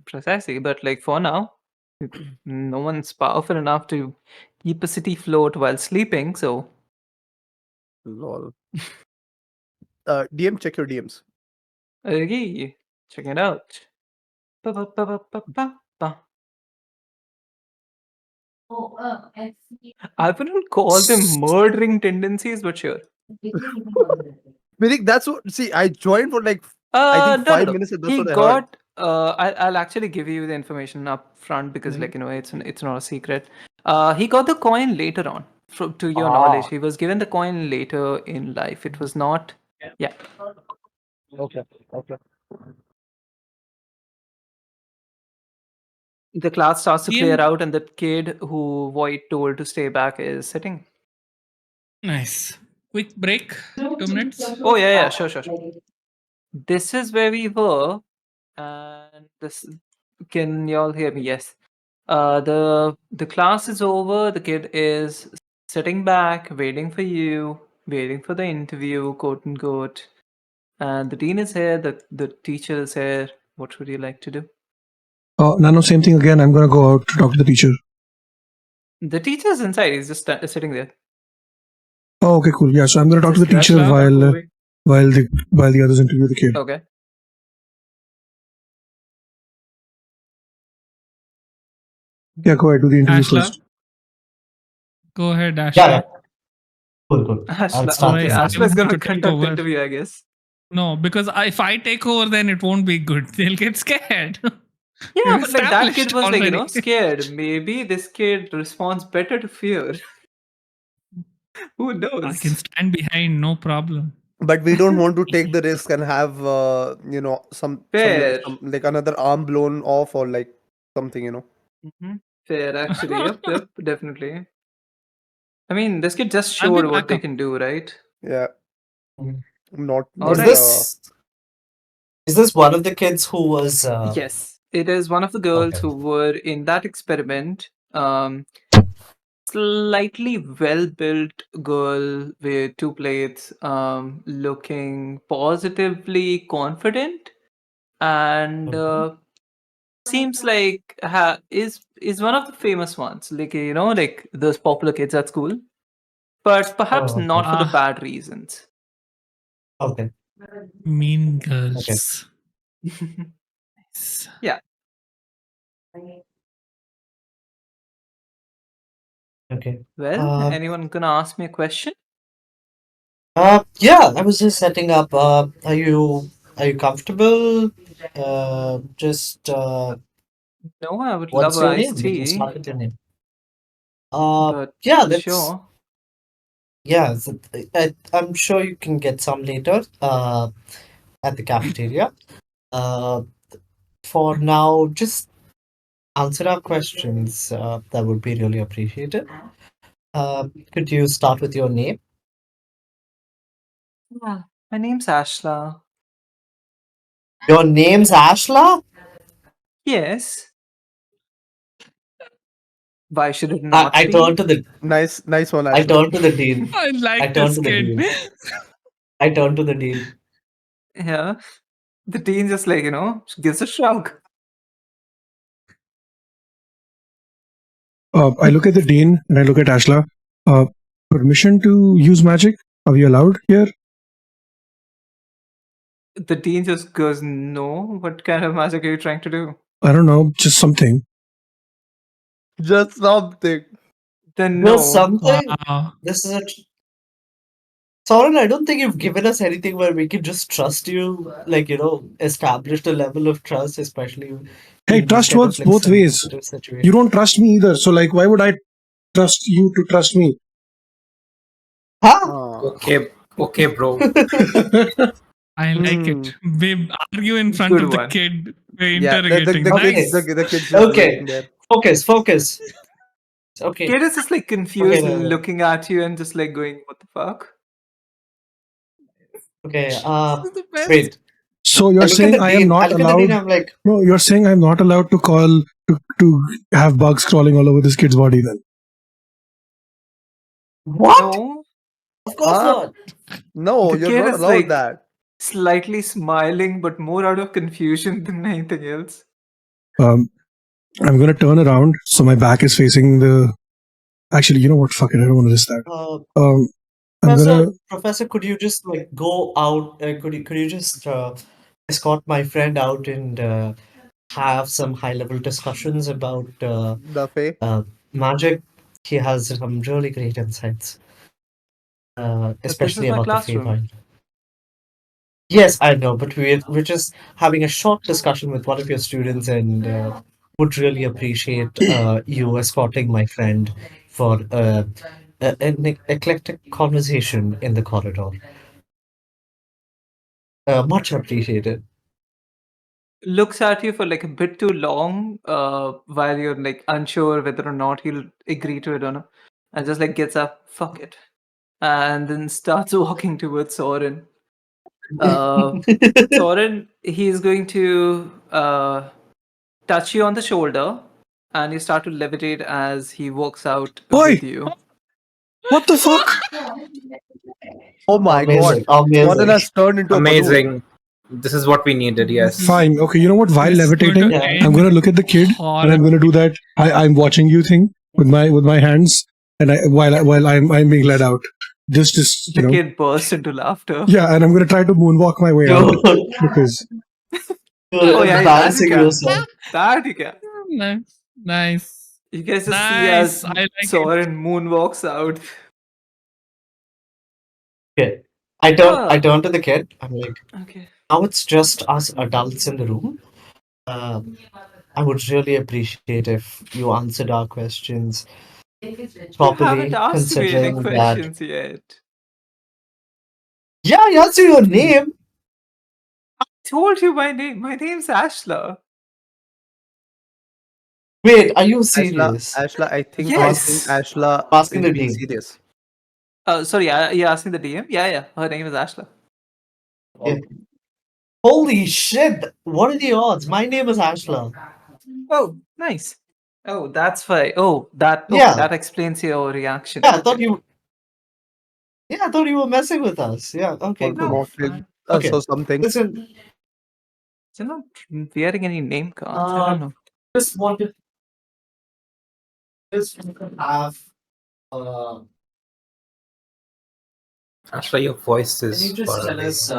precisely. But like for now, no one's powerful enough to keep a city afloat while sleeping. So Lol. DM, check your DMs. okay, check it out. Ba, ba, ba, ba, ba, ba, ba. I wouldn't call them murdering tendencies, but sure. Meaning that's what. See, I joined for like I think No, no, 5 minutes, and that's He what I heard. got. I'll actually give you the information up front because, like, it's not a secret. He got the coin later on. To your knowledge, he was given the coin later in life. It was not. Yeah. Okay. Okay. The class starts to clear DM. out, and the kid who Void told to stay back is sitting. Nice. Quick break. 2 minutes. Oh yeah, sure. This is where we were, and this. Can y'all hear me? Yes. The class is over. The kid is sitting back, waiting for you, waiting for the interview, quote unquote. And the dean is here. The teacher is here. What would you like to do? Nano, same thing again. I'm gonna go out to talk to the teacher. The teacher's inside. He's just sitting there. Oh, okay, cool. Yeah, so I'm gonna talk to the Just teacher scratch that, movie. while the others interview the kid. Okay. Yeah, go ahead, do the interview Ashla. first. Go ahead, Ashla. Yeah. Cool. I'll Ashla, start okay, this. Ashla's I'm gonna to take conduct the over. interview, I guess. No, because if I take over, then it won't be good. They'll get scared. Yeah, We've but like that kid established was like, already. scared. Maybe this kid responds better to fear. Who knows? I can stand behind, no problem. But we don't want to take the risk and have some Fair. like another arm blown off or like something, Fair, actually. Yep, definitely. I mean, this kid just I'll be showed what they backup. can do, right? Yeah. Mhm. Not Alright. Is this one of the kids who was Yes, it is one of the girls Okay. who were in that experiment. Slightly well-built girl with two plates, looking positively confident, and seems like is one of the famous ones, like like those popular kids at school, but perhaps Oh, okay. not for the Ah. bad reasons. Okay. Mean girls. Yeah. Okay. Well, anyone gonna ask me a question? Yeah, I was just setting up. Are you comfortable? Just No, I would love what's a your iced name? We can tea, start with your name. but Yeah, that's sure. yeah. I'm sure you can get some later. At the cafeteria. For now, just answer our questions. That would be really appreciated. Could you start with your name? Yeah. My name's Ashla. Your name's Ashla? Yes. Why should it I, not I be? turned to the Nice one, I Ashla. turned to the dean. I I like turned this to the kid. dean. I turned to the dean. Yeah. The dean just like, gives a shrug. I look at the dean and I look at Ashla. Permission to use magic? Are we allowed here? The dean just goes, no. What kind of magic are you trying to do? I don't know, just something. Just something. Then There's no. something. Wow. This is a. Sorry, I don't think you've given us anything where we can just trust you. Like established a level of trust, especially Hey, in this trust kind works of both ways. sensitive situation. You don't trust me either, so why would I trust you to trust me? Huh? Okay, bro. I like it. We argue in front Good of the one. kid. We're Yeah, interrogating. the Okay. kids, the kids just Okay. waiting there. Focus. Okay. Kid is just like confused, no. looking at you and just like going, what the fuck? Okay. This is the best. Wait. So I you're look at saying the I am dean. not I look at the allowed? dean. I'm like, No, you're saying I'm not allowed to call to have bugs crawling all over this kid's body then. what? No. Of course not. No, The you're kid not is allowed like that. slightly smiling, but more out of confusion than anything else. I'm gonna turn around so my back is facing the. Actually, you know what? Fuck it. I don't want to risk that. I'm gonna. Professor, could you just like go out? Could you just escort my friend out and have some high level discussions about The Fae. magic? He has some really great insights, But this especially is my about the classroom. Feywild. Yes, I know, but we're just having a short discussion with one of your students, and would really appreciate you escorting my friend for an eclectic conversation in the corridor. Much appreciated. Looks at you for like a bit too long, while you're like unsure whether or not he'll agree to it or not, and just like gets up, fuck it, and then starts walking towards Sorren. Sorren, he's going to touch you on the shoulder, and you start to levitate as he walks out Oi! with you. What the fuck? Oh my Amazing, god. amazing. Warden has turned into a balloon. Amazing. This is what we needed, yes. Fine. Okay. You know what? While This is going levitating, to Yeah. I'm end gonna look at the kid and I'm horribly. gonna do that. I'm watching you thing with my hands, and while I'm being led out. Just The kid bursts into laughter. yeah, and I'm gonna try to moonwalk my way out Dude, because Oh yeah, that you balancing can. yourself. That you can. Nice. You guys just see as Nice. I like it. Sorren moonwalks out. Okay. I turn to the kid. I'm like, Okay. now it's just us adults in the room. I would really appreciate if you answered our questions You properly, haven't asked me any considering that. questions yet. Yeah, I answered your name. Told you my name. My name's Ashla. Wait, are you Ashla, serious? Ashla, I think Yes. Ashla Asking is the being dean. serious. Sorry, you're asking the DM? Yeah. Her name is Ashla. Yeah. Holy shit! What are the odds? My name is Ashla. Oh, nice. Oh, that's why. Oh, that. Okay, Yeah. that explains your reaction. Yeah, I thought Okay. you. Yeah, I thought you were messing with us. Yeah. Okay. Or Cool. mocking Okay. us or something. Listen. You're not wearing any name cards. I don't know. Just wanted. Just have. Uh, Ashla, your voice can you is just far tell away. us?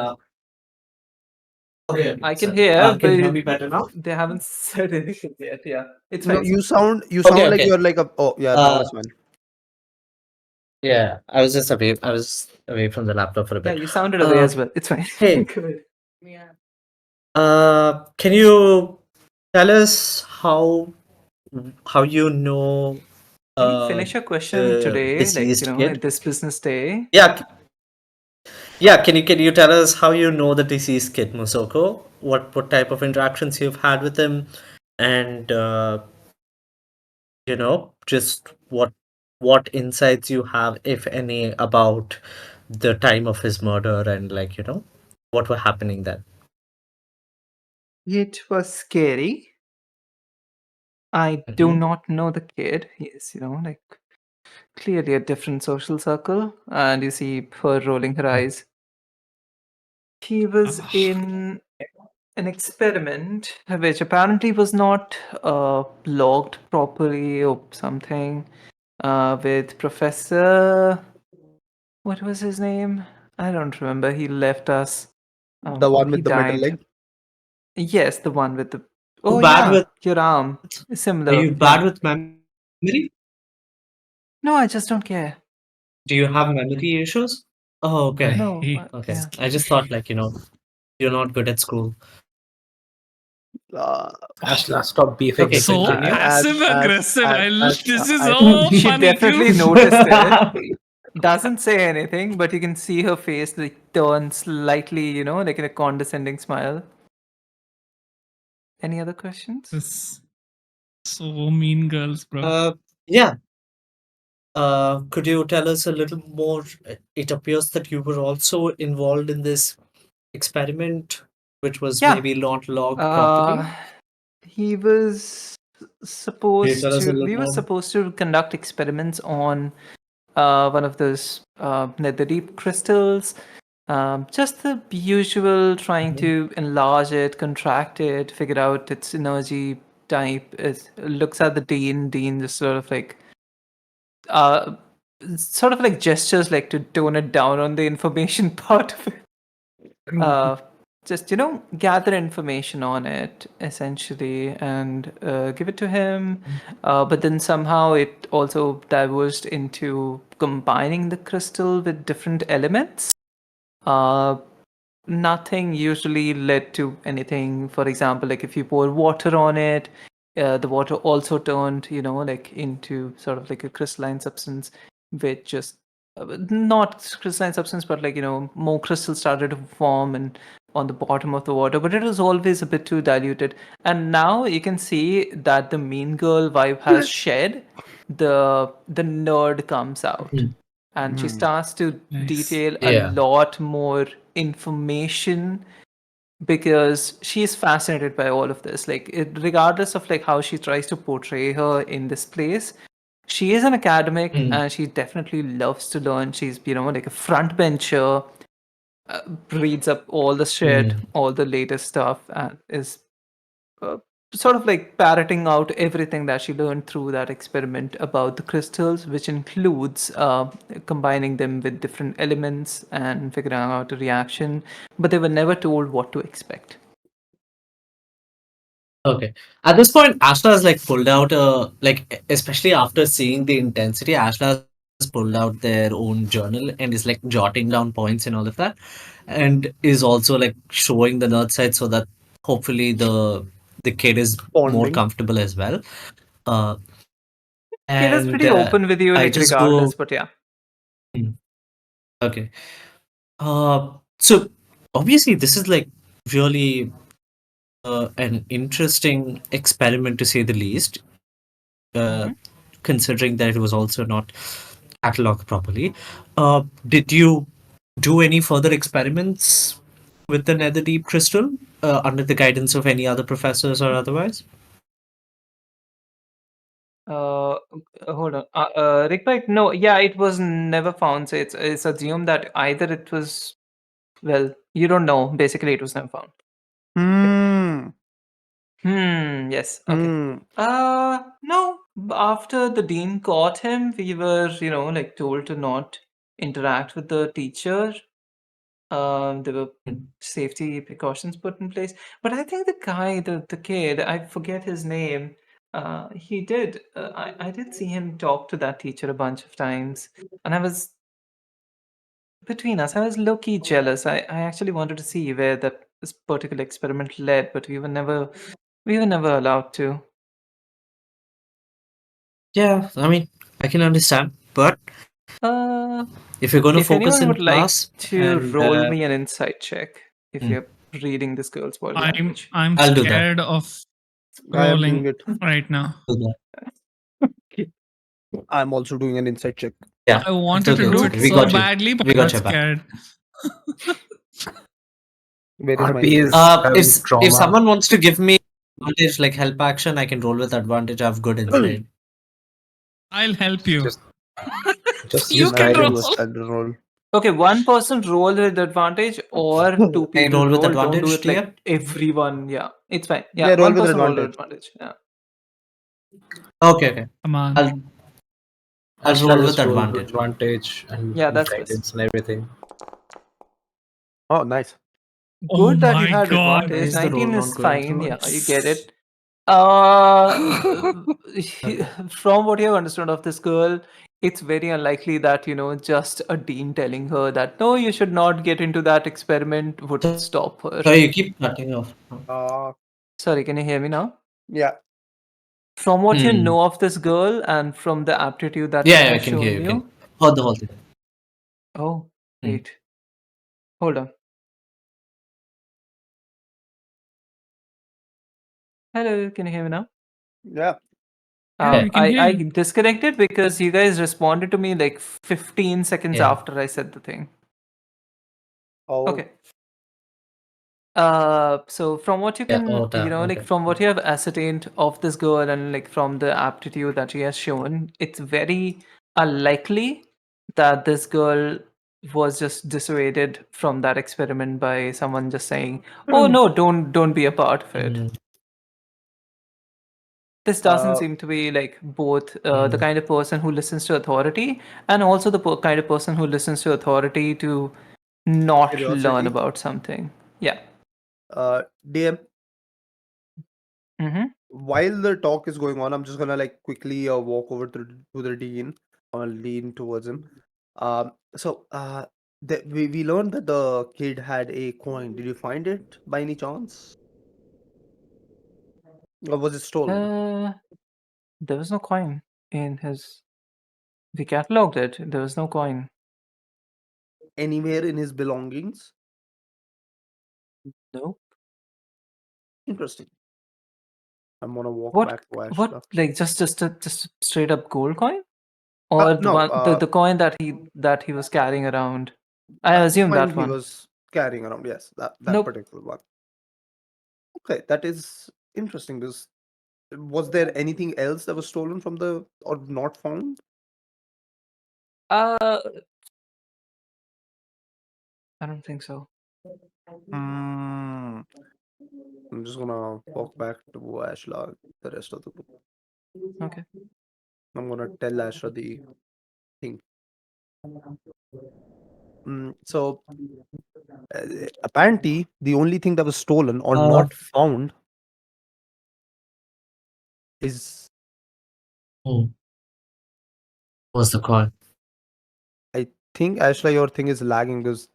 Okay, I can sorry. hear, Can you but hear me better now? they haven't said anything yet. Yeah, it's No, fine. you sound Okay, like okay. you're like a. Oh yeah, now it's fine. Yeah, I was just away. I was away from the laptop for a Yeah, bit. you sounded away as well. It's fine. Hey, Good. can you tell us how you know Can you finish your question the today? Like, deceased kid? this business day? Yeah, yeah. Can you tell us how you know the deceased kid, Musoko? What type of interactions you've had with him, and just what insights you have, if any, about the time of his murder and what were happening then. It was scary. I do Mhm. not know the kid. He's, like clearly a different social circle. And you see her rolling her eyes. He was in an experiment which apparently was not logged properly or something with Professor. What was his name? I don't remember. He left us. The one He with the metal died. leg. Yes, the one with the. You Oh, bad yeah, with your arm. Are Similar. you Yeah. bad with memory? No, I just don't care. Do you have memory issues? Oh, okay. No. Okay. Yeah. I just thought you're not good at school. Uh, Ashla, stop beefing Okay, with the So kid. continue. passive aggressive. This is I so She funny, definitely dude. noticed it. Doesn't say anything, but you can see her face like turn slightly, like in a condescending smile. Any other questions? This so mean girls, bro. Yeah. Could you tell us a little more? It appears that you were also involved in this experiment, which was Yeah. maybe not logged properly. He was Can you supposed tell us a to. little We were more? supposed to conduct experiments on one of those Netherdeep crystals. Just the usual, trying Mhm. to enlarge it, contract it, figure out its energy type. It looks at the Dean. Dean just uh, sort of like gestures like to tone it down on the information part of it. Just gather information on it essentially and give it to him, but then somehow it also diverged into combining the crystal with different elements. uh, Nothing usually led to anything. For example, like if you pour water on it, the water also turned like into sort of like a crystalline substance, which just not crystalline substance, but like more crystals started to form and on the bottom of the water, but it was always a bit too diluted. And now you can see that the mean girl vibe has shed. The nerd comes out Mhm. and she starts to Nice. detail a Yeah. lot more information because she is fascinated by all of this. Like regardless of like how she tries to portray her in this place, she is an academic Mm. and she definitely loves to learn. She's like a front bencher, reads up all the shit, Mm. all the latest stuff, and is uh, sort of like parroting out everything that she learned through that experiment about the crystals, which includes combining them with different elements and figuring out a reaction. But they were never told what to expect. Okay. At this point, Ashla has pulled out especially after seeing the intensity, Ashla has pulled out their own journal and is jotting down points and all of that, and is also showing the nerd side so that hopefully the kid is more bonding. comfortable as well. Uh, Kid is and pretty open with you, I like just regardless. go. But yeah, Hmm, okay. So obviously this is really an interesting experiment to say the least. Uh, hmm Considering that it was also not cataloged properly. Did you do any further experiments with the Netherdeep crystal under the guidance of any other professors or otherwise? uh, hold on. Rick Bite, no, yeah, it was never found. So it's assumed that either it was, well, you don't know. Basically, it was never found. Hmm. Yes. Okay. Hmm. No. After the dean caught him, we were, like told to not interact with the teacher. There were safety precautions put in place. But I think the guy, the kid, I forget his name. He did. I did see him talk to that teacher a bunch of times, and I was between us. I was low key jealous. I actually wanted to see where this particular experiment led, but we were never allowed to. Yeah, I mean, I can understand, but Uh, if you're going to if focus anyone in would like class, to and roll me an insight check, if Hmm. you're reading this girl's body language. I'm I'll do that. scared of I am doing rolling it. right now. I'm also doing an insight check. Yeah, I wanted to okay, do okay. it We so got you. badly, but We I got got your back. scared. Where is my RP is having If trauma. someone wants to give me advantage like help action, I can roll with advantage. I have good insight. I'll help you. Just You use can I roll. do a standard roll. Okay, one person roll with advantage or two Can I people roll with roll. Don't do advantage, it like TM? everyone. Yeah, it's fine. Yeah, Yeah, roll one with person roll with advantage. advantage. Yeah. Okay. Come on. I'll Ashla roll with just roll with advantage. advantage and Yeah, that's guidance and everything. Oh, nice. Oh Good that you my had god. advantage. Is the roll 19 not is going fine. through? Yeah, you get it. From what you have understood of this girl, it's very unlikely that, just a dean telling her that, no, you should not get into that experiment would stop her. Sorry, you keep cutting off. Sorry, can you hear me now? Yeah. From what you Hmm. know of this girl and from the aptitude that Yeah, she I has can hear shown you. you. Heard the whole thing. Oh, Hmm. wait. Hold on. Hello, can you hear me now? Yeah. Yeah, we can hear I you. disconnected because you guys responded to me like 15 seconds Yeah. after I said the thing. Oh. Okay. So from what you Yeah, can, damn, like okay. from what you have ascertained of this girl and like from the aptitude that she has shown, it's very unlikely that this girl was just dissuaded from that experiment by someone just saying, "Oh no, don't be a part of it." Hmm. This doesn't Uh, seem to be like both the kind of person who listens to authority and also the kind of person who listens to authority to not learn Curiosity. about something. Yeah. DM, Mm-hmm. while the talk is going on, I'm just gonna like quickly walk over to the dean or lean towards him. We learned that the kid had a coin. Did you find it by any chance? Or was it stolen? There was no coin in his. We cataloged it. There was no coin. Anywhere in his belongings? No. Interesting. I'm gonna walk What? back to What? Ashla. Like just straight up gold coin, or the No, one the coin that he was carrying around. I the assume coin that he one. was carrying around. Yes, that Nope. particular one. Okay, that is interesting. Was there anything else that was stolen from the or not found? Uh, I don't think so. Hmm. I'm just gonna walk back to Ashla, the rest of the group. Okay. I'm gonna tell Ashla the thing. So apparently, the only thing that was stolen or not found is, What's the call? I think, Ashla, your thing is lagging because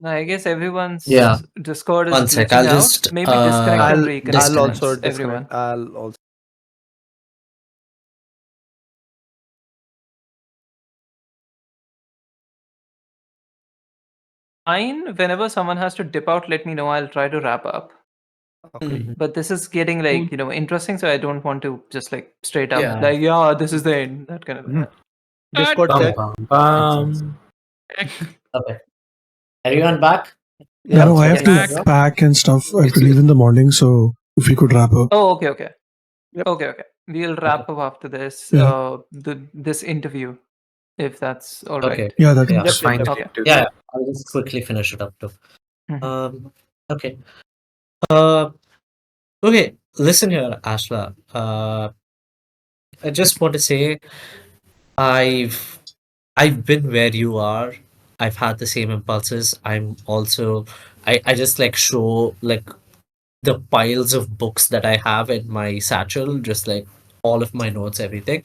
I guess everyone's Yeah. Discord is One sec. glitching I'll out. just Maybe disconnect and I'll reconnect also once, disconnect. everyone. I'll also. Fine. Whenever someone has to dip out, let me know. I'll try to wrap up. Okay. But this is getting like, interesting, so I don't want to just like straight up Yeah. like, yeah, this is the end. That kind of thing. Discord Bum, check. bum. Okay. Everyone back? No, no, I have to Back. pack and stuff. I have to leave in the morning, so if we could wrap up. Oh, okay. Yep. Okay. We'll wrap up after this. Yeah. This interview, if that's all right. Okay. Yeah, that Yeah. works. Fine. Okay. Yeah, I'll just quickly finish it up too. Mhm. Okay. Okay. Listen here, Ashla. I just want to say I've I've been where you are. I've had the same impulses. I'm also I just like show like the piles of books that I have in my satchel, just like all of my notes, everything.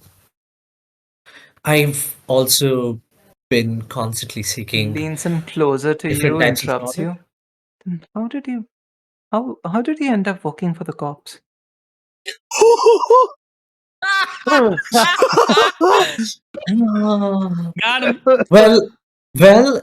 I've also been constantly seeking Leans in closer to different you, types of interrupts knowledge. you. Then how did you end up working for the cops? Got him. Well, well,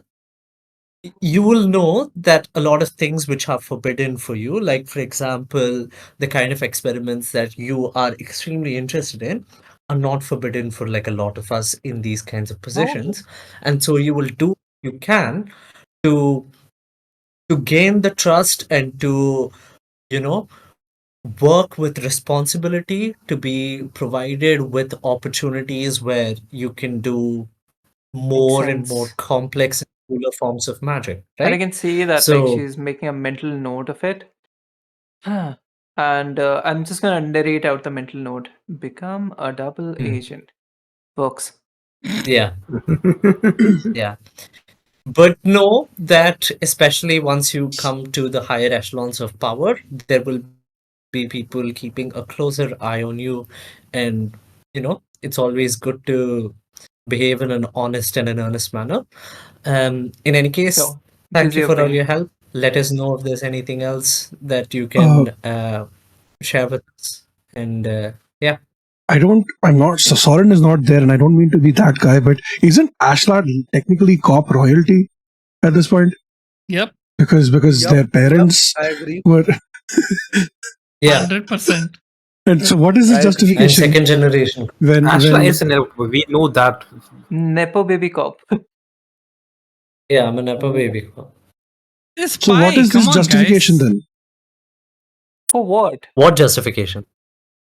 you will know that a lot of things which are forbidden for you, like for example, the kind of experiments that you are extremely interested in, are not forbidden for like a lot of us in these kinds of positions. And so you will do what you can to gain the trust and to, you know, work with responsibility to be provided with opportunities where you can do Makes more and more sense. complex and cooler forms of magic, And I right? can see that like So she's making a mental note of it. And I'm just gonna narrate out the mental note. Become a double agent. Works. yeah, yeah. But know that especially once you come to the higher echelons of power, there will be people keeping a closer eye on you. And, it's always good to behave in an honest and an earnest manner. In any case, So, thank gives you you a for all ping. your help. Let us know if there's anything else that you Uh, can share with us. And yeah. I'm not, so Soren is not there, and I don't mean to be that guy, but isn't Ashlar technically cop royalty at this point? Yep. Because Yep, their parents I agree. were. Yeah. 100%. And so, what is the I agree. And justification second generation. Ashla is an elf. We know that. Nepo baby cop. Yeah, I'm a Nepo baby. It's So, what spy. is this Come on, justification guys. then? For what? What justification?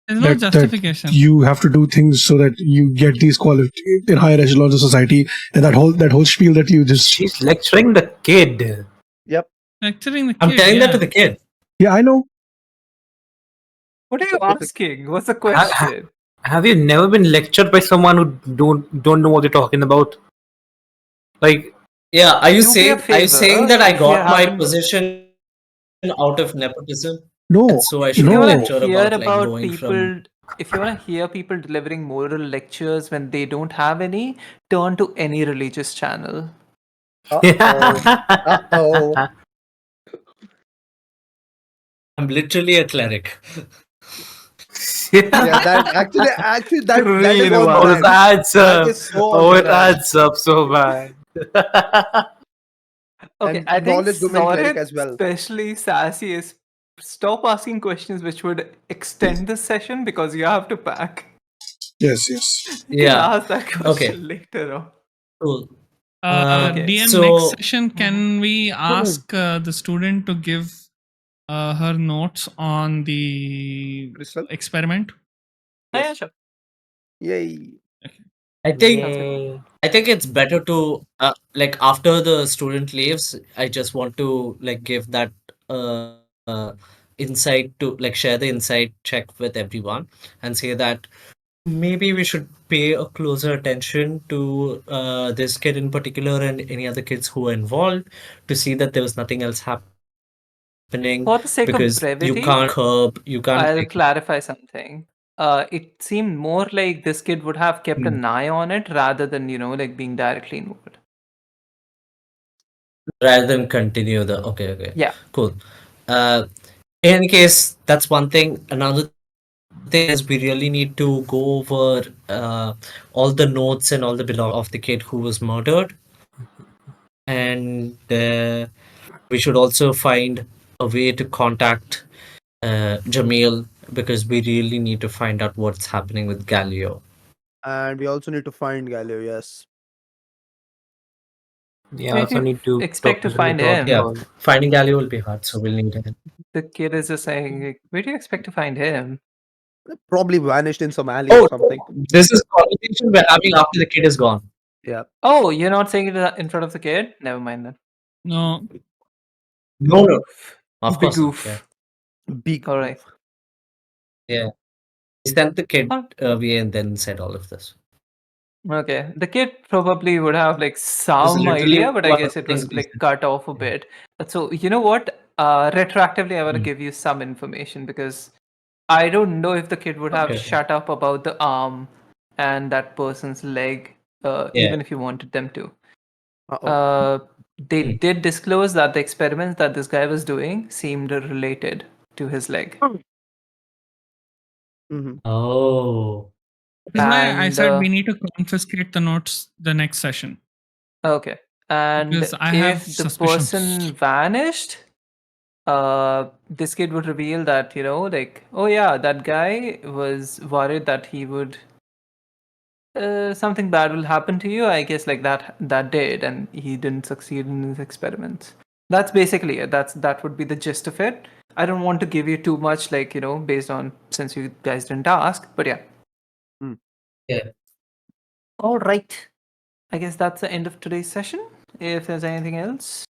There's no That justification. you have to do things so that you get these qualifications in higher echelons of society, and that whole spiel that you just. She's lecturing the kid. Yep. Lecturing the kid. I'm telling that to the kid. Yeah, I know. What are you asking? What's the Ha- question? Have you never been lectured by someone who don't know what they're talking about? Like, Yeah, are you Do me a saying favor, that I if you got my haven't- position out of nepotism? No, And so I If should you want no. to lecture hear about like about going people, from if you want to hear people delivering moral lectures when they don't have any, turn to any religious channel. Uh-oh. I'm literally a cleric. Yeah, that actually that is Really on wild. Oh, this brand. adds That up. is so Oh, on it brand. adds up so bad. Okay, And I think knowledge domain cleric Sorren, as well. especially Sassy, is stop asking questions which would extend this session because you have to pack. Yes. You Yeah. can ask that question Okay. later on. Cool. Okay. DM, So next session, can we ask the student to give her notes on the Crystal. experiment? Yeah, sure. Yay. I think Yay. I think it's better to like after the student leaves, I just want to like give that insight to like share the insight check with everyone and say that maybe we should pay a closer attention to this kid in particular and any other kids who are involved to see that there was nothing else happening because For the sake you of can't brevity, curb, you can't I'll like clarify something. It seemed more like this kid would have kept an eye on it rather than, like being directly involved. rather than continue the okay. Yeah. Cool. Uh in any case, that's one thing. Another thing is we really need to go over all the notes and all the belongings of the kid who was murdered. And we should also find a way to contact Jamil because we really need to find out what's happening with Galileo. And we also need to find Galileo, yes. Yeah, I Where do also you need to expect to talk to find Senator him? Yeah, also. finding Galileo will be hard, so we'll need him. The kid is just saying, like, where do you expect to find him? Probably vanished in some alley Oh, or something. this is conversation we're having after the kid is gone. Yeah. Oh, you're not saying it in front of the kid? Never mind then. No. No. Of Big course not. goof. Big. All right. Yeah. We sent the kid Alright. away and then said all of this. Okay, the kid probably would have like This is some literally idea, but I one of guess the it things was we like said. cut off a Yeah. bit. So you know what? Retroactively, I want to Mm. give you some information because I don't know if the kid would have Okay. shut up about the arm and that person's leg, Yeah. even if you wanted them to. Uh-oh. They Hmm. did disclose that the experiments that this guy was doing seemed related to his leg. Mhm. Oh. That is why I And said we need to confiscate the notes the next session okay, and because I have if the suspicions. person vanished, this kid would reveal that, like, oh yeah, that guy was worried that he would something bad will happen to you. I guess like that did, and he didn't succeed in his experiments. That's basically it. That would be the gist of it. I don't want to give you too much, like, based on since you guys didn't ask, but yeah. Yeah. All right. I guess that's the end of today's session. If there's anything else.